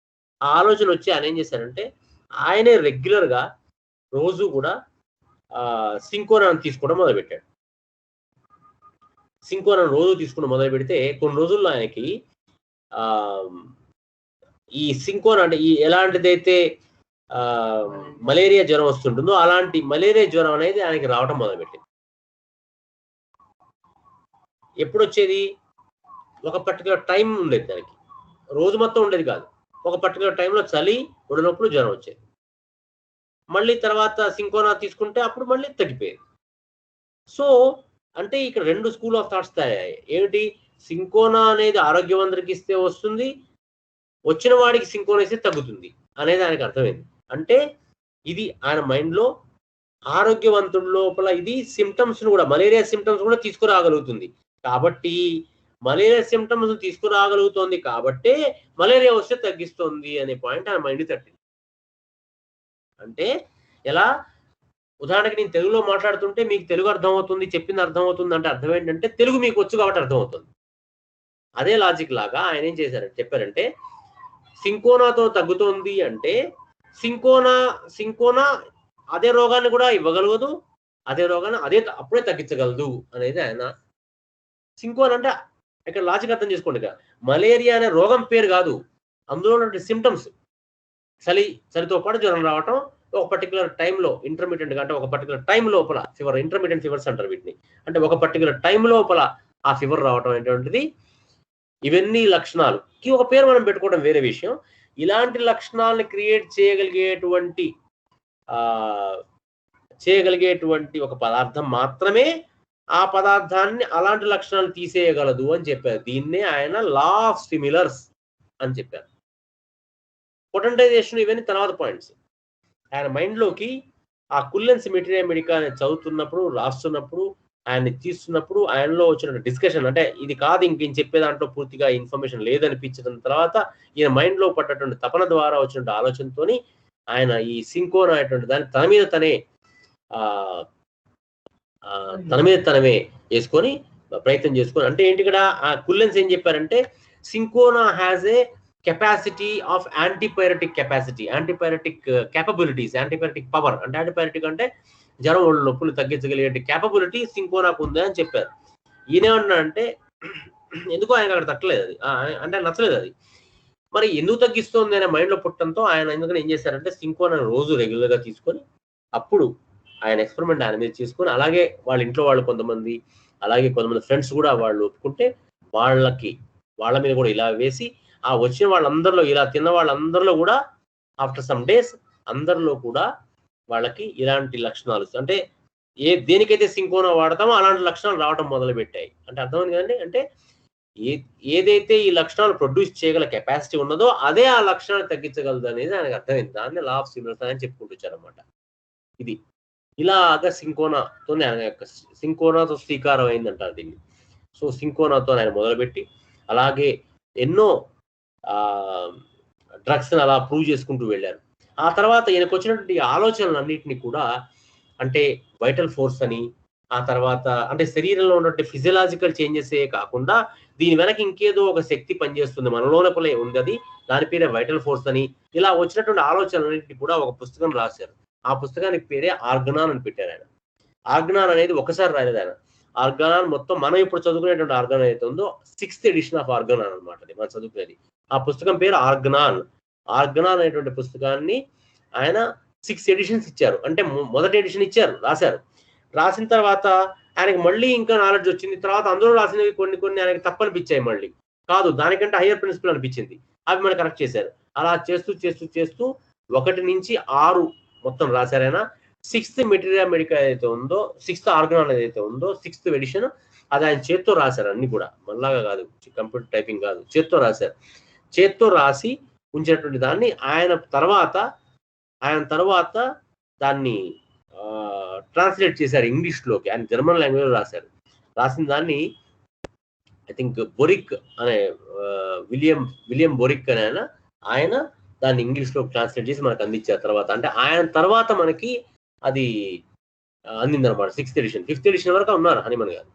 Speaker 1: ఆ ఆలోచన వచ్చి ఆయన ఏం చేశారంటే, ఆయనే రెగ్యులర్గా రోజు కూడా సింకోనాన్ని తీసుకోవడం మొదలుపెట్టాడు. సింకోనాన్ని రోజు తీసుకోవడం మొదలు పెడితే కొన్ని రోజుల్లో ఆయనకి ఈ సింకోనా అంటే ఈ ఎలాంటిదైతే మలేరియా జ్వరం వస్తుంటుందో అలాంటి మలేరియా జ్వరం అనేది ఆయనకి రావడం మొదలుపెట్టింది. ఎప్పుడు వచ్చేది? ఒక పర్టికులర్ టైం ఉండేది దానికి, రోజు మొత్తం ఉండేది కాదు. ఒక పర్టికులర్ టైంలో చలి ఉడినప్పుడు జ్వరం వచ్చేది. మళ్ళీ తర్వాత సింకోనా తీసుకుంటే అప్పుడు మళ్ళీ తగ్గిపోయేది. సో అంటే ఇక్కడ 2 స్కూల్ ఆఫ్ థాట్స్ తయారయ్యాయి. ఏమిటి? సింకోనా అనేది ఆరోగ్యవంతుడికి ఇస్తే వస్తుంది, వచ్చిన వాడికి సింకోనా ఇస్తే తగ్గుతుంది అనేది ఆయనకు అర్థమైంది. అంటే ఇది ఆయన మైండ్లో ఆరోగ్యవంతుడి లోపల ఇది సిమ్టమ్స్ కూడా, మలేరియా సిమ్టమ్స్ కూడా తీసుకురాగలుగుతుంది. కాబట్టి మలేరియా సిమ్టమ్స్ తీసుకురాగలుగుతుంది కాబట్టే మలేరియా వస్తే తగ్గిస్తుంది అనే పాయింట్ ఆయన మైండ్ తట్టింది. అంటే ఎలా? ఉదాహరణకి నేను తెలుగులో మాట్లాడుతుంటే మీకు తెలుగు అర్థమవుతుంది, చెప్పింది అర్థమవుతుంది అంటే అర్థం ఏంటంటే తెలుగు మీకు వచ్చు కాబట్టి అర్థమవుతుంది. అదే లాజిక్ లాగా ఆయన ఏం చేశారంటే చెప్పారంటే, సింకోనాతో తగ్గుతోంది అంటే సింకోనా అదే రోగాన్ని కూడా ఇవ్వగలగదు, అదే రోగాన్ని అప్పుడే తగ్గించగలదు అనేది ఆయన. సింకోనా అంటే ఇక్కడ లాజిక్ అర్థం చేసుకోండి. మలేరియా అనే రోగం పేరు కాదు, అందులో ఉన్నటువంటి సిమ్టమ్స్. చలితో పాటు జ్వరం రావటం, ఒక పర్టికులర్ టైంలో ఇంటర్మీడియట్గా, అంటే ఒక పర్టికులర్ టైం లోపల ఫీవర్, ఇంటర్మీడియట్ ఫీవర్స్ అంటారు వీటిని. అంటే ఒక పర్టికులర్ టైం లోపల ఆ ఫీవర్ రావటం అనేటువంటిది. ఇవన్నీ లక్షణాలకి ఒక పేరు మనం పెట్టుకోవడం వేరే విషయం. ఇలాంటి లక్షణాలను క్రియేట్ చేయగలిగేటువంటి ఒక పదార్థం మాత్రమే ఆ పదార్థాన్ని అలాంటి లక్షణాలు తీసేయగలదు అని చెప్పారు. దీన్నే ఆయన లా ఆఫ్ సిమిలర్స్ అని చెప్పారు. పొటెంటైజేషన్ ఇవన్నీ తర్వాత పాయింట్స్. ఆయన మైండ్లోకి ఆ కుల్లెన్స్ మెటీరియల్ మెడికా అనేది చదువుతున్నప్పుడు, రాస్తున్నప్పుడు, ఆయన్ని తీస్తున్నప్పుడు ఆయనలో వచ్చిన డిస్కషన్, అంటే ఇది కాదు ఇంకేం చెప్పే దాంట్లో పూర్తిగా ఇన్ఫర్మేషన్ లేదనిపించిన తర్వాత ఈయన మైండ్లో పడ్డటువంటి తపన ద్వారా వచ్చిన ఆలోచనతోని ఆయన ఈ సింకోనా అనేటువంటి దాన్ని తన మీద తనమే వేసుకొని ప్రయత్నం చేసుకొని, అంటే ఏంటి ఇక్కడ ఆ కుల్లెన్స్ ఏం చెప్పారంటే, cinchona has a capacity of antipyretic capacity, antipyretic capabilities, antipyretic power. అంటే యాంటీపైరటిక్ అంటే జ్వరం, ఒళ్ళు నొప్పులు తగ్గించగలిగే క్యాపబిలిటీ సింకోనాకు ఉంది అని చెప్పారు. ఈయనేమన్నాడంటే, ఎందుకో ఆయనకు అక్కడ తట్టలేదు అది, అంటే నచ్చలేదు అది. మరి ఎందుకు తగ్గిస్తుంది అనే మైండ్లో పుట్టడంతో ఆయన ఎందుకని ఏం చేశారంటే, సింకోనా రోజు రెగ్యులర్గా తీసుకొని అప్పుడు ఆయన ఎక్స్పెరిమెంట్ ఆయన మీద చేసుకొని, అలాగే వాళ్ళ ఇంట్లో వాళ్ళు కొంతమంది, అలాగే కొంతమంది ఫ్రెండ్స్ కూడా వాళ్ళు ఒప్పుకుంటే వాళ్ళ మీద కూడా ఇలా వేసి, ఆ వచ్చిన వాళ్ళందరిలో, ఇలా తిన్న వాళ్ళందరిలో కూడా ఆఫ్టర్ సమ్ డేస్ అందరిలో కూడా వాళ్ళకి ఇలాంటి లక్షణాలు, అంటే దేనికైతే సింకోనా వాడతామో అలాంటి లక్షణాలు రావడం మొదలు పెట్టాయి. అంటే అర్థమైంది కదండి. అంటే ఏదైతే ఈ లక్షణాలు ప్రొడ్యూస్ చేయగల కెపాసిటీ ఉన్నదో అదే ఆ లక్షణాలు తగ్గించగలదు అనేది ఆయనకు అర్థమైంది. దాన్ని లా ఆఫ్ సిమిలర్స్ అని చెప్పుకుంటూ వచ్చారనమాట. ఇది ఇలాగా సింకోనాతో శ్రీకారం అయిందంటారు దీన్ని. సో సింకోనాతో ఆయన మొదలుపెట్టి అలాగే ఎన్నో డ్రగ్స్ అలా ప్రూవ్ చేసుకుంటూ వెళ్ళారు. ఆ తర్వాత ఈయనకు వచ్చినటువంటి ఆలోచనలన్నింటినీ కూడా, అంటే వైటల్ ఫోర్స్ అని, ఆ తర్వాత అంటే శరీరంలో ఉన్నటువంటి ఫిజియలాజికల్ చేంజెసే కాకుండా దీని వెనక ఇంకేదో ఒక శక్తి పనిచేస్తుంది, మనలోనే ఉంది అది, దాని పేరే వైటల్ ఫోర్స్ అని, ఇలా వచ్చినటువంటి ఆలోచనలన్నింటినీ కూడా ఒక పుస్తకం రాశారు. ఆ పుస్తకానికి పేరే ఆర్గనాన్ అని పెట్టారు ఆయన. ఆర్గనాన్ అనేది ఒకసారి రాలేదు ఆయన. ఆర్గనాన్ మొత్తం మనం ఇప్పుడు చదువుకునేటువంటి ఆర్గనాన్ అయితే ఉందో 6th ఎడిషన్ ఆఫ్ ఆర్గనాన్ అనమాట, అది మనం చదువుకునేది. ఆ పుస్తకం పేరు ఆర్గనాన్. ఆర్గనాన్ అనేటువంటి పుస్తకాన్ని ఆయన 6 ఎడిషన్స్ ఇచ్చారు. అంటే మొదటి ఎడిషన్ ఇచ్చారు, రాసిన తర్వాత ఆయనకి మళ్ళీ ఇంకా నాలెడ్జ్ వచ్చింది. తర్వాత అందులో రాసినవి కొన్ని ఆయనకి తప్పనిపించాయి, మళ్ళీ కాదు దానికంటే హయ్యర్ ప్రిన్సిపల్ అనిపించింది, అవి మనం కరెక్ట్ చేశారు. అలా చేస్తూ 1 నుంచి 6 మొత్తం రాశారు ఆయన. 6th మెటీరియల్ మెడికా ఏదైతే ఉందో, 6th ఆర్గనాన్ ఏదైతే ఉందో, 6th ఎడిషన్, అది ఆయన చేత్తో రాశారు. అన్ని కూడా మనలాగా కాదు, కంప్యూటర్ టైపింగ్ కాదు, చేత్తో రాశారు. చేత్తో రాసి ఉంచినటువంటి దాన్ని ఆయన తర్వాత దాన్ని ట్రాన్స్లేట్ చేశారు ఇంగ్లీష్లోకి. ఆయన జర్మన్ లాంగ్వేజ్లో రాసిన దాన్ని ఐ థింక్ బొరిక్ అనే విలియం బొరిక్ అనే ఆయన దాన్ని ఇంగ్లీష్లో ట్రాన్స్లేట్ చేసి మనకు అందించారు తర్వాత. అంటే ఆయన తర్వాత మనకి అది అందిందనమాట 6th ఎడిషన్. 5th ఎడిషన్ వరకు ఉన్నారు హనీమన్ గారు.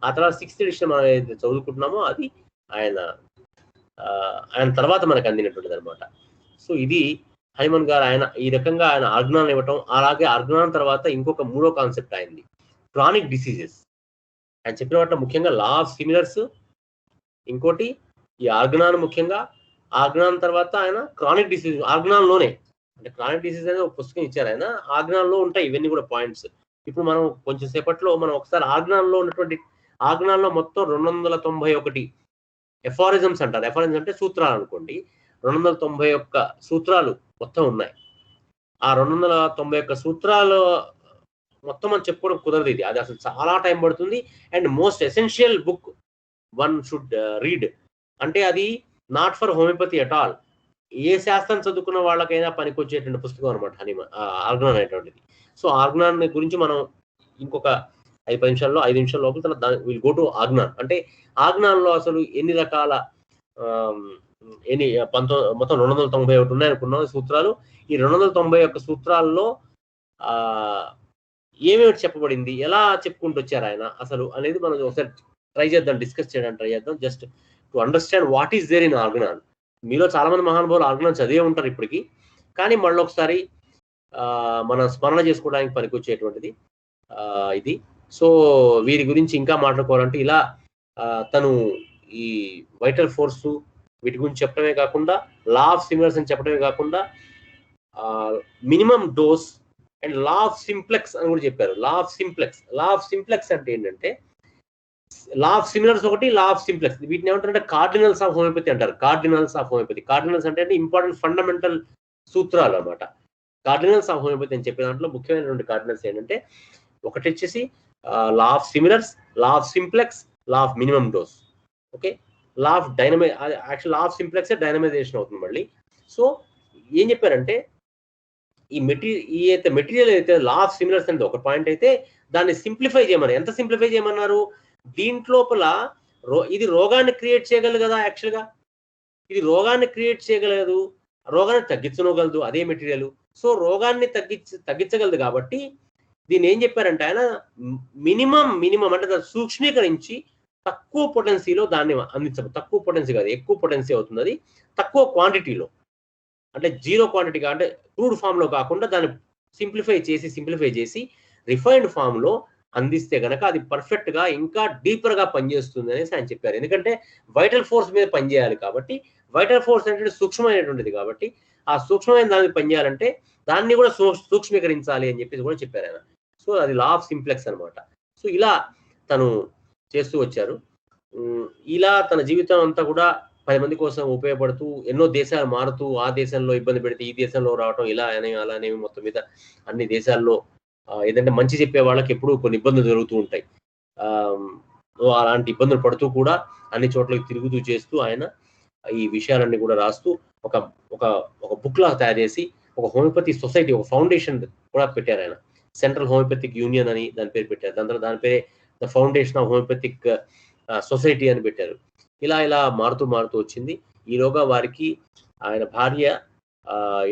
Speaker 1: ఆ తర్వాత 6th ఎడిషన్ మనం ఏదైతే చదువుకుంటున్నామో అది ఆయన తర్వాత మనకు అందినటువంటిది అనమాట. సో ఇది హనీమన్ గారు ఆయన ఈ రకంగా ఆయన ఆర్గనాన్ ఇవ్వటం. అలాగే ఆర్గనాన్ తర్వాత ఇంకొక మూడో కాన్సెప్ట్ అయింది, క్రానిక్ డిసీజెస్. ఆయన చెప్పిన వాటిలో ముఖ్యంగా లా ఆఫ్ సిమిలర్స్, ఇంకోటి ఈ ఆర్గనాన్. ముఖ్యంగా ఆర్గనాన్ తర్వాత ఆయన క్రానిక్ డిసీజ్ ఆర్గనాన్లోనే, అంటే క్రానిక్ డిసీజ్ అనేది ఒక పుస్తకం ఇచ్చారు ఆయన. ఆర్గనాన్లో ఉంటాయి ఇవన్నీ కూడా పాయింట్స్. ఇప్పుడు మనం కొంచెం సేపట్లో మనం ఒకసారి ఆర్గనాన్లో ఉన్నటువంటి ఆర్గనాన్లో మొత్తం 291 ఎఫారిజమ్స్ అంటారు. ఎఫారిజమ్స్ అంటే సూత్రాలు అనుకోండి. 291 సూత్రాలు మొత్తం ఉన్నాయి. ఆ 291 సూత్రాలు మొత్తం మనం చెప్పుకోవడం కుదరదు. ఇది అది అసలు చాలా టైం పడుతుంది. And most essential book one should read. అంటే అది not for homoeopathy at all. ఏ శాస్త్రం చదువుకున్న వాళ్ళకైనా పనికొచ్చేటువంటి పుస్తకం అనమాట ఆర్గనాన్ అనేటువంటిది. సో ఆర్గనాన్ గురించి మనం ఇంకొక 5 నిమిషాల లోపల విల్ గో టు ఆర్గనాన్. అంటే ఆర్గనాన్లో అసలు ఎన్ని రకాల మొత్తం 291 ఉన్నాయనుకున్నాం సూత్రాలు. ఈ 291 సూత్రాల్లో ఏమేమి చెప్పబడింది, ఎలా చెప్పుకుంటూ వచ్చారు ఆయన అసలు అనేది మనం ఒకసారి ట్రై చేద్దాం, డిస్కస్ చేయడానికి ట్రై చేద్దాం. Just to understand what is there in Organon. మీలో చాలా మంది మహానుభావులు ఆర్గనాన్ చదివే ఉంటారు ఇప్పటికీ, కానీ మళ్ళీ ఒకసారి మనం స్మరణ చేసుకోవడానికి పనికొచ్చేటువంటిది ఇది. సో వీరి గురించి ఇంకా మాట్లాడుకోవాలంటే ఇలా తను ఈ వైటల్ ఫోర్స్ వీటి గురించి చెప్పడమే కాకుండా, లా ఆఫ్ సిమిలర్స్ అని చెప్పడమే కాకుండా, minimum dose and law of simplex అని కూడా చెప్పారు. లా ఆఫ్ సింప్లెక్స్ అంటే ఏంటంటే, లా ఆఫ్ సిమిలర్స్ ఒకటి, లా ఆఫ్ సింప్లెక్స్. వీటిని ఏమంటారంటే కార్డినల్స్ ఆఫ్ హోమియోపతి అంటారు. Cardinals of homeopathy. కార్డినల్స్ అంటే ఇంపార్టెంట్ ఫండమెంటల్ సూత్రాలు అనమాట. కార్డినల్స్ ఆఫ్ హోమియోపతి అని చెప్పే దాంట్లో ముఖ్యమైనటువంటి కార్డినల్స్ ఏంటంటే, ఒకటి వచ్చేసి law of similars, law of simplex, law of minimum dose. Okay, law of actual law of simplex dynamisation అవుతుంది మళ్ళీ. సో ఏం చెప్పారంటే, ఈ మెటీరియల్ అయితే లా ఆఫ్ సిమిలర్స్ అనేది ఒక పాయింట్ అయితే, దాన్ని సింప్లిఫై చేయమన్నారు. ఎంత సింప్లిఫై చేయమన్నారు? దీంట్లోపల ఇది రోగాన్ని క్రియేట్ చేయగలదు కదా. యాక్చువల్గా ఇది రోగాన్ని క్రియేట్ చేయగలదు, రోగాన్ని తగ్గించగలదు అదే మెటీరియల్. సో రోగాన్ని తగ్గించగలదు కాబట్టి దీన్ని ఏం చెప్పారంటే ఆయన మినిమం అంటే దాన్ని సూక్ష్మీకరించి తక్కువ పొటెన్సీలో దాన్ని తక్కువ పొటెన్సీ కాదు, ఎక్కువ పొటెన్సీ అవుతుంది. అది తక్కువ క్వాంటిటీలో, అంటే జీరో క్వాంటిటీగా, అంటే క్రూడ్ ఫామ్లో కాకుండా దాన్ని సింప్లిఫై చేసి రిఫైన్డ్ ఫామ్లో అందిస్తే గనక అది పర్ఫెక్ట్గా ఇంకా డీపర్గా పనిచేస్తుంది అనేసి ఆయన చెప్పారు. ఎందుకంటే వైటల్ ఫోర్స్ మీద పనిచేయాలి కాబట్టి, వైటల్ ఫోర్స్ అంటే సూక్ష్మమైనటువంటిది కాబట్టి, ఆ సూక్ష్మమైన దానికి పనిచేయాలంటే దాన్ని కూడా సూక్ష్మీకరించాలి అని చెప్పేసి కూడా చెప్పారు ఆయన. సో అది లా ఆఫ్ సింప్లెక్స్ అనమాట. సో ఇలా తను చేస్తూ వచ్చారు. ఇలా తన జీవితం అంతా కూడా 10 మంది కోసం ఉపయోగపడుతూ, ఎన్నో దేశాలు మారుతూ, ఆ దేశంలో ఇబ్బంది పెడితే ఈ దేశంలో రావటం, ఇలా అలానే మొత్తం మీద అన్ని దేశాల్లో ఏదంటే మంచి చెప్పే వాళ్ళకి ఎప్పుడూ కొన్ని ఇబ్బందులు జరుగుతూ ఉంటాయి. అలాంటి ఇబ్బందులు పడుతూ కూడా అన్ని చోట్లకి తిరుగుతూ చేస్తూ ఆయన ఈ విషయాలన్నీ కూడా రాస్తూ ఒక బుక్ లా తయారు చేసి ఒక హోమియోపతి సొసైటీ, ఒక ఫౌండేషన్ కూడా పెట్టారు ఆయన. సెంట్రల్ హోమియోపతిక్ యూనియన్ అని దాని పేరు పెట్టారు. దాని పేరే the foundation of homeopathic society అని పెట్టారు. ఇలా మారుతూ వచ్చింది. ఈలోగా వారికి ఆయన భార్య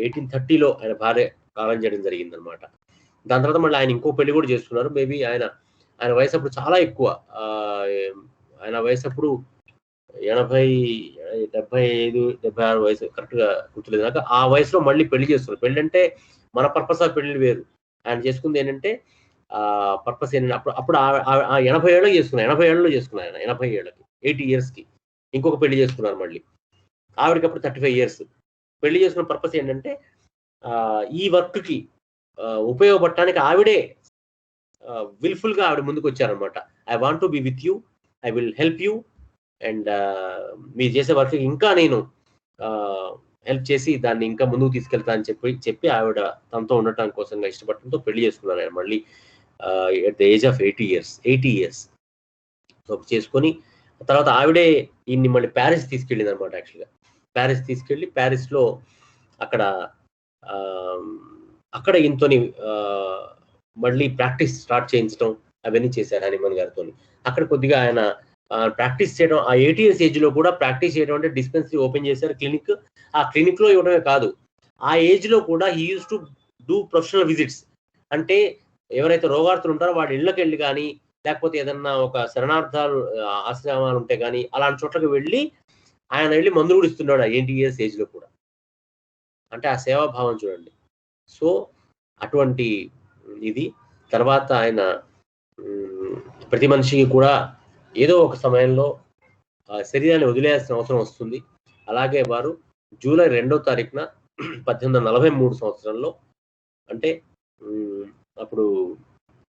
Speaker 1: 1830లో ఆయన భార్య కాలం చేయడం జరిగింది అనమాట. దాని తర్వాత మళ్ళీ ఆయన ఇంకో పెళ్లి కూడా చేసుకున్నారు. మేబీ ఆయన వయసు అప్పుడు చాలా ఎక్కువ. ఆయన వయసు అప్పుడు 80, 75, 76 వయసు, కరెక్ట్గా గుర్తులేదు నాకు. ఆ వయసులో మళ్ళీ పెళ్లి చేస్తున్నారు. పెళ్లి అంటే మన పర్పస్ ఆఫ్ పెళ్లి వేరు. ఆయన చేసుకుంది ఏంటంటే పర్పస్ ఏంటంటే అప్పుడు 80 ఏళ్ళకి చేసుకున్నారు. 80 ఏళ్ళలో చేసుకున్నారు ఆయన. 80 ఏళ్ళకి 80 yearsకి ఇంకొక పెళ్లి చేసుకున్నారు మళ్ళీ. ఆవిడకి అప్పుడు 35 years. పెళ్లి చేసుకున్న పర్పస్ ఏంటంటే ఈ వర్క్కి ఉపయోగపడటానికి ఆవిడే విల్ఫుల్ గా ఆవిడ ముందుకు వచ్చారనమాట. I want to be with you, I will help you, and మీరు చేసే వర్క్ ఇంకా నేను హెల్ప్ చేసి దాన్ని ఇంకా ముందుకు తీసుకెళ్తా అని చెప్పి ఆవిడ తనతో ఉండటం కోసంగా ఇష్టపడటంతో పెళ్లి చేసుకున్నారు ఆయన మళ్ళీ at the age of 80 years. So చేసుకొని తర్వాత ఆవిడే ఈయన్ని మళ్ళీ ప్యారిస్ తీసుకెళ్ళింది అనమాట. యాక్చువల్గా ప్యారిస్ తీసుకెళ్ళి ప్యారిస్లో అక్కడ అక్కడ ఈయనతోని మళ్ళీ ప్రాక్టీస్ స్టార్ట్ చేయించడం అవన్నీ చేశారు హనీమన్ గారితో. అక్కడ కొద్దిగా ఆయన ప్రాక్టీస్ చేయడం, ఆ 80 years ఏజ్ లో కూడా ప్రాక్టీస్ చేయడం అంటే డిస్పెన్సరీ ఓపెన్ చేశారు క్లినిక్. ఆ క్లినిక్ లో ఇవ్వడమే కాదు, ఆ ఏజ్ లో కూడా he use to do professional visits. అంటే ఎవరైతే రోగార్తులు ఉంటారో వాడి ఇళ్ళకి వెళ్ళి కానీ, లేకపోతే ఏదన్నా ఒక శరణార్థాలు ఆశ్రమాలు ఉంటే కానీ అలాంటి చోట్లకి వెళ్ళి ఆయన వెళ్ళి మందులు కూడా ఇస్తున్నాడు ఆ 80 years ఏజ్ లో కూడా. అంటే ఆ సేవాభావం చూడండి. సో అటువంటి ఇది. తర్వాత ఆయన ప్రతి మనిషికి కూడా ఏదో ఒక సమయంలో శరీరాన్ని వదిలేయాల్సిన అవసరం వస్తుంది. అలాగే వారు జూలై 2వ తారీఖున 1843 సంవత్సరంలో, అంటే అప్పుడు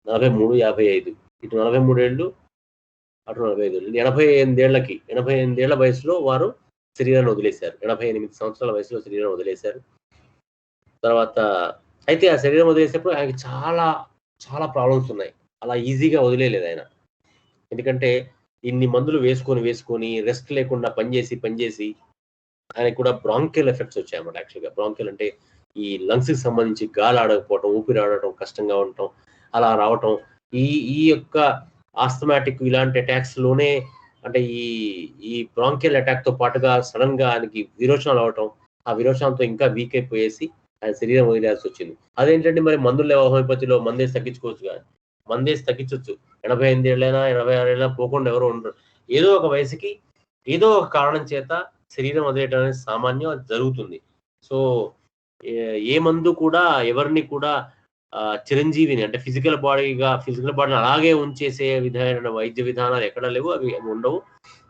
Speaker 1: 43, 55, ఇటు 43 ఏళ్ళు అటు 45 ఏళ్ళు, 88 ఏళ్ల వయసులో వారు శరీరాన్ని వదిలేశారు. 88 సంవత్సరాల వయసులో శరీరం వదిలేశారు. తర్వాత అయితే ఆ శరీరం వదిలేసేప్పుడు ఆయనకి చాలా చాలా ప్రాబ్లమ్స్ ఉన్నాయి. అలా ఈజీగా వదిలేయలేదు ఆయన. ఎందుకంటే ఇన్ని మందులు వేసుకొని రెస్ట్ లేకుండా పనిచేసి ఆయనకు కూడా బ్రాంకియల్ ఎఫెక్ట్స్ వచ్చాయన్నమాట. యాక్చువల్గా బ్రాంకియల్ అంటే ఈ లంగ్స్ కి సంబంధించి గాలి ఆడకపోవటం, ఊపిరి ఆడటం కష్టంగా ఉండటం, అలా రావటం. ఈ యొక్క ఆస్థమాటిక్ ఇలాంటి అటాక్స్ లోనే, అంటే ఈ బ్రాంకియల్ అటాక్ తో పాటుగా సడన్ గా ఆయనకి విరోచనాలు అవటం, ఆ విరోచనాలతో ఇంకా వీక్ అయిపోయేసి ఆయన శరీరం వదిలేయాల్సి వచ్చింది. అదేంటంటే మరి మందులు హోమియోపతిలో మందేసి తగ్గించుకోవచ్చు కానీ, మందేసి తగ్గించవచ్చు. 88 ఏళ్ళైనా 26 ఏళ్ళైనా పోకుండా ఎవరు ఉండరు. ఏదో ఒక వయసుకి ఏదో ఒక కారణం చేత శరీరం వదిలేయడం అనేది సామాన్యం, అది జరుగుతుంది. సో ఏ మందు కూడా ఎవరిని కూడా చిరంజీవిని అంటే ఫిజికల్ బాడీని అలాగే ఉంచేసే విధమైన వైద్య విధానాలు ఎక్కడ లేవు, అవి ఉండవు,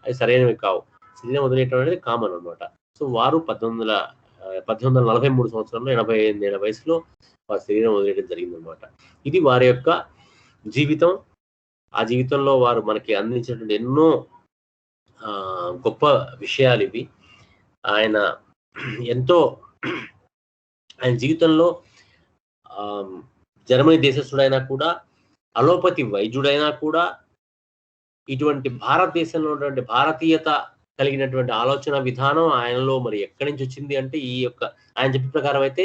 Speaker 1: అవి సరైనవి కావు. శరీరం వదిలేయటం అనేది కామన్ అనమాట. సో వారు 1843 సంవత్సరంలో 88 ఏళ్ల వయసులో వారి శరీరం వదిలేయడం జరిగిందనమాట. ఇది వారి యొక్క జీవితం. ఆ జీవితంలో వారు మనకి అందించినటువంటి ఎన్నో గొప్ప విషయాలు ఇవి. ఆయన ఎంతో ఆయన జీవితంలో జర్మనీ దేశస్థుడైనా కూడా, అలోపతి వైద్యుడైనా కూడా, ఇటువంటి భారతదేశంలో ఉన్నటువంటి భారతీయత కలిగినటువంటి ఆలోచన విధానం ఆయనలో మరి ఎక్కడి నుంచి వచ్చింది అంటే, ఈ యొక్క ఆయన చెప్పిన ప్రకారం అయితే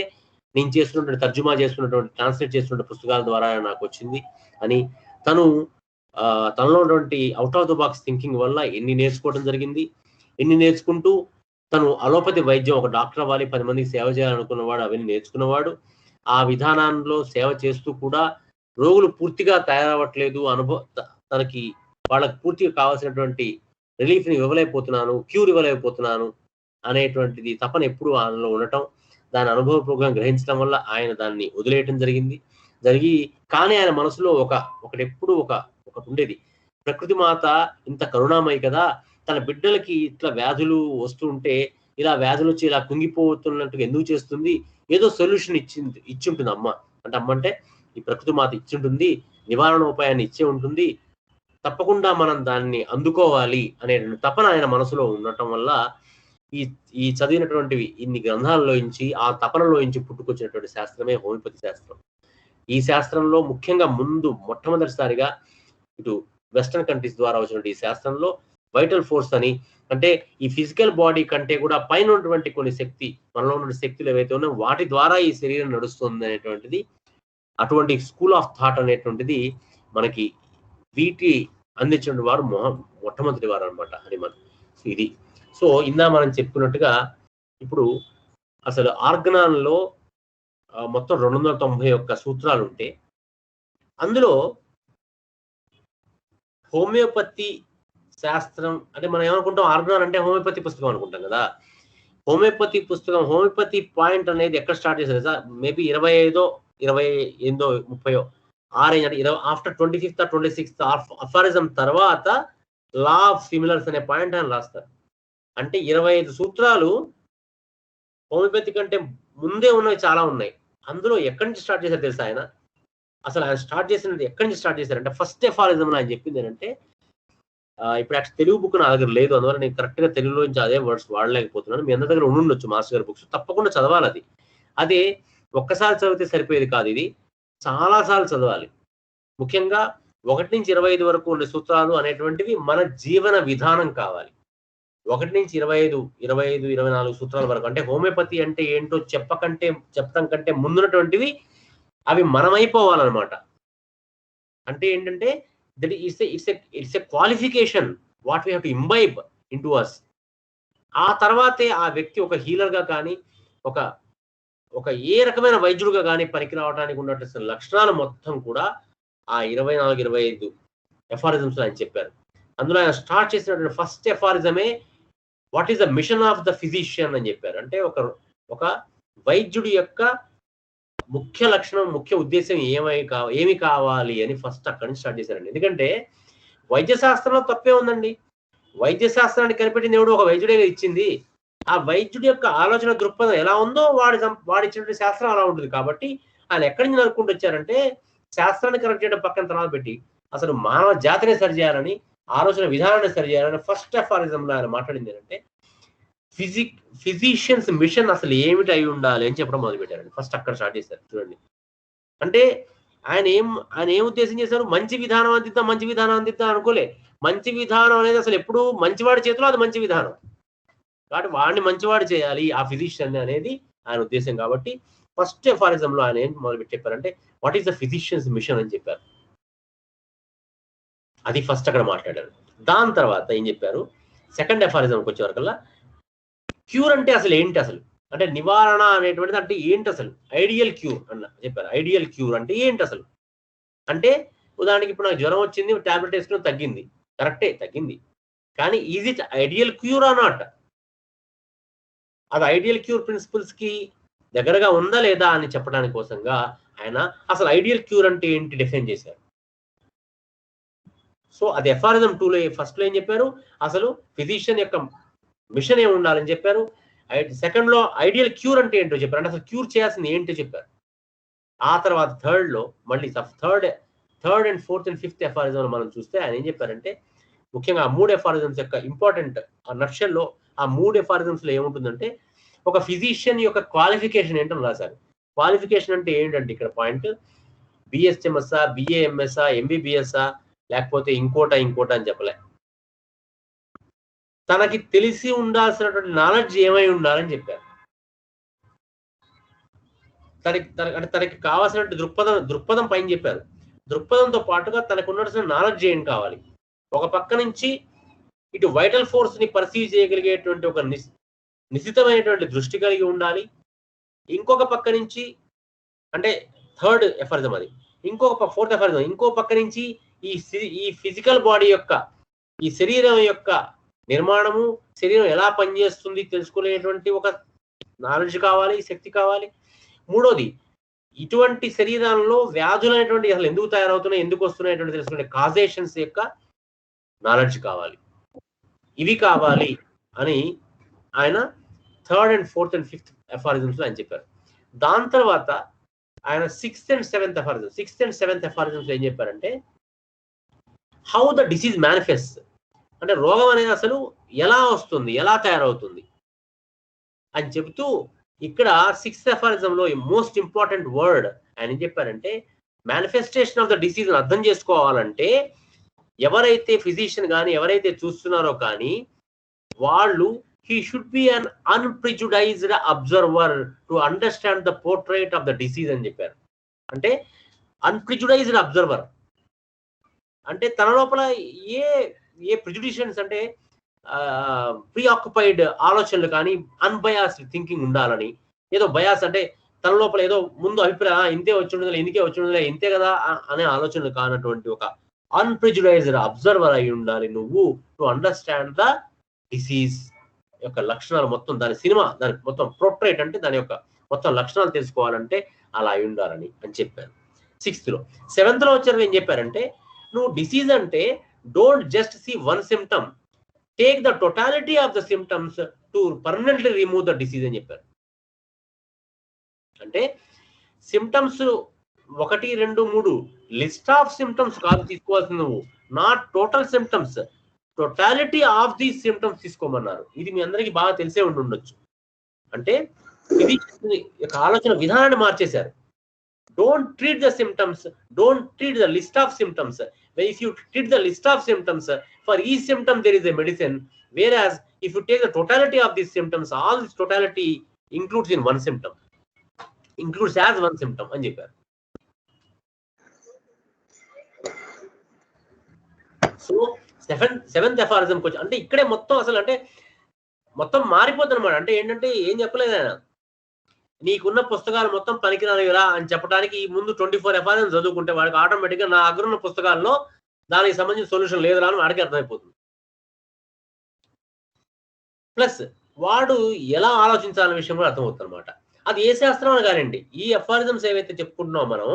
Speaker 1: నేను చేస్తున్నటువంటి తర్జుమా చేస్తున్నటువంటి ట్రాన్స్లేట్ చేస్తున్న పుస్తకాల ద్వారా నాకు వచ్చింది అని, తనలో ఉన్నటువంటి out of the box thinking వల్ల ఎన్ని నేర్చుకోవడం జరిగింది. ఎన్ని నేర్చుకుంటూ తను అలోపతి వైద్యం, ఒక డాక్టర్ అవ్వాలి, 10 మందికి సేవ చేయాలనుకున్నవాడు, అవన్నీ నేర్చుకున్నవాడు. ఆ విధానంలో సేవ చేస్తూ కూడా రోగులు పూర్తిగా తయారవ్వట్లేదు, తనకి వాళ్ళకి పూర్తిగా కావాల్సినటువంటి రిలీఫ్ ని ఇవ్వలేకపోతున్నాను, క్యూర్ ఇవ్వలేకపోతున్నాను అనేటువంటిది తపన ఎప్పుడు ఆయనలో ఉండటం, దాని అనుభవపూర్వకంగా గ్రహించడం వల్ల ఆయన దాన్ని వదిలేయటం జరిగి కానీ ఆయన మనసులో ఒకటెప్పుడు ఒకటి ఉండేది. ప్రకృతి మాత ఇంత కరుణామయి కదా, తన బిడ్డలకి ఇట్లా వ్యాధులు వస్తుంటే, ఇలా వ్యాధులు వచ్చి ఇలా కుంగిపోతున్నట్టుగా ఎందుకు చేస్తుంది, ఏదో సొల్యూషన్ ఇచ్చుంటుంది అమ్మ. అంటే అమ్మ అంటే ఈ ప్రకృతి మాత ఇచ్చుంటుంది, నివారణ ఉపాయాన్ని ఇచ్చే ఉంటుంది, తప్పకుండా మనం దాన్ని అందుకోవాలి అనే తపన ఆయన మనసులో ఉండటం వల్ల ఈ చదివినటువంటివి ఇన్ని గ్రంథాల్లోంచి, ఆ తపనలోంచి పుట్టుకొచ్చినటువంటి శాస్త్రమే హోమియోపతి శాస్త్రం. ఈ శాస్త్రంలో ముఖ్యంగా మొట్టమొదటిసారిగా ఇటు వెస్టర్న్ కంట్రీస్ ద్వారా వచ్చినటువంటి ఈ శాస్త్రంలో వైటల్ ఫోర్స్ అని, అంటే ఈ ఫిజికల్ బాడీ కంటే కూడా పైన ఉన్నటువంటి కొన్ని శక్తి, మనలో ఉన్న శక్తులు ఏవైతే ఉన్నాయో వాటి ద్వారా ఈ శరీరం నడుస్తుంది అనేటువంటిది, అటువంటి స్కూల్ ఆఫ్ థాట్ అనేటువంటిది మనకి వీటి అందించిన వారు మొట్టమొదటి వారు అనమాట హనుమాన్. ఇది. సో ఇందా మనం చెప్పుకున్నట్టుగా ఇప్పుడు అసలు ఆర్గనాన్లో మొత్తం 291 సూత్రాలు ఉంటే, అందులో హోమియోపతి శాస్త్రం అంటే మనం ఏమనుకుంటాం, ఆర్గనాన్ అంటే హోమియోపతి పుస్తకం అనుకుంటాం కదా. హోమియోపతి పుస్తకం, హోమియోపతి పాయింట్ అనేది ఎక్కడ స్టార్ట్ చేశారు సార్? మేబీ 25, 28, 30 ఆరేంజ్ అంటే ఆఫ్టర్ 25th or 26th అఫారిజం తర్వాత లా ఆఫ్ సిమిలర్స్ అనే పాయింట్ అని రాస్తారు. అంటే 25 సూత్రాలు హోమియోపతి కంటే ముందే ఉన్నవి చాలా ఉన్నాయి. అందులో ఎక్కడి నుంచి స్టార్ట్ చేశారు తెలుసా ఆయన? అసలు ఆయన స్టార్ట్ చేసినది ఎక్కడి నుంచి స్టార్ట్ చేశారంటే, ఫస్ట్ ఎఫారిజం ఆయన చెప్పింది ఏంటంటే, ఇప్పుడు యాక్చువల్ తెలుగు బుక్ నా దగ్గర లేదు, అందువల్ల నేను కరెక్ట్ గా తెలుగులో నుంచి అదే వర్డ్స్ వాడలేకపోతున్నాను. మీ అందరి దగ్గర ఉండొచ్చు మాస్టర్ గారి బుక్స్, తప్పకుండా చదవాలి. అది అదే ఒక్కసారి చదివితే సరిపోయేది కాదు, ఇది చాలా సార్లు చదవాలి. ముఖ్యంగా 1 నుంచి 25 వరకు ఉండే సూత్రాలు అనేటువంటివి మన జీవన విధానం కావాలి. 1 నుంచి 25, 24 సూత్రాల వరకు, అంటే హోమియోపతి అంటే ఏంటో చెప్పడం కంటే ముందున్నటువంటివి అవి మనమైపోవాలన్నమాట. అంటే ఏంటంటే that it's a qualification what we have to imbibe into us. ఆ తర్వాతే ఆ వ్యక్తి ఒక హీలర్గా కానీ ఒక ఏ రకమైన వైద్యుడిగా కానీ పనికి రావడానికి ఉన్నటువంటి లక్షణాలు మొత్తం కూడా ఆ 24, 25 ఎఫారిజమ్స్ ఆయన చెప్పారు. అందులో ఆయన స్టార్ట్ చేసినటువంటి ఫస్ట్ ఎఫారిజమే what is the mission of the physician అని చెప్పారు. అంటే ఒక వైద్యుడి యొక్క ముఖ్య లక్షణం, ముఖ్య ఉద్దేశం ఏమి కావాలి అని ఫస్ట్ అక్కడి నుంచి స్టార్ట్ చేశారండి. ఎందుకంటే వైద్య శాస్త్రంలో తప్పే ఉందండి. వైద్య శాస్త్రాన్ని కనిపెట్టిన దేవుడు ఒక వైద్యుడే ఇచ్చింది. ఆ వైద్యుడి యొక్క ఆలోచన దృక్పథం ఎలా ఉందో వాడి ఇచ్చినటువంటి శాస్త్రం అలా ఉంటుంది. కాబట్టి ఆయన ఎక్కడి నుంచి నరుక్కుంటూ వచ్చారంటే శాస్త్రాన్ని కరెక్ట్ చేయడం పక్కన తర్వాత పెట్టి అసలు మానవ జాతిని సరిచేయాలని, ఆలోచన విధానాన్ని సరిచేయాలని ఫస్ట్ ఎఫారిజంలో ఆయన మాట్లాడింది ఏంటంటే ఫిజిషియన్స్ మిషన్ అసలు ఏమిటి అయి ఉండాలి అని చెప్పడం మొదలుపెట్టారండి. ఫస్ట్ అక్కడ స్టార్ట్ చేశారు చూడండి. అంటే ఆయన ఏం ఉద్దేశం చేశారు? మంచి విధానం అందిద్దాం అనుకోలే. మంచి విధానం అనేది అసలు ఎప్పుడు మంచివాడి చేతిలో అది మంచి విధానం. కాబట్టి వాడిని మంచివాడు చేయాలి ఆ ఫిజిషియన్ అనేది ఆయన ఉద్దేశం. కాబట్టి ఫస్ట్ ఎఫారిజంలో ఆయన ఏం మొదలుపెట్టి చెప్పారంటే what is the physician's mission అని చెప్పారు. అది ఫస్ట్ అక్కడ మాట్లాడారు. దాని తర్వాత ఏం చెప్పారు? సెకండ్ ఎఫారిజంకి వచ్చే వరకల్లా క్యూర్ అంటే అసలు ఏంటి, అసలు అంటే నివారణ అనేటువంటిది అంటే ఏంటి, అసలు ఐడియల్ క్యూర్ అన్న చెప్పారు. ఐడియల్ క్యూర్ అంటే ఏంటి అసలు అంటే, ఉదాహరణకి ఇప్పుడు నాకు జ్వరం వచ్చింది, టాబ్లెట్ వేసుకుని తగ్గింది, కరెక్టే తగ్గింది, కానీ is it ideal cure or not? అది ఐడియల్ క్యూర్ ప్రిన్సిపల్స్ కి దగ్గరగా ఉందా లేదా అని చెప్పడానికి కోసంగా ఆయన అసలు ఐడియల్ క్యూర్ అంటే ఏంటి డిఫైన్ చేశారు. సో అది ఎఫారిజం 2లో ఫస్ట్ లో ఏం చెప్పారు? అసలు ఫిజిషియన్ యొక్క మిషన్ ఏమి ఉండాలని చెప్పారు. సెకండ్ లో ఐడియల్ క్యూర్ అంటే ఏంటో చెప్పారు, అంటే అసలు క్యూర్ చేయాల్సింది ఏంటో చెప్పారు. ఆ తర్వాత థర్డ్ లో మళ్ళీ third and fourth and fifth aphorism మనం చూస్తే ఆయన ఏం చెప్పారంటే ముఖ్యంగా ఆ 3 ఎఫారిజమ్స్ యొక్క ఇంపార్టెంట్ నక్షల్లో ఆ 3 ఎఫారిజమ్స్ లో ఏముంటుందంటే ఒక ఫిజిషియన్ యొక్క క్వాలిఫికేషన్ ఏంటని రాశారు. క్వాలిఫికేషన్ అంటే ఏంటంటే ఇక్కడ పాయింట్ బిఎస్ఎంఎస్ఆ, బిఏఎంఎస్ఆ, ఎంబీబీఎస్ఆ, లేకపోతే ఇంకోటా అని చెప్పలే. తనకి తెలిసి ఉండాల్సినటువంటి నాలెడ్జ్ ఏమై ఉండాలని చెప్పారు. తనకి కావాల్సినటువంటి దృక్పథం పైన చెప్పారు. దృక్పథంతో పాటుగా తనకు ఉండాల్సిన నాలెడ్జ్ ఏం కావాలి. ఒక పక్క నుంచి ఇటు వైటల్ ఫోర్స్ ని పర్సీవ్ చేయగలిగేటువంటి ఒక నిశితమైనటువంటి దృష్టి కలిగి ఉండాలి. ఇంకొక పక్క నుంచి అంటే థర్డ్ ఎఫారిజం అది. ఫోర్త్ ఎఫారిజం ఇంకో పక్క నుంచి ఈ ఫిజికల్ బాడీ యొక్క ఈ శరీరం యొక్క నిర్మాణము, శరీరం ఎలా పనిచేస్తుంది తెలుసుకునేటువంటి ఒక నాలెడ్జ్ కావాలి, శక్తి కావాలి. మూడోది ఇటువంటి శరీరంలో వ్యాధులు అనేటువంటి అసలు ఎందుకు తయారవుతున్నాయి, ఎందుకు వస్తున్నాయి తెలుసుకునే కాజేషన్స్ యొక్క నాలెడ్జ్ కావాలి. ఇవి కావాలి అని ఆయన third and fourth and fifth aphorisms ఆయన చెప్పారు. దాని తర్వాత ఆయన సిక్స్త్ అండ్ సెవెంత్ ఎఫారిజమ్స్ ఏం చెప్పారంటే హౌ ద డిసీజ్ మేనిఫెస్ట్, అంటే రోగం అనేది అసలు ఎలా వస్తుంది, ఎలా తయారవుతుంది అని చెబుతూ ఇక్కడ సిక్స్త్ ఎఫారిజంలో మోస్ట్ ఇంపార్టెంట్ వర్డ్ ఆయన ఏం చెప్పారంటే మేనిఫెస్టేషన్ ఆఫ్ ద డిసీజ్ అర్థం చేసుకోవాలంటే ఎవరైతే ఫిజిషియన్ కానీ ఎవరైతే చూస్తున్నారో కానీ వాళ్ళు he should be an unprejudiced observer to understand the portrait of the disease అని చెప్పారు. అంటే అన్ప్రిజుడైజ్డ్ అబ్జర్వర్ అంటే తన లోపల ఏ ప్రిజుడిషన్స్ అంటే ప్రీఆక్యుపైడ్ ఆలోచనలు కానీ అన్బయాస్డ్ థింకింగ్ ఉండాలని, ఏదో బయాస్ అంటే తన లోపల ఏదో ముందు అభిప్రాయం ఇంతే వచ్చి ఉండదు, ఇందుకే వచ్చి ఉండదు, ఇంతే కదా అనే ఆలోచనలు కానటువంటి ఒక అన్ప్రిజుడైజ్డ్ అబ్జర్వర్ అయి ఉండాలి నువ్వు టు అండర్స్టాండ్ ద డిసీజ్ యొక్క లక్షణాలు మొత్తం, దాని మొత్తం పోర్ట్రేట్ అంటే దాని యొక్క మొత్తం లక్షణాలు తెలుసుకోవాలంటే అలా అయి ఉండాలని అని చెప్పారు 6th లో. 7th లో వచ్చారు ఏం చెప్పారంటే నువ్వు డిసీజ్ అంటే don't just see one symptom, take the totality of the symptoms to permanently remove the disease అని చెప్పారు. అంటే సిమ్టమ్స్ 1, 2, 3 లిస్ట్ ఆఫ్ సిమ్టమ్స్ కాదు తీసుకోవాల్సింది నువ్వు, not total symptoms, totality of these symptoms తీసుకోమన్నారు. ఇది మీ అందరికీ బాగా తెలిసే ఉండొచ్చు. అంటే ఇది యొక్క ఆలోచన విధానాన్ని మార్చేశారు. Don't treat the symptoms. Don't treat the list of symptoms. If you treat the list of symptoms, for each symptom there is a medicine. Whereas if you take the totality of these symptoms, all this totality includes in one symptom. Includes as one symptom అని చెప్పారు. So seventh ఎఫారిజం కొంచెం అంటే ఇక్కడే మొత్తం అసలు అంటే మొత్తం మారిపోతుంది అనమాట. అంటే ఏంటంటే ఏం చెప్పలేదు ఆయన, నీకున్న పుస్తకాలు మొత్తం పనికిరానివిరా అని చెప్పడానికి ఈ ముందు 24 ఎఫారిజం చదువుకుంటే వాడికి ఆటోమేటిక్గా నా దగ్గర ఉన్న పుస్తకాల్లో దానికి సంబంధించిన సొల్యూషన్ లేదురా అని వాడికి అర్థమైపోతుంది. ప్లస్ వాడు ఎలా ఆలోచించాలనే విషయం కూడా అర్థమవుతుంది అనమాట. అది ఏ శాస్త్రం అని కానివ్వండి, ఈ ఎఫారిజమ్స్ ఏవైతే చెప్పుకుంటున్నాం మనం,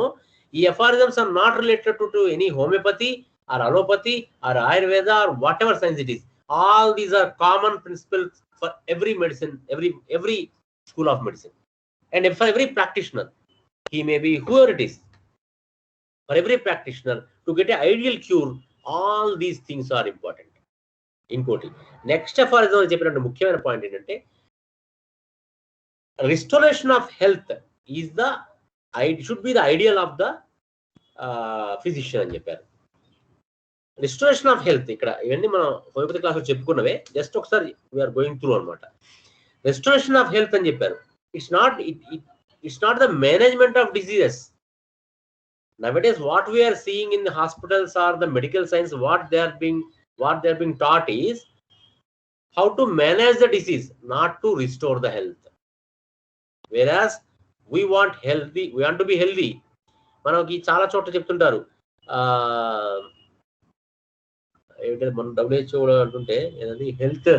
Speaker 1: ఈ aphorisms are not related to any homoeopathy or allopathy or Ayurveda or whatever science it is. All these are common principles for every medicine, every school of medicine, and for every practitioner, he may be whoever it is, for every practitioner to get an ideal cure, all these things are important. ఇంకోటి next ఎఫారిజం చెప్పినట్టు ముఖ్యమైన point ఏంటంటే restoration of health is the should be the ideal of the physician అని చెప్పారు. Restoration of health ఇక్కడ ఇవన్నీ మనం homeopathy క్లాసులో చెప్పుకున్నవే, జస్ట్ ఒకసారి వీఆర్ గోయింగ్ త్రూ అనమాట. రిస్టోరేషన్ ఆఫ్ హెల్త్ అని చెప్పారు. It's not the management of diseases. Nowadays what we are seeing in the hospitals or the medical science, what they are being taught is how to manage the disease, not to restore the health. Whereas we want to be healthy. మనకి చాలా చోట్ల చెప్తుంటారు, ఏమిటంటే మనం WHO అంటుంటే ఏదండి health,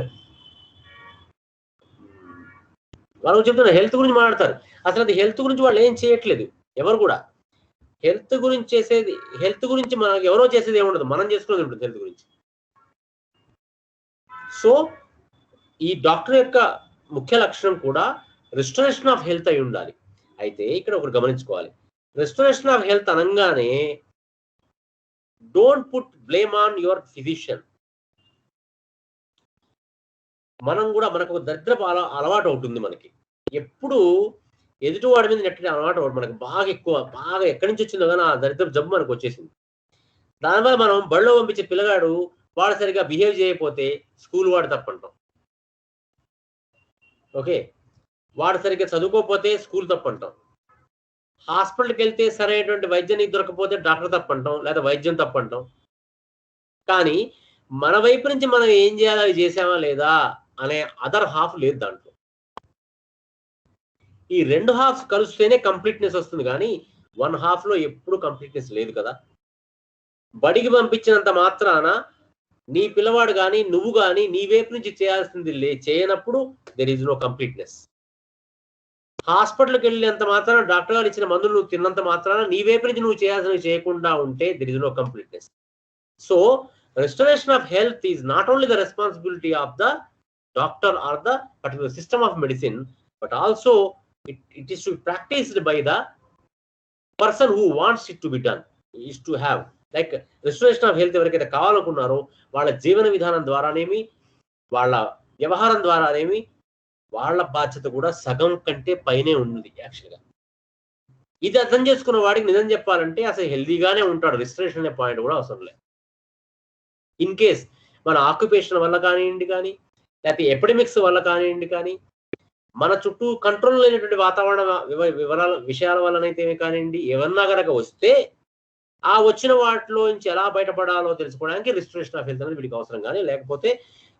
Speaker 1: వాళ్ళు చెప్తున్నారు హెల్త్ గురించి మాట్లాడతారు. అసలు అది హెల్త్ గురించి వాళ్ళు ఏం చేయట్లేదు ఎవరు కూడా. హెల్త్ గురించి మనకి ఎవరో చేసేది ఏముండదు, మనం చేసుకునేది ఉంటుంది హెల్త్ గురించి. సో ఈ డాక్టర్ యొక్క ముఖ్య లక్షణం కూడా రిస్టోరేషన్ ఆఫ్ హెల్త్ అయి ఉండాలి. అయితే ఇక్కడ ఒకటి గమనించుకోవాలి, రిస్టోరేషన్ ఆఫ్ హెల్త్ అనగానే don't put blame on your physician. మనకు ఒక దరిద్రపు అలవాటు అవుతుంది, మనకి ఎప్పుడు ఎదుటివాడి మీద నెట్టే అలవాటు మనకు బాగా ఎక్కడి నుంచి వచ్చిందో కానీ ఆ దరిద్రపు జబ్బు మనకు వచ్చేసింది. దానివల్ల మనం బడిలో పంపించే పిల్లగాడు వాడు సరిగా బిహేవ్ చేయకపోతే స్కూల్ వాడు తప్పంటాం, ఓకే, వాడు సరిగ్గా చదువుకోకపోతే స్కూల్ తప్పంటాం, హాస్పిటల్కి వెళ్తే సరైనటువంటి వైద్యం దొరకకపోతే డాక్టర్ తప్పంటాం లేదా వైద్యం తప్పంటాం. కానీ మన వైపు నుంచి మనం ఏం చేయాలో అది చేసామా లేదా అనే అదర్ హాఫ్ లేదు దాంట్లో. ఈ 2 హాఫ్స్ కలుస్తేనే కంప్లీట్నెస్ వస్తుంది, కానీ 1 హాఫ్ లో ఎప్పుడు కంప్లీట్నెస్ లేదు కదా. బడికి పంపించినంత మాత్రాన నీ పిల్లవాడు కానీ నువ్వు కానీ నీ వైపు నుంచి చేయాల్సింది చేయనప్పుడు దెర్ ఈజ్ నో కంప్లీట్నెస్. హాస్పిటల్కి వెళ్ళినంత మాత్రాన డాక్టర్ గారు ఇచ్చిన మందులు నువ్వు తిన్నంత మాత్రాన నీ వైపు నుంచి నువ్వు చేయాల్సినవి చేయకుండా ఉంటే there is no completeness. So restoration of health is not only the responsibility of the doctor or the particular system of medicine, but also it is to be practiced by the person who wants it to be done, is to have like restoration of health ఎవరికైతే కావాలనుకున్నారో వాళ్ళ జీవన విధానం ద్వారానేమి వాళ్ళ వ్యవహారం ద్వారానేమి వాళ్ళ బాధ్యత కూడా సగం కంటే పైనే ఉంది యాక్చువల్గా. ఇది అర్థం చేసుకున్న వాడికి నిజం చెప్పాలంటే అసలు హెల్దీగానే ఉంటాడు, రిస్టరేషన్ అనే పాయింట్ కూడా అవసరం లేదు. ఇన్ కేస్ మన ఆక్యుపేషన్ వల్ల కానివ్వండి కానీ లేకపోతే ఎపిడమిక్స్ వల్ల కానివ్వండి కానీ మన చుట్టూ కంట్రోల్ లేనటువంటి వాతావరణ విషయాల వల్లనైతే కానివ్వండి ఏమన్నా కనుక వస్తే ఆ వచ్చిన వాటిలో నుంచి ఎలా బయటపడాలో తెలుసుకోవడానికి రిస్టరేషన్ ఆఫ్ హెల్త్ అనేది వీడికి అవసరం. కానీ లేకపోతే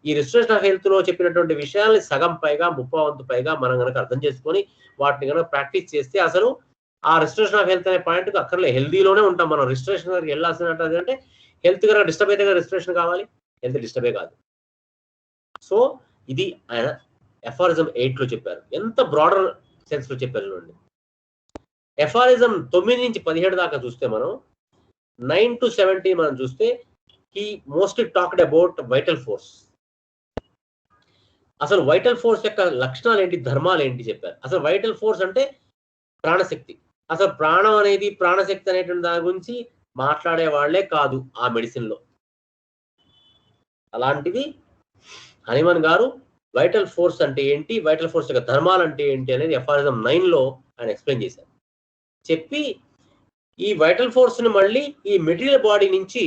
Speaker 1: ఈ రిస్టరేషన్ ఆఫ్ హెల్త్ లో చెప్పినటువంటి విషయాల్ని సగం పైగా 30% పైగా మనం కనుక అర్థం చేసుకొని వాటిని కనుక ప్రాక్టీస్ చేస్తే అసలు ఆ రిస్టరేషన్ ఆఫ్ హెల్త్ అనే పాయింట్ అక్కర్లే, హెల్దీలోనే ఉంటాం మనం. రిస్టరేషన్ దగ్గరికి వెళ్ళాల్సినట్టు అంటే హెల్త్ కనుక డిస్టర్బ్ అయితే కదా రిస్టరేషన్ కావాలి, హెల్త్ డిస్టర్బే కాదు. సో ఇది ఆయన ఎఫారిజం 8 లో చెప్పారు. ఎంత బ్రాడర్ సెన్స్ లో చెప్పారు చూడండి. ఎఫారిజం 9 నుంచి 17 దాకా చూస్తే మనం 9 to 17 మనం చూస్తే he mostly talked about vital force. అసలు వైటల్ ఫోర్స్ యొక్క లక్షణాలు ఏంటి, ధర్మాలు ఏంటి చెప్పారు. అసలు వైటల్ ఫోర్స్ అంటే ప్రాణశక్తి. అసలు ప్రాణం అనేది ప్రాణశక్తి అనేటువంటి దాని గురించి మాట్లాడే వాళ్లే కాదు ఆ మెడిసిన్ లో. అలాంటిది హనీమన్ గారు వైటల్ ఫోర్స్ అంటే ఏంటి, వైటల్ ఫోర్స్ యొక్క ధర్మాలు అంటే ఏంటి అనేది ఎఫారిజం 9 లో ఆయన ఎక్స్ప్లెయిన్ చేశారు. చెప్పి ఈ వైటల్ ఫోర్స్ ని మళ్ళీ ఈ మెటీరియల్ బాడీ నుంచి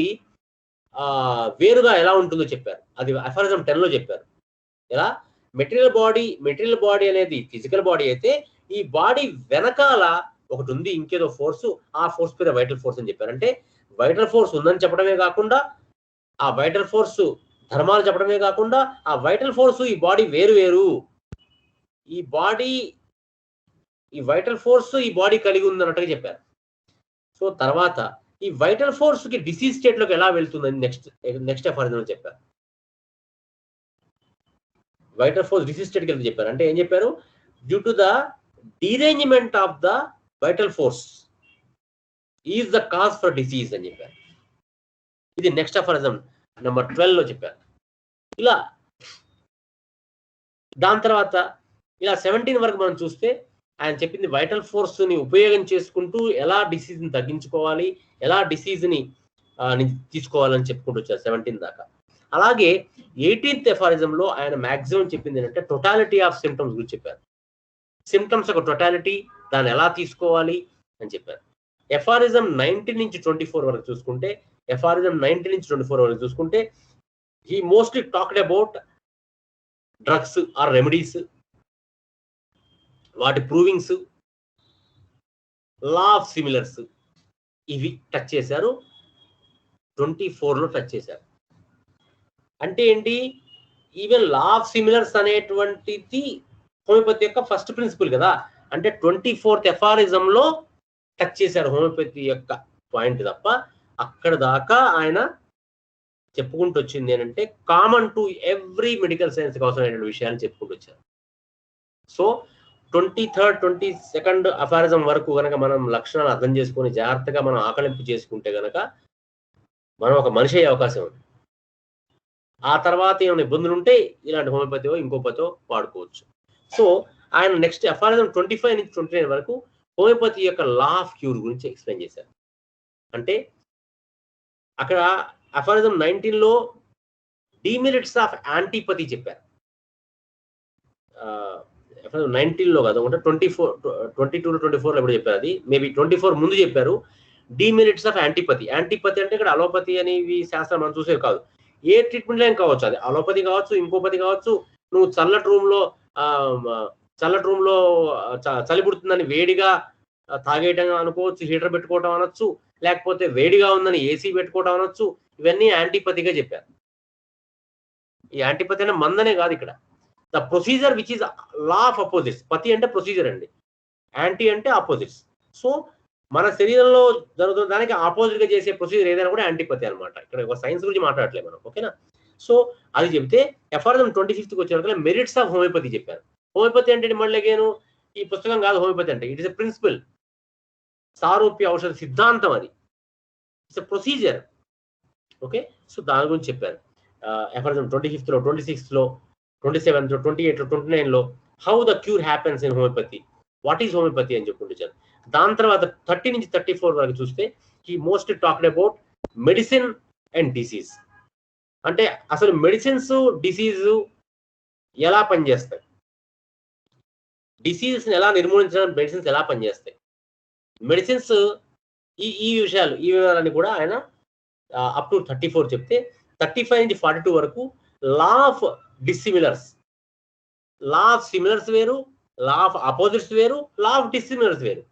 Speaker 1: వేరుగా ఎలా ఉంటుందో చెప్పారు. అది అఫారిజం 10 లో చెప్పారు. ఎలా మెటీరియల్ బాడీ అనేది ఫిజికల్ బాడీ అయితే ఈ బాడీ వెనకాల ఒకటి ఉంది, ఇంకేదో ఫోర్స్, ఆ ఫోర్స్ పేరు వైటల్ ఫోర్స్ అని చెప్పారు. అంటే వైటల్ ఫోర్స్ ఉందని చెప్పడమే కాకుండా, ఆ వైటల్ ఫోర్స్ ధర్మాలు చెప్పడమే కాకుండా, ఆ వైటల్ ఫోర్స్ ఈ బాడీ వేరు వేరు, ఈ వైటల్ ఫోర్స్ ఈ బాడీ కలిగి ఉంది అన్నట్టుగా చెప్పారు. సో తర్వాత ఈ వైటల్ ఫోర్స్ కి డిసీజ్ స్టేట్ లోకి ఎలా వెళ్తుందని నెక్స్ట్ అఫారిజం చెప్పారు. వైటల్ ఫోర్స్ డిసీజ్ స్టేట్కి వెళ్తే చెప్పారు. అంటే ఏం చెప్పారు? Due to the derangement of the vital force is the cause for disease అని చెప్పారు. ఇది నెక్స్ట్ అఫారిజం నెంబర్ 12 లో చెప్పారు. ఇలా దాని తర్వాత ఇలా 17 వరకు మనం చూస్తే ఆయన చెప్పింది వైటల్ ఫోర్స్ ని ఉపయోగం చేసుకుంటూ ఎలా డిసీజ్ ని తగ్గించుకోవాలి, ఎలా డిసీజ్ ని తీసుకోవాలని చెప్పుకుంటూ వచ్చారు 17 దాకా. అలాగే 18th ఎఫారిజంలో ఆయన మాక్సిమం చెప్పింది ఏంటంటే టోటాలిటీ ఆఫ్ సిమ్టమ్స్ గురించి చెప్పారు. సిమ్టమ్స్ ఒక టోటాలిటీ, దాన్ని ఎలా తీసుకోవాలి అని చెప్పారు. ఎఫారిజం 19 నుంచి 24 వరకు చూసుకుంటే he mostly talked about drugs or remedies, వాటి ప్రూవింగ్స్, లా ఆఫ్ సిమిలర్స్, ఇవి టచ్ చేశారు. 24 లో టచ్ చేశారు. అంటే ఏంటి? ఈవెన్ లా ఆఫ్ సిమిలర్స్ అనేటువంటిది హోమియోపతి యొక్క ఫస్ట్ ప్రిన్సిపల్ కదా. అంటే 24th ఎఫారిజంలో టచ్ చేశారు హోమియోపతి యొక్క పాయింట్ తప్ప, అక్కడ దాకా ఆయన చెప్పుకుంటూ వచ్చింది ఏంటంటే common to every medical science అవసరమైన విషయాన్ని చెప్పుకుంటూ వచ్చారు. సో 23rd 22nd అఫారిజం వరకు కనుక మనం లక్షణాలు అర్థం చేసుకొని జాగ్రత్తగా మనం ఆకలింపు చేసుకుంటే గనక మనం ఒక మనిషి అయ్యే అవకాశం ఉంది. ఆ తర్వాత ఏమైనా ఇబ్బందులు ఉంటే ఇలాంటి హోమియోపతియో ఇంకోపతియో వాడుకోవచ్చు. సో ఆయన నెక్స్ట్ అఫారిజం 25 నుంచి 29 వరకు హోమియోపతి యొక్క లా ఆఫ్ క్యూర్ గురించి ఎక్స్ప్లెయిన్ చేశారు. అంటే అక్కడ అఫారిజం 19 లో డిమెరిట్స్ ఆఫ్ యాంటీపతి చెప్పారు. 19 లో కాదు, 22 24 లో ఎప్పుడు చెప్పారు, అది మేబీ 24 ముందు చెప్పారు. Demerits of యాంటీపతి. యాంటీపతి అంటే ఇక్కడ అలోపతి అనేవి శాస్త్రం మనం చూసేవి కాదు, ఏ ట్రీట్మెంట్ లైన్ కావచ్చు, అది అలోపతి కావచ్చు, ఇంకోపతి కావచ్చు. నువ్వు చల్లటి రూమ్ లో చలి పుడుతుందని వేడిగా తాగేయటం అనుకోవచ్చు, హీటర్ పెట్టుకోవటం అనొచ్చు, లేకపోతే వేడిగా ఉందని ఏసీ పెట్టుకోవటం అనొచ్చు. ఇవన్నీ యాంటీపతిగా చెప్పారు. ఈ యాంటీపతి అంటే మందనే కాదు, ఇక్కడ the procedure which is law of opposites. పతి అంటే ప్రొసీజర్ అండి, యాంటీ అంటే ఆపోజిట్స్. సో మన శరీరంలో జరుగుతున్న దానికి ఆపోజిట్ గా చేసే ప్రొసీజర్ ఏదైనా కూడా యాంటీపతి అనమాట. ఇక్కడ ఒక సైన్స్ గురించి మాట్లాడట్లేదు మనం, ఓకేనా? సో అది చెప్తే ఎఫారిజం 25th వచ్చే వరకు మెరిట్స్ ఆఫ్ హోమియోపతి చెప్పారు. హోమియోపతి అంటే మళ్ళీ నేను ఈ పుస్తకం కాదు హోమియోపతి అంటే, ఇట్ ఇస్ ఎ ప్రిన్సిపల్, సారూప్య ఔషధ సిద్ధాంతం, అది it's a procedure. Okay, so దాని గురించి చెప్పారు. ఎఫారిజం 25th లో 26th లో 27th లో 28th లో 29 లో how the cure happens in homeopathy, what is homeopathy అని చెప్పుకుంటారు. దాని తర్వాత 30 నుంచి 34 వరకు చూస్తే he mostly talked about medicine and disease. అంటే అసలు మెడిసిన్స్ డిసీజ్ ఎలా పనిచేస్తాయి, డిసీజెస్ ఎలా నిర్మూలించడానికి మెడిసిన్స్ ఎలా పనిచేస్తాయి, మెడిసిన్స్ ఈ వివరాలన్నీ కూడా ఆయన అప్ టు 34 చెప్తే 35 నుంచి 42 వరకు law of dissimilars. Law of similars వేరు, లా ఆఫ్ ఆపోజిట్స్ వేరు, లా ఆఫ్ డిస్సిమిలర్స్ వేరు.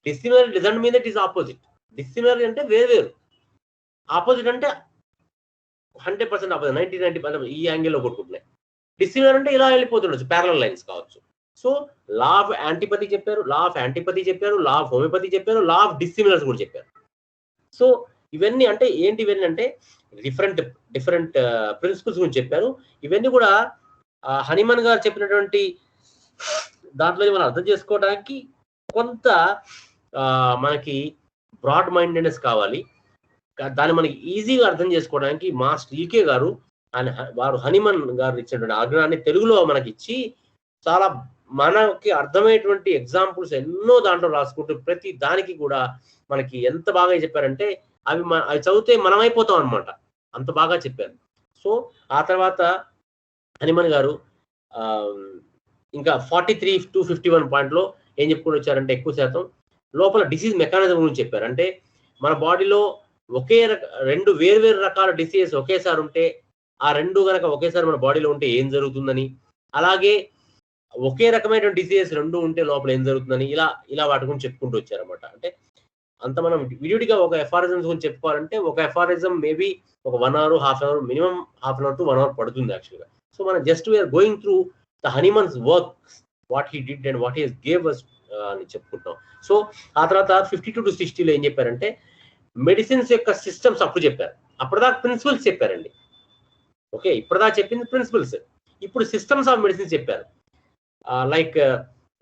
Speaker 1: Dissimilar doesn't mean that is opposite. Dissimilar అంటే వేరు, ఆపోజిట్ అంటే 100% ఆపోజిట్, 90% ఈ యాంగిల్లో కొట్టుకుంటున్నాయి. డిస్సిమిలర్ అంటే ఇలా వెళ్ళిపోతుండొచ్చు, ప్యారలల్ లైన్స్ కావచ్చు. సో లా ఆఫ్ యాంటీపతి చెప్పారు, లా ఆఫ్ యాంటీపతి చెప్పారు, లా ఆఫ్ హోమియోపతి చెప్పారు, లా ఆఫ్ డిస్సిమిలర్స్ కూడా చెప్పారు. సో ఇవన్నీ అంటే ఏంటి? ఇవన్నీ అంటే డిఫరెంట్ ప్రిన్సిపల్స్ గురించి చెప్పారు. ఇవన్నీ కూడా హనీమన్ గారు చెప్పినటువంటి దాంట్లో మనం అర్థం చేసుకోవడానికి కొంత మనకి బ్రాడ్ మైండెడ్నెస్ కావాలి. దాన్ని మనకి ఈజీగా అర్థం చేసుకోవడానికి మాస్టర్ ఈకే గారు వారు హనీమన్ గారు ఇచ్చినటువంటి ఆగ్రహాన్ని తెలుగులో మనకి ఇచ్చి చాలా మనకి అర్థమయ్యేటువంటి ఎగ్జాంపుల్స్ ఎన్నో దాంట్లో రాసుకుంటూ ప్రతి దానికి కూడా మనకి ఎంత బాగా చెప్పారంటే అవి చదివితే మనం అయిపోతాం అనమాట, అంత బాగా చెప్పారు. సో ఆ తర్వాత హనీమన్ గారు ఇంకా 43 to 51 పాయింట్లో ఏం చెప్పుకొని వచ్చారంటే ఎక్కువ శాతం లోపల డిసీజ్ మెకానిజం గురించి చెప్పారు. అంటే మన బాడీలో ఒకే రెండు వేరు రకాల డిసీజెస్ ఒకేసారి ఉంటే ఆ రెండు గనక ఒకేసారి మన బాడీలో ఉంటే ఏం జరుగుతుందని, అలాగే ఒకే రకమైన డిసీజెస్ రెండు ఉంటే లోపల ఏం జరుగుతుందని ఇలా వాటి గురించి చెప్పుకుంటూ వచ్చారన్నమాట. అంటే అంత మనం విడివిడిగా ఒక ఎఫారిజమ్స్ గురించి చెప్పుకోవాలంటే ఒక ఎఫారిజం మేబీ ఒక 1 hour, half hour, minimum half an hour to 1 hour పడుతుంది యాక్చువల్‌గా. సో మనం just we're going through the Hahnemann's works, what he did and what he has gave us అని చెప్పుకుంటాం. సో ఆ తర్వాత 52 to 60లో ఏం చెప్పారంటే మెడిసిన్స్ యొక్క సిస్టమ్స్ అప్పుడు చెప్పారు. అప్పటిదాకా ప్రిన్సిపల్స్ చెప్పారండి. ఓకే, ఇప్పటిదాకా చెప్పింది ప్రిన్సిపల్స్. ఇప్పుడు సిస్టమ్స్ ఆఫ్ మెడిసిన్స్ చెప్పారు. లైక్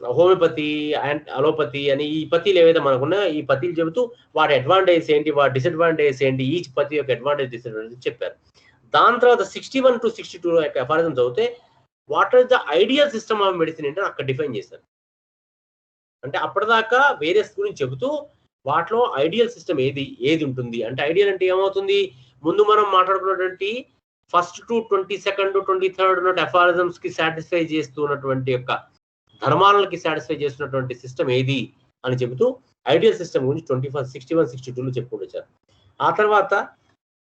Speaker 1: హోమియోపతి అండ్ అలోపతి అని ఈ పతీలు ఏవైతే మనకున్నాయో ఈ పతీలు చెబుతూ వాటి అడ్వాంటేజ్ ఏంటి, వాటి డిసడ్వాంటేజ్ ఏంటి, ఈచ్ పతి యొక్క అడ్వాంటేజ్ డిసడ్వాంటేజ్ చెప్పారు. దాని తర్వాత 61 to 62 యొక్క ఎఫారిజం చదివితే what is the ideal system of medicine ఏంటో అక్కడ డిఫైన్ చేశారు. అంటే అప్పటిదాకా వేరియస్ గురించి చెబుతూ వాటిలో ఐడియల్ సిస్టమ్ ఏది ఉంటుంది అంటే ఐడియల్ అంటే ఏమవుతుంది, ముందు మనం మాట్లాడుకున్నటువంటి ఫస్ట్ టు 22nd 23rd ఉన్న ఎఫారిజమ్స్ కి సాటిస్ఫై చేస్తున్నటువంటి యొక్క ధర్మాలకి సాటిస్ఫై చేస్తున్నటువంటి సిస్టమ్ ఏది అని చెబుతూ ఐడియల్ సిస్టమ్ గురించి 61, 62లో చెప్పుకుంటూ వచ్చారు. ఆ తర్వాత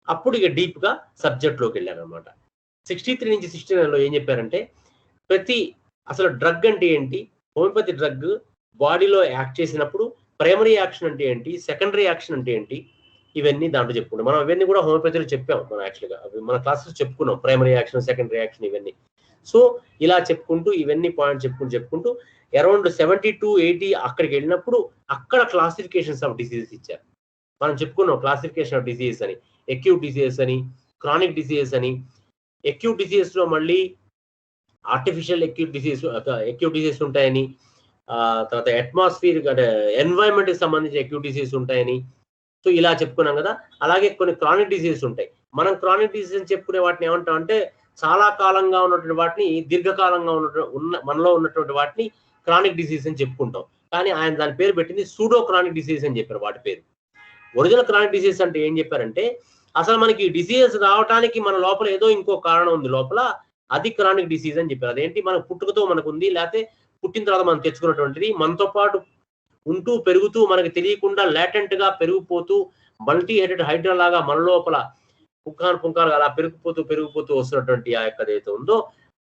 Speaker 1: అప్పుడు ఇక డీప్ గా సబ్జెక్ట్ లోకి వెళ్ళారు అనమాట. 63 నుంచి 69లో ఏం చెప్పారంటే అసలు డ్రగ్ అంటే ఏంటి, హోమియోపతి డ్రగ్ బాడీలో యాక్ట్ చేసినప్పుడు ప్రైమరీ యాక్షన్ అంటే ఏంటి, సెకండరీ యాక్షన్ అంటే ఏంటి, ఇవన్నీ దాంట్లో చెప్పుకుంటాం. మనం ఇవన్నీ కూడా హోమియోపతిలో చెప్పాం. మనం యాక్చువల్గా మన క్లాసెస్ చెప్పుకున్నాం, ప్రైమరీ యాక్షన్, సెకండరీ యాక్షన్ ఇవన్నీ. సో ఇలా చెప్పుకుంటూ ఇవన్నీ పాయింట్ చెప్పుకుంటూ అరౌండ్ 70 to 80 అక్కడికి వెళ్ళినప్పుడు అక్కడ క్లాసిఫికేషన్స్ ఆఫ్ డిసీజెస్ ఇచ్చారు. మనం చెప్పుకున్నాం క్లాసిఫికేషన్ ఆఫ్ డిసీజెస్ అని, అక్యూట్ డిసీజెస్ అని, క్రానిక్ డిసీజెస్ అని. అక్యూట్ డిసీజెస్ లో మళ్ళీ ఆర్టిఫిషియల్ అక్యూట్ డిసీజెస్ ఉంటాయని, తర్వాత అట్మాస్ఫియర్ అంటే ఎన్వైరన్మెంట్ కి సంబంధించిన అక్యూట్ డిసీజెస్ ఉంటాయని. సో ఇలా చెప్పుకున్నాం కదా. అలాగే కొన్ని క్రానిక్ డిసీజెస్ ఉంటాయి. మనం క్రానిక్ డిసీజెస్ చెప్పుకునే వాటిని ఏమంటాం అంటే చాలా కాలంగా ఉన్నటువంటి వాటిని, దీర్ఘకాలంగా మనలో ఉన్నటువంటి వాటిని క్రానిక్ డిసీజ్ అని చెప్పుకుంటాం. కానీ ఆయన దాని పేరు పెట్టింది సూడో క్రానిక్ డిసీజ్ అని చెప్పారు వాటి పేరు. ఒరిజినల్ క్రానిక్ డిసీజ్ అంటే ఏం చెప్పారంటే అసలు మనకి డిసీజెస్ రావడానికి మన లోపల ఏదో ఇంకో కారణం ఉంది లోపల, అది క్రానిక్ డిసీజ్ అని చెప్పారు. అదేంటి, మన పుట్టుకతో మనకు ఉంది, లేకపోతే పుట్టిన తర్వాత మనం తెచ్చుకున్నటువంటిది, మనతో పాటు ఉంటూ పెరుగుతూ మనకి తెలియకుండా లాటెంట్ గా పెరిగిపోతూ మల్టీ హెడెడ్ హైడ్రా లాగా మన లోపల పుంకాలు అలా పెరిగిపోతూ వస్తున్నటువంటి ఆ యొక్క ఏదైతే ఉందో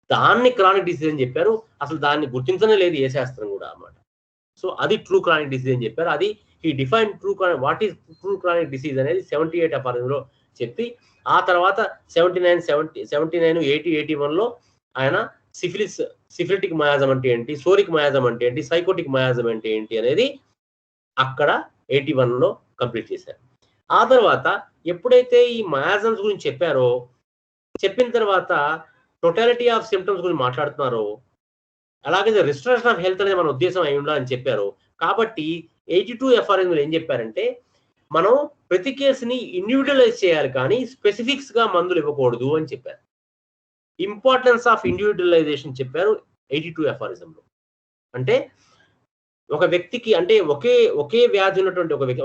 Speaker 1: దాన్ని క్రానిక్ డిసీజ్ అని చెప్పారు. అసలు దాన్ని గుర్తించనే లేదు ఏ శాస్త్రం కూడా అన్నమాట. సో అది ట్రూ క్రానిక్ డిసీజ్ అని చెప్పారు. అది ఈ define what is true chronic disease అనేది 78 ఎఫారిజంలో చెప్పి, ఆ తర్వాత 79, 80, 81లో ఆయన సిఫిలిటిక్ మయాజం అంటే ఏంటి, సోరిక్ మయాజం అంటే ఏంటి, సైకోటిక్ మయాజం అంటే ఏంటి అనేది అక్కడ 81లో కంప్లీట్ చేశారు. ఆ తర్వాత ఎప్పుడైతే ఈ మయాజమ్స్ గురించి చెప్పిన తర్వాత టోటాలిటీ ఆఫ్ సిమ్టమ్స్ గురించి మాట్లాడుతున్నారో, అలాగే రిస్టరేషన్ ఆఫ్ హెల్త్ అనేది మన ఉద్దేశం అయి ఉండాలని చెప్పారు. కాబట్టి 82 ఎఫ్ఆర్ఎంలు ఏం చెప్పారంటే మనం ప్రతి కేసుని ఇండివిజువలైజ్ చేయాలి కానీ స్పెసిఫిక్స్ గా మందులు ఇవ్వకూడదు అని చెప్పారు. ఇంపార్టెన్స్ ఆఫ్ ఇండివిజువలైజేషన్ చెప్పారు 82 ఎఫ్ఆర్ఎంలో. అంటే ఒక వ్యక్తికి అంటే ఒకే వ్యాధి ఉన్నటువంటి ఒక వ్యక్తి,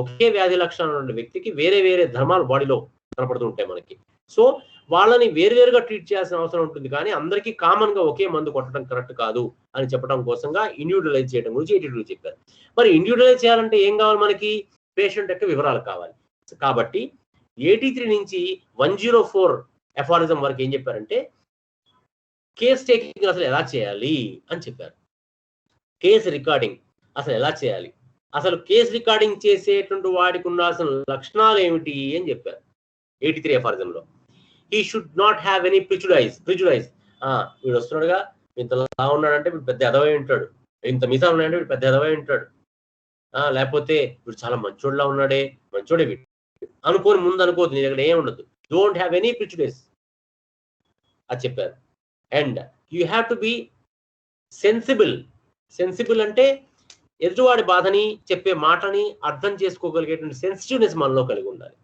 Speaker 1: ఒకే వ్యాధి లక్షణాలు ఉన్న వ్యక్తికి వేరే ధర్మాలు బాడీలో కనపడుతూ ఉంటాయి మనకి. సో వాళ్ళని వేరుగా ట్రీట్ చేయాల్సిన అవసరం ఉంటుంది కానీ అందరికీ కామన్ గా ఒకే మందు కొట్టడం కరెక్ట్ కాదు అని చెప్పడం కోసంగా ఇండివిజువలైజ్ చేయడం గురించి 82 చెప్పారు. మరి ఇండివిజువలైజ్ చేయాలంటే ఏం కావాలి, మనకి పేషెంట్ యొక్క వివరాలు కావాలి. కాబట్టి 83 నుంచి 104 ఎఫారిజం వరకు ఏం చెప్పారంటే కేస్ టేకింగ్ అసలు ఎలా చేయాలి అని చెప్పారు. కేస్ రికార్డింగ్ అసలు ఎలా చేయాలి, అసలు కేస్ రికార్డింగ్ చేసేటువంటి వాడికి ఉండాల్సిన లక్షణాలు ఏమిటి అని చెప్పారు 83 ఎఫారిజంలో. He should not have any prejudice. వీడు వస్తున్నాడుగా, ఇంతలా ఉన్నాడంటే వీడు పెద్ద ఎదవై ఉంటాడు, ఇంత మిగతా ఉన్నాడంటే వీడు పెద్ద ఎదవై ఉంటాడు, లేకపోతే వీడు చాలా మంచోడులా ఉన్నాడే, మంచోడే వీడు ముందు అనుకోవద్దు, నీ దగ్గర ఏం ఉండదు. డోంట్ హ్యావ్ ఎనీ ప్రిజుడైజ్ అది చెప్పారు. And you have to be sensible అంటే ఎదుటివాడి బాధని, చెప్పే మాటని అర్థం చేసుకోగలిగేటువంటి సెన్సిటివ్నెస్ మనలో కలిగి ఉండాలి.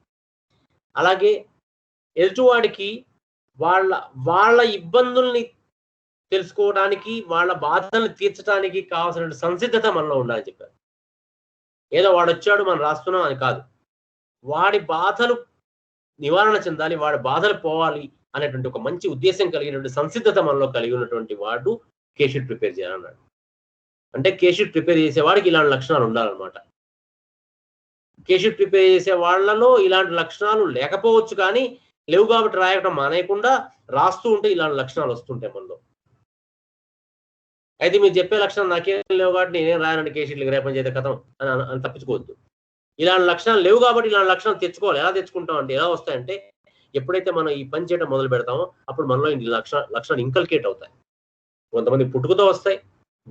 Speaker 1: అలాగే ఎదుటివాడికి వాళ్ళ ఇబ్బందుల్ని తెలుసుకోవడానికి, వాళ్ళ బాధల్ని తీర్చడానికి కావాల్సిన సంసిద్ధత మనలో ఉండాలని చెప్పారు. ఏదో వాడు వచ్చాడు మనం రాస్తున్నాం అని కాదు, వాడి బాధలు నివారణ చెందాలి, వాడి బాధలు పోవాలి అనేటువంటి ఒక మంచి ఉద్దేశం కలిగినటువంటి సంసిద్ధత మనలో కలిగి ఉన్నటువంటి వాడు కేస్ షీట్ ప్రిపేర్ చేయాలన్నాడు. అంటే కేషీట్ ప్రిపేర్ చేసేవాడికి ఇలాంటి లక్షణాలు ఉండాలన్నమాట. కేషీట్ ప్రిపేర్ చేసే వాళ్ళలో ఇలాంటి లక్షణాలు లేకపోవచ్చు, కానీ లేవు కాబట్టి రాయటం మానేయకుండా రాస్తూ ఉంటే ఇలాంటి లక్షణాలు వస్తుంటాయి మనలో. అయితే మీరు చెప్పే లక్షణాలు నాకేం లేవు కాబట్టి నేనేం రాయనండి కేషీట్లకి రేపని చేత కథం అని తప్పించుకోవద్దు. ఇలాంటి లక్షణాలు లేవు కాబట్టి ఇలాంటి లక్షణాలు తెచ్చుకోవాలి. ఎలా తెచ్చుకుంటాం అంటే, ఎలా వస్తాయంటే ఎప్పుడైతే మనం ఈ పని చేయడం మొదలు పెడతామో అప్పుడు మనలో ఈ లక్షణాలు ఇంకల్కేట్ అవుతాయి. కొంతమంది పుట్టుకతో వస్తాయి,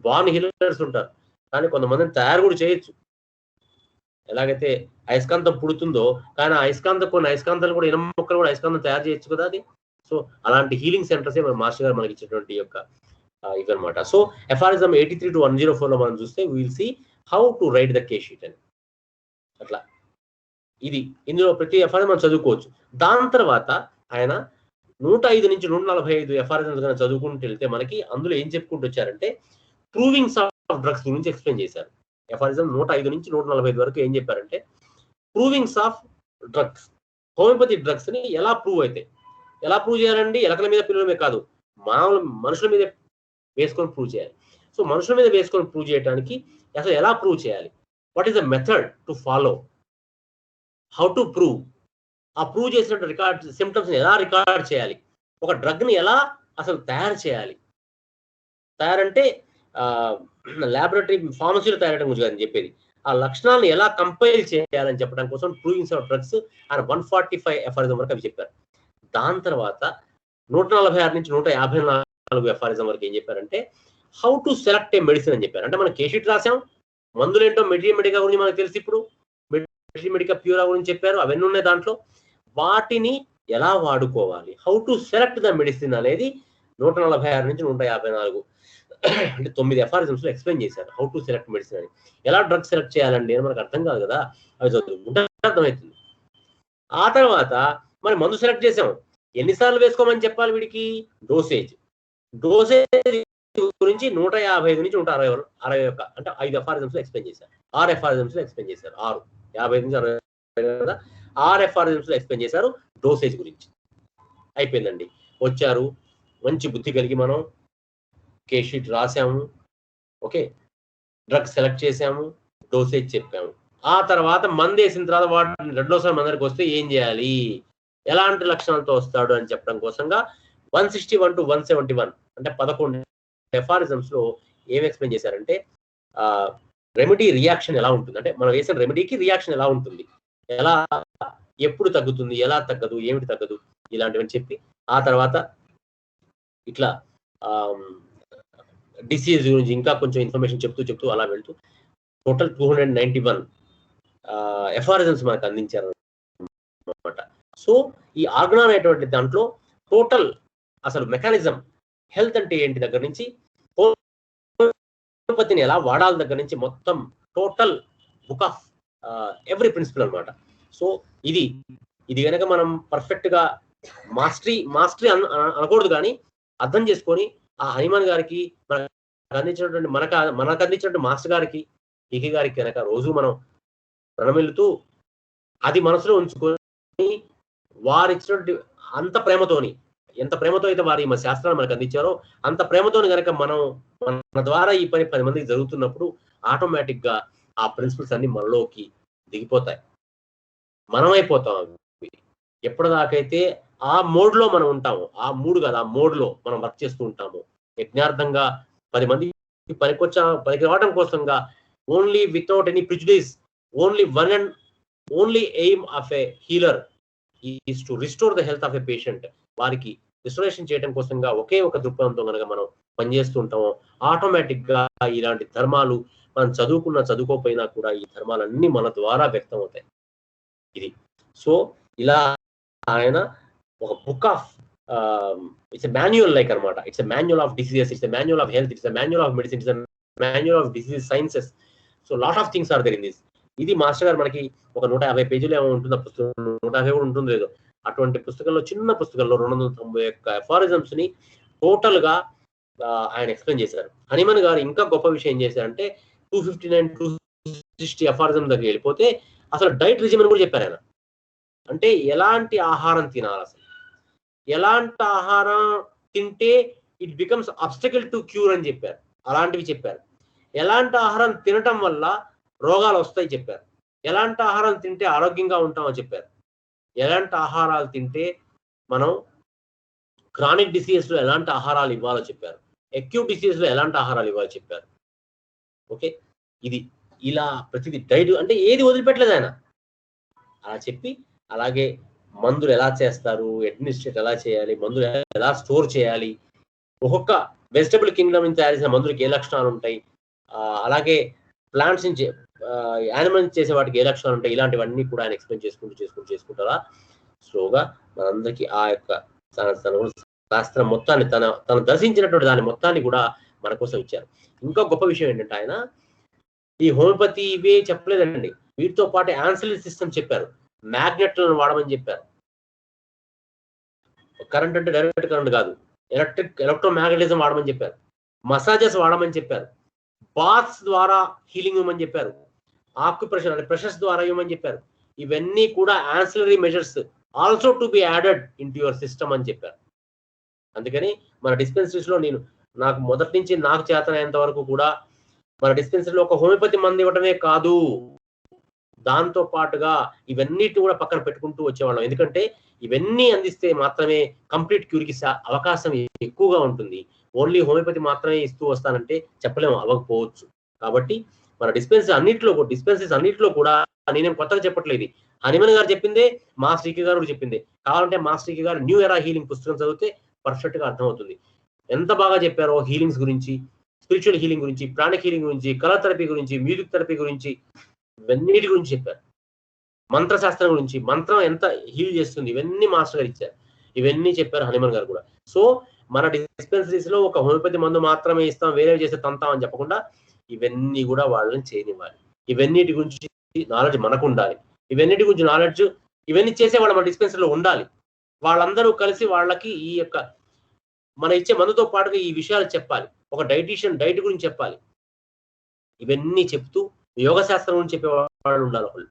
Speaker 1: బార్న్ హీలర్స్ ఉంటారు, కానీ కొంతమందిని తయారు కూడా చేయొచ్చు. ఎలాగైతే అయస్కాంతం పుడుతుందో, కానీ కొన్ని అయస్కాంతాలు కూడా ఇనుము మొక్కలు కూడా అయస్కాంతం తయారు చేయొచ్చు కదా అది. సో అలాంటి హీలింగ్ సెంటర్సే మన మాస్టర్ గారు మనకి ఇచ్చినటువంటి యొక్క ఇవన్నమాట. సో ఎఫారిజం 83 to 104 లో మనం చూస్తే will see how to write the case sheet అని. అట్లా ఇది ఇందులో ప్రతి ఎఫారిజం మనం చదువుకోవచ్చు. దాని తర్వాత ఆయన 105 నుంచి 145 ఎఫారిజమ్స్ కన్నా చదువుకుంటూ వెళ్తే మనకి అందులో ఏం చెప్పుకుంటూ వచ్చారంటే ప్రూవింగ్స్ ఆఫ్ డ్రగ్స్ గురించి ఎక్స్ప్లెయిన్ చేశారు. ఎఫారిజం 105 నుంచి 145 వరకు ఏం చెప్పారంటే provings of drugs, homeopathy drugs ని ఎలా ప్రూవ్ అవుతాయి, ఎలా ప్రూవ్ చేయాలండి? ఎలకల మీద పిల్లల మీద కాదు, మామూలు మనుషుల మీద వేసుకొని ప్రూవ్ చేయాలి. సో మనుషుల మీద వేసుకొని ప్రూవ్ చేయడానికి అసలు ఎలా ప్రూవ్ చేయాలి, what is the method to follow, how to prove, ఆ ప్రూవ్ చేసినట్టు రికార్డ్ సిమ్టమ్స్ ని ఎలా రికార్డ్ చేయాలి, ఒక డ్రగ్ ని ఎలా అసలు తయారు చేయాలి, తయారంటే ల్యాబొరేటరీ ఫార్మసీలో తయారడం గురించి అని చెప్పేది, ఆ లక్షణాలను ఎలా కంపైల్ చేయాలని చెప్పడం కోసం ప్రూవింగ్స్ ఆఫ్ డ్రగ్స్ ఆయన 145 ఎఫారిజం వరకు అవి చెప్పారు. దాని తర్వాత 146 నుంచి 154 ఎఫారిజం వరకు ఏం చెప్పారంటే how to select A medicine అని చెప్పారు. అంటే మనం కేషీట్ రాసాం, మందులేంటో మెడికా గురించి మనకు తెలిసి, ఇప్పుడు మెడికా ప్యూరా గురించి చెప్పారు, అవన్నీ ఉన్నాయి దాంట్లో. వాటిని ఎలా వాడుకోవాలి, how to select the medicine అనేది 146 నుంచి 154 అంటే 9 ఎఫారిజమ్స్ లో ఎక్స్ప్లెయిన్ చేశారు. హౌ టు సెలెక్ట్ మెడిసిన్ అని, ఎలా డ్రగ్ సెలెక్ట్ చేయాలండి అని మనకు అర్థం కాదు కదా, అవి చదువుకుంటే అర్థమవుతుంది. ఆ తర్వాత మరి మందు సెలెక్ట్ చేసాం, ఎన్నిసార్లు వేసుకోమని చెప్పాలి వీడికి, డోసేజ్ గురించి 155 నుంచి 161 అంటే 5 ఎఫారిజమ్స్ లో ఎక్స్ప్లెయిన్ చేశారు. 6 ఎఫారిజమ్స్ లో ఎక్స్ప్లెయిన్ చేశారు. 50 నుంచి 60 కదా, 6 ఎఫారిజమ్స్ లో ఎక్స్ప్లెయిన్ చేశారు డోసేజ్ గురించి. అయిపోయిందండి, వచ్చారు మంచి బుద్ధి కలిగి మనం కేస్ షీట్ రాసాము, ఓకే, డ్రగ్ సెలెక్ట్ చేసాము, డోసేజ్ చెప్పాము. ఆ తర్వాత మందు వేసిన తర్వాత వాటిని రెండోసారి మన దగ్గరికి వస్తే ఏం చేయాలి, ఎలాంటి లక్షణాలతో వస్తాడు అని చెప్పడం కోసంగా 161 to 171 అంటే 11 ఎఫారిజమ్స్ లో ఏం ఎక్స్ప్లెయిన్ చేశారంటే రెమెడీ రియాక్షన్ ఎలా ఉంటుంది, అంటే మనం వేసిన రెమెడీకి రియాక్షన్ ఎలా ఉంటుంది, ఎలా ఎప్పుడు తగ్గుతుంది, ఎలా తగ్గదు, ఏమిటి తగ్గదు, ఇలాంటివని చెప్పి ఆ తర్వాత ఇట్లా డిసీజ్ గురించి ఇంకా కొంచెం ఇన్ఫర్మేషన్ చెప్తూ అలా వెళ్తూ టోటల్ 291 ఎఫారిజమ్స్ మనకు అందించారు అనమాట. సో ఈ ఆర్గనాన్ అనేటువంటి దాంట్లో టోటల్ అసలు మెకానిజం, హెల్త్ అంటే ఏంటి దగ్గర నుంచి, హోమియోపతిని ఎలా వాడాలి దగ్గర నుంచి మొత్తం total book of every principle అనమాట. సో ఇది కనుక మనం పర్ఫెక్ట్ గా మాస్టరీ అనకూడదు, కానీ అర్థం చేసుకొని ఆ హనుమాన్ గారికి మనకు అందించినటువంటి మాస్టర్ గారికి, ఈకే గారికి కనుక రోజు మనం ప్రణమిల్లుతూ అది మనసులో ఉంచుకొని వారు ఇచ్చినటువంటి అంత ప్రేమతోని, ఎంత ప్రేమతో అయితే వారి మన శాస్త్రాలు మనకు అందించారో అంత ప్రేమతోని కనుక మన ద్వారా ఈ పని 10 మందికి జరుగుతున్నప్పుడు ఆటోమేటిక్ గా ఆ ప్రిన్సిపల్స్ అన్ని మనలోకి దిగిపోతాయి, మనమైపోతాం. ఎప్పటిదాకైతే ఆ మోడ్ లో మనం ఉంటాము, ఆ మూడు కాదు, ఆ మోడ్ లో మనం వర్క్ చేస్తూ ఉంటాము, యజ్ఞార్థంగా 10 మంది పనికి రావడం కోసంగా, only without any prejudice, only aim of a healer is to restore the health of a patient. వారికి రిస్టోరేషన్ చేయడం కోసంగా ఒకే ఒక దృక్పథంతో కనుక మనం పనిచేస్తూ ఉంటామో ఆటోమేటిక్ గా ఇలాంటి ధర్మాలు మనం చదువుకోకపోయినా కూడా ఈ ధర్మాలన్నీ మన ద్వారా వ్యక్తం అవుతాయి. ఇది సో ఇలా ఆయన ఒక book of it's a manual like అనమాట. It's a manual of diseases, it's a manual of health, it's a manual of medicine, it's a manual of disease sciences. So lot of things are there in this. ఇది master గారు మనకి ఒక 150 పేజీలు ఏమో ఉంటుంది ఆ పుస్తకం, 150 కూడా ఉంటుంది లేదో, అటువంటి పుస్తకంలో, చిన్న పుస్తకంలో 291 ఎఫారిజమ్స్ ని టోటల్ గా ఆయన ఎక్స్ప్లెయిన్ చేశారు. హనుమాన్ గారు ఇంకా గొప్ప విషయం ఏం చేశారంటే 259 260 ఎఫారిజం దగ్గర వెళ్ళిపోతే అసలు డైట్ రిజిమన్ కూడా చెప్పారు ఆయన. అంటే ఎలాంటి ఆహారం తినాలి, అసలు ఎలాంటి ఆహారం తింటే it becomes obstacle to cure అని చెప్పారు, అలాంటివి చెప్పారు. ఎలాంటి ఆహారం తినటం వల్ల రోగాలు వస్తాయి చెప్పారు. ఎలాంటి ఆహారం తింటే ఆరోగ్యంగా ఉంటామని చెప్పారు. ఎలాంటి ఆహారాలు తింటే మనం క్రానిక్ డిసీజ్ లో ఎలాంటి ఆహారాలు ఇవ్వాలో చెప్పారు. అక్యూట్ డిసీజ్ లో ఎలాంటి ఆహారాలు ఇవ్వాలో చెప్పారు. ఓకే, ఇది ఇలా ప్రతిదీ డైట్ అంటే ఏది వదిలిపెట్టలేదు ఆయన. అలా చెప్పి అలాగే మందులు ఎలా చేస్తారు, అడ్మినిస్ట్రేట్ ఎలా చేయాలి, మందులు ఎలా స్టోర్ చేయాలి, ఒక్కొక్క వెజిటబుల్ కింగ్డమ్ నుంచి తయారు చేసిన మందులకి ఏ లక్షణాలు ఉంటాయి, అలాగే ప్లాంట్స్ నుంచి యానిమల్స్ చేసే వాటికి ఏ లక్షణాలు ఉంటాయి, ఇలాంటివన్నీ కూడా ఆయన ఎక్స్ప్లెయిన్ చేసుకుంటారా స్లోగా మనందరికీ ఆ యొక్క శాస్త్రం మొత్తాన్ని తను దర్శించినటువంటి దాని మొత్తాన్ని కూడా మన కోసం ఇచ్చారు. ఇంకా గొప్ప విషయం ఏంటంటే ఆయన ఈ హోమియోపతి ఇవే చెప్పలేదండి, వీటితో పాటు యాన్సిలరీ సిస్టమ్ చెప్పారు. మ్యాగ్నెట్లను వాడమని చెప్పారు. కరెంట్ అంటే డైరెక్ట్ కరెంట్ కాదు, ఎలక్ట్రోమాగ్నెటిజం వాడమని చెప్పారు. మసాజెస్ వాడమని చెప్పారు. బాత్స్ ద్వారా హీలింగ్ ఇవ్వమని చెప్పారు. ఆక్యుప్రెషర్ అంటే ప్రెషర్స్ ద్వారా ఇవ్వమని చెప్పారు. ఇవన్నీ కూడా ancillary measures also to be added in to your system అని చెప్పారు. అందుకని మన డిస్పెన్సరీస్ లో నాకు మొదటి నుంచి నాకు చేతనైనంత వరకు కూడా మన డిస్పెన్సరీలో ఒక హోమియోపతి మందు ఇవ్వడమే కాదు, దాంతో పాటుగా ఇవన్నిటి కూడా పక్కన పెట్టుకుంటూ వచ్చేవాళ్ళం. ఎందుకంటే ఇవన్నీ అందిస్తే మాత్రమే కంప్లీట్ క్యూర్కి అవకాశం ఎక్కువగా ఉంటుంది. ఓన్లీ హోమియోపతి మాత్రమే ఇస్తూ వస్తానంటే చెప్పలేము, అవ్వకపోవచ్చు. కాబట్టి మన డిస్పెన్సరీస్ అన్నింటిలో కూడా నేనేం కొత్తగా చెప్పట్లేదు. హనుమన్ గారు చెప్పిందే మా శ్రీకి గారు చెప్పిందే. కావాలంటే మా శ్రీకి గారు న్యూ ఎరా హీలింగ్ పుస్తకం చదివితే పర్ఫెక్ట్ గా అర్థమవుతుంది. ఎంత బాగా చెప్పారో హీలింగ్స్ గురించి, స్పిరిచువల్ హీలింగ్ గురించి, ప్రాణిక్ హీలింగ్ గురించి, కలర్ థెరపీ గురించి, మ్యూజిక్ థెరపీ గురించి, ఇవన్నిటి గురించి చెప్పారు. మంత్రశాస్త్రం గురించి, మంత్రం ఎంత హీల్ చేస్తుంది, ఇవన్నీ మాస్టర్ గారు ఇచ్చారు. ఇవన్నీ చెప్పారు హనుమన్ గారు కూడా. సో మన డిస్పెన్సరీస్ లో ఒక హోమియోపతి మందు మాత్రమే ఇస్తాం, వేరే చేస్తే తంతాం అని చెప్పకుండా ఇవన్నీ కూడా వాళ్ళని చేయనివ్వాలి. ఇవన్నిటి గురించి నాలెడ్జ్ మనకు ఉండాలి. ఇవన్నిటి గురించి నాలెడ్జ్ ఇవన్నీ చేసే వాళ్ళు మన డిస్పెన్సరీలో ఉండాలి. వాళ్ళందరూ కలిసి వాళ్ళకి ఈ యొక్క మన ఇచ్చే మందుతో పాటుగా ఈ విషయాలు చెప్పాలి. ఒక డైటీషియన్ డైట్ గురించి చెప్పాలి. ఇవన్నీ చెప్తూ యోగ శాస్త్రం గురించి చెప్పే వాళ్ళు ఉండాలి. వాళ్ళు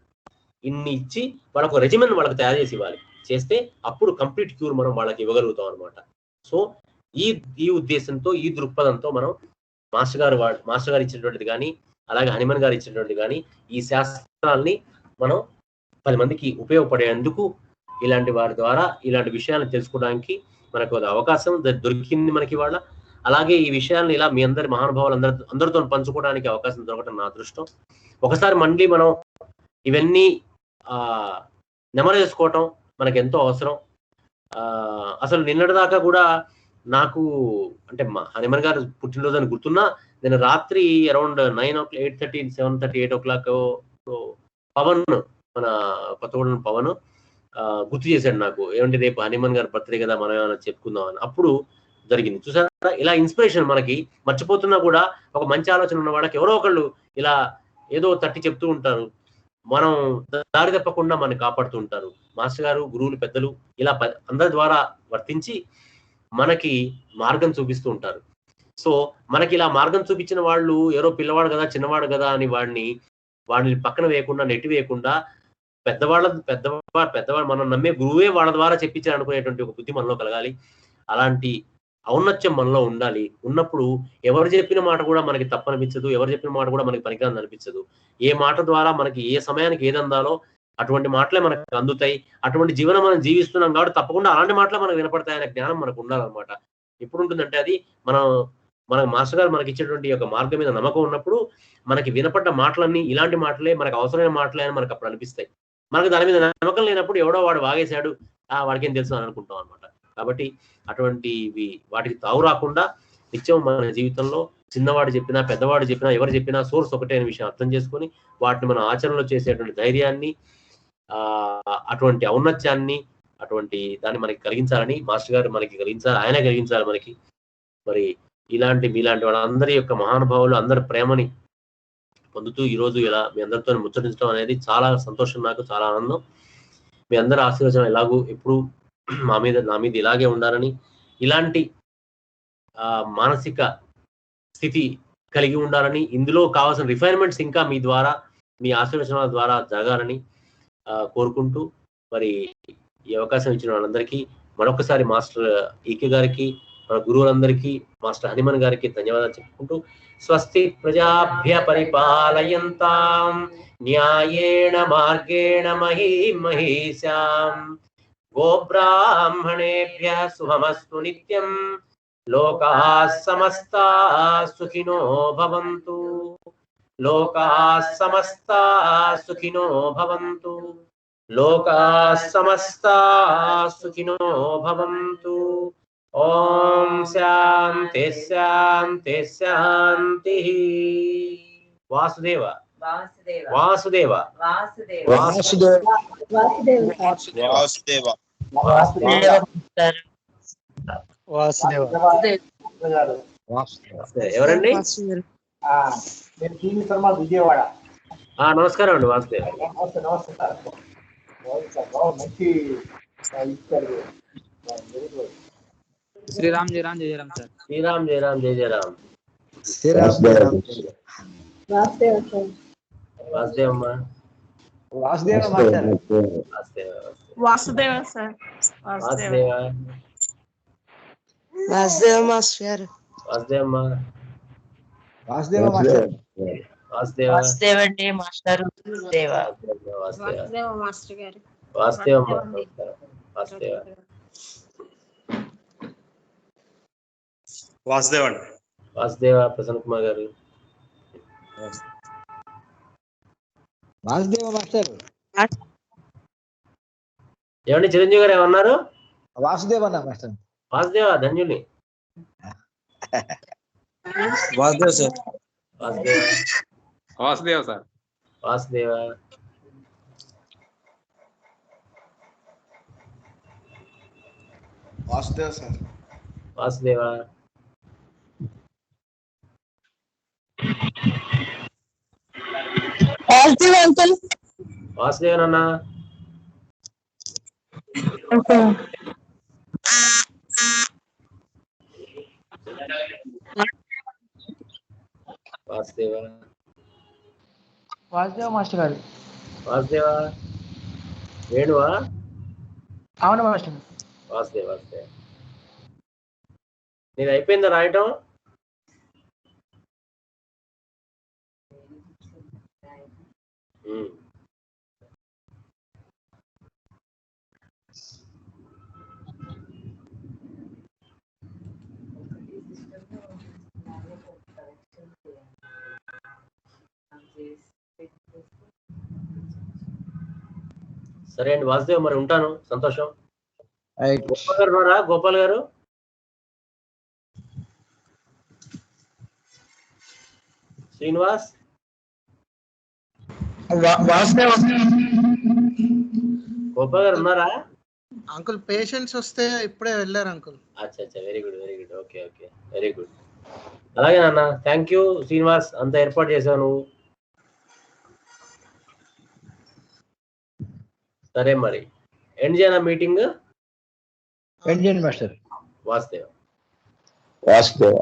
Speaker 1: ఇన్ని ఇచ్చి వాళ్ళకు రెజిమెన్ వాళ్ళకి తయారు చేసి ఇవ్వాలి. చేస్తే అప్పుడు కంప్లీట్ క్యూర్ మనం వాళ్ళకి ఇవ్వగలుగుతాం అనమాట. సో ఈ ఉద్దేశంతో, ఈ దృక్పథంతో మనం మాస్టర్ గారు ఇచ్చినటువంటిది కానీ, అలాగే హనుమన్ గారు ఇచ్చినటువంటిది కానీ, ఈ శాస్త్రాల్ని మనం 10 మందికి ఉపయోగపడేందుకు ఇలాంటి వారి ద్వారా ఇలాంటి విషయాలను తెలుసుకోవడానికి మనకు అవకాశం దొరికింది మనకి ఇవాళ. అలాగే ఈ విషయాలను ఇలా మీ అందరి మహానుభావులు అందరితో పంచుకోవడానికి అవకాశం దొరకడం నా అదృష్టం. ఒకసారి మళ్ళీ మనం ఇవన్నీ నెమరు చేసుకోవటం మనకు ఎంతో అవసరం. అసలు నిన్నటిదాకా కూడా నాకు అంటే హనుమన్ గారు పుట్టినరోజు అని గుర్తున్నా, నేను రాత్రి అరౌండ్ 8:30, 7:30, 8 o'clock పవన్, మన కొత్తగూడెం పవన్ గుర్తు చేశాడు నాకు. ఏమంటే రేపు హనుమన్ గారు బర్త్డే కదా, మనం ఏమైనా చెప్పుకుందాం అని. అప్పుడు జరిగింది. చూసారా, ఇలా ఇన్స్పిరేషన్ మనకి మర్చిపోతున్నా కూడా ఒక మంచి ఆలోచన ఉన్న వాళ్ళకి ఎవరో ఒకళ్ళు ఇలా ఏదో తట్టి చెప్తూ ఉంటారు. మనం దారి తప్పకుండా మనని కాపాడుతూ ఉంటారు. మాస్టర్ గారు, గురువులు, పెద్దలు ఇలా అందరి ద్వారా వర్తించి మనకి మార్గం చూపిస్తూ ఉంటారు. సో మనకి ఇలా మార్గం చూపించిన వాళ్ళు ఎవరో పిల్లవాడు కదా, చిన్నవాడు కదా అని వాడిని పక్కన వేయకుండా, నెట్టి వేయకుండా పెద్దవాళ్ళు మనం నమ్మే గురువే వాళ్ళ ద్వారా చెప్పించారు అనుకునేటువంటి ఒక బుద్ధి మనలో కలగాలి. అలాంటి ఔన్నత్యం మనలో ఉండాలి. ఉన్నప్పుడు ఎవరు చెప్పిన మాట కూడా మనకి తప్పనిపించదు, ఎవరు చెప్పిన మాట కూడా మనకి పనికిరాని అనిపించదు. ఏ మాట ద్వారా మనకి ఏ సమయానికి ఏది అందాలో అటువంటి మాటలే మనకు అందుతాయి. అటువంటి జీవనం మనం జీవిస్తున్నాం కాబట్టి తప్పకుండా అలాంటి మాటలే మనకు వినపడతాయనే జ్ఞానం మనకు ఉండాలన్నమాట. ఎప్పుడు ఉంటుందంటే అది మన మాస్టర్ గారు మనకి ఇచ్చేటువంటి ఒక మార్గం మీద నమ్మకం ఉన్నప్పుడు మనకి వినపడ్డ మాటలన్నీ ఇలాంటి మాటలే, మనకు అవసరమైన మాటలే అని మనకు అప్పుడు అనిపిస్తాయి. మనకు దాని మీద నమ్మకం లేనప్పుడు ఎవడో వాడు వాగేశాడు, వాడికేం తెలుసు అని అనుకుంటాం అనమాట. కాబట్టి అటువంటివి వాటికి తావు రాకుండా నిత్యం మన జీవితంలో చిన్నవాడు చెప్పినా, పెద్దవాడు చెప్పినా, ఎవరు చెప్పినా సోర్స్ ఒకటే అనే విషయం అర్థం చేసుకొని వాటిని మన ఆచరణలో చేసేటువంటి ధైర్యాన్ని, అటువంటి ఔన్నత్యాన్ని, అటువంటి దాన్ని మనకి కలిగించాలని మాస్టర్ గారు మనకి కలిగించాలి, ఆయనే కలిగించాలి మనకి. మరి మీలాంటి వాళ్ళందరి యొక్క మహానుభావులు అందరి ప్రేమని పొందుతూ ఈరోజు ఇలా మీ అందరితో ముచ్చటించడం అనేది చాలా సంతోషం, నాకు చాలా ఆనందం. మీ అందరి ఆశీర్వచనం ఎలాగూ ఎప్పుడు నా మీద ఇలాగే ఉండాలని, ఇలాంటి మానసిక స్థితి కలిగి ఉండాలని, ఇందులో కావాల్సిన రిఫైన్మెంట్స్ ఇంకా మీ ద్వారా, మీ ఆశీర్వచనాల ద్వారా జరగాలని కోరుకుంటూ, మరి ఈ అవకాశం ఇచ్చిన వాళ్ళందరికీ మరొకసారి మాస్టర్ ఈకే గారికి, మన గురువులందరికీ మాస్టర్ హనుమాన్ గారికి ధన్యవాదాలు చెప్పుకుంటూ స్వస్తి ప్రజాభ్య పరిపాలయంతాం న్యాయేణ మార్గేణ మహీమహీశాం గోబ్రాహ్మణేభ్యः శుభమస్తు నిత్యం లోకాः సమస్తాः సుఖినో భవంతు లోకాः సమస్తాः సుఖినో భవంతు లోకాः సమస్తాः సుఖినో భవంతు ఓం శాంతి శాంతి శాంతి వాసుదేవ
Speaker 2: వాసుదేవ
Speaker 1: వాసుదేవ
Speaker 2: వాసుదేవ
Speaker 1: ఎవరండి
Speaker 4: నేను టీవీ శర్మ విజయవాడ.
Speaker 1: నమస్కారం అండి వాసుదేవ.
Speaker 4: నమస్తే నమస్తే సార్. మంచి ఇచ్చారు.
Speaker 5: శ్రీరామ్ జయ రామ్ జయ జయ రామ్ సార్.
Speaker 1: శ్రీరామ్ జయ రామ్ జయ జయ Ram. Vasudevamma
Speaker 4: Vasudeva master.
Speaker 6: Vasudeva sir.
Speaker 1: Vasudeva
Speaker 6: Vasudeva master.
Speaker 1: Vasudevamma
Speaker 4: Vasudeva master.
Speaker 1: Vasudeva
Speaker 2: Vasudeva అండి మాస్టర్. దేవ
Speaker 6: వాసుదేవ మాస్టర్ గారు.
Speaker 1: వాసుదేవమ్మ వాసుదేవ
Speaker 3: వాసుదేవ్ అండి.
Speaker 1: వాసుదేవ ప్రసన్న కుమార్ గారు.
Speaker 4: వాసుదేవ మాస్టర్.
Speaker 1: ఏమండి చిరంజీవి గారు ఏమన్నారు?
Speaker 4: వాసుదేవ అన్న మాస్టర్.
Speaker 1: వాసుదేవ ధన్యుని.
Speaker 5: Vasudev sir.
Speaker 1: Vasudeva
Speaker 5: Vasudev sir.
Speaker 1: Vasudeva
Speaker 3: Vasudev sir.
Speaker 1: Vasudeva
Speaker 6: Vasudeva uncle.
Speaker 1: Vasudeva నాన్న. వాసుదేవ
Speaker 4: వాసుదేవ మాస్టర్ గారు.
Speaker 1: వాసుదేవ వేణువా?
Speaker 4: అవును మాస్టర్.
Speaker 1: వాసుదేవ వాసుదేవ నీది అయిపోయిందా రాయటం? సరే అండి వాసుదేవ్, మరి ఉంటాను. సంతోషం. గోపాల్ గారు ఉన్నారా? గోపాల్ గారు, శ్రీనివాస్, గోపాల్ గారు ఉన్నారా?
Speaker 7: అంకుల్ పేషెంట్స్ వస్తే ఇప్పుడే వెళ్ళారు అంకుల్.
Speaker 1: అచ్చా అచ్చా, very good very good. Okay okay, very good. అలాగే నాన్న, థ్యాంక్ యూ శ్రీనివాస్, అంత ఏర్పాటు చేసావు నువ్వు. సరే మరి ఎండ్ చేయనా మీటింగ్?
Speaker 4: ఎండ్ చేయండి మాస్టర్.
Speaker 1: వాసుదేవ్.
Speaker 8: వాసుదేవ.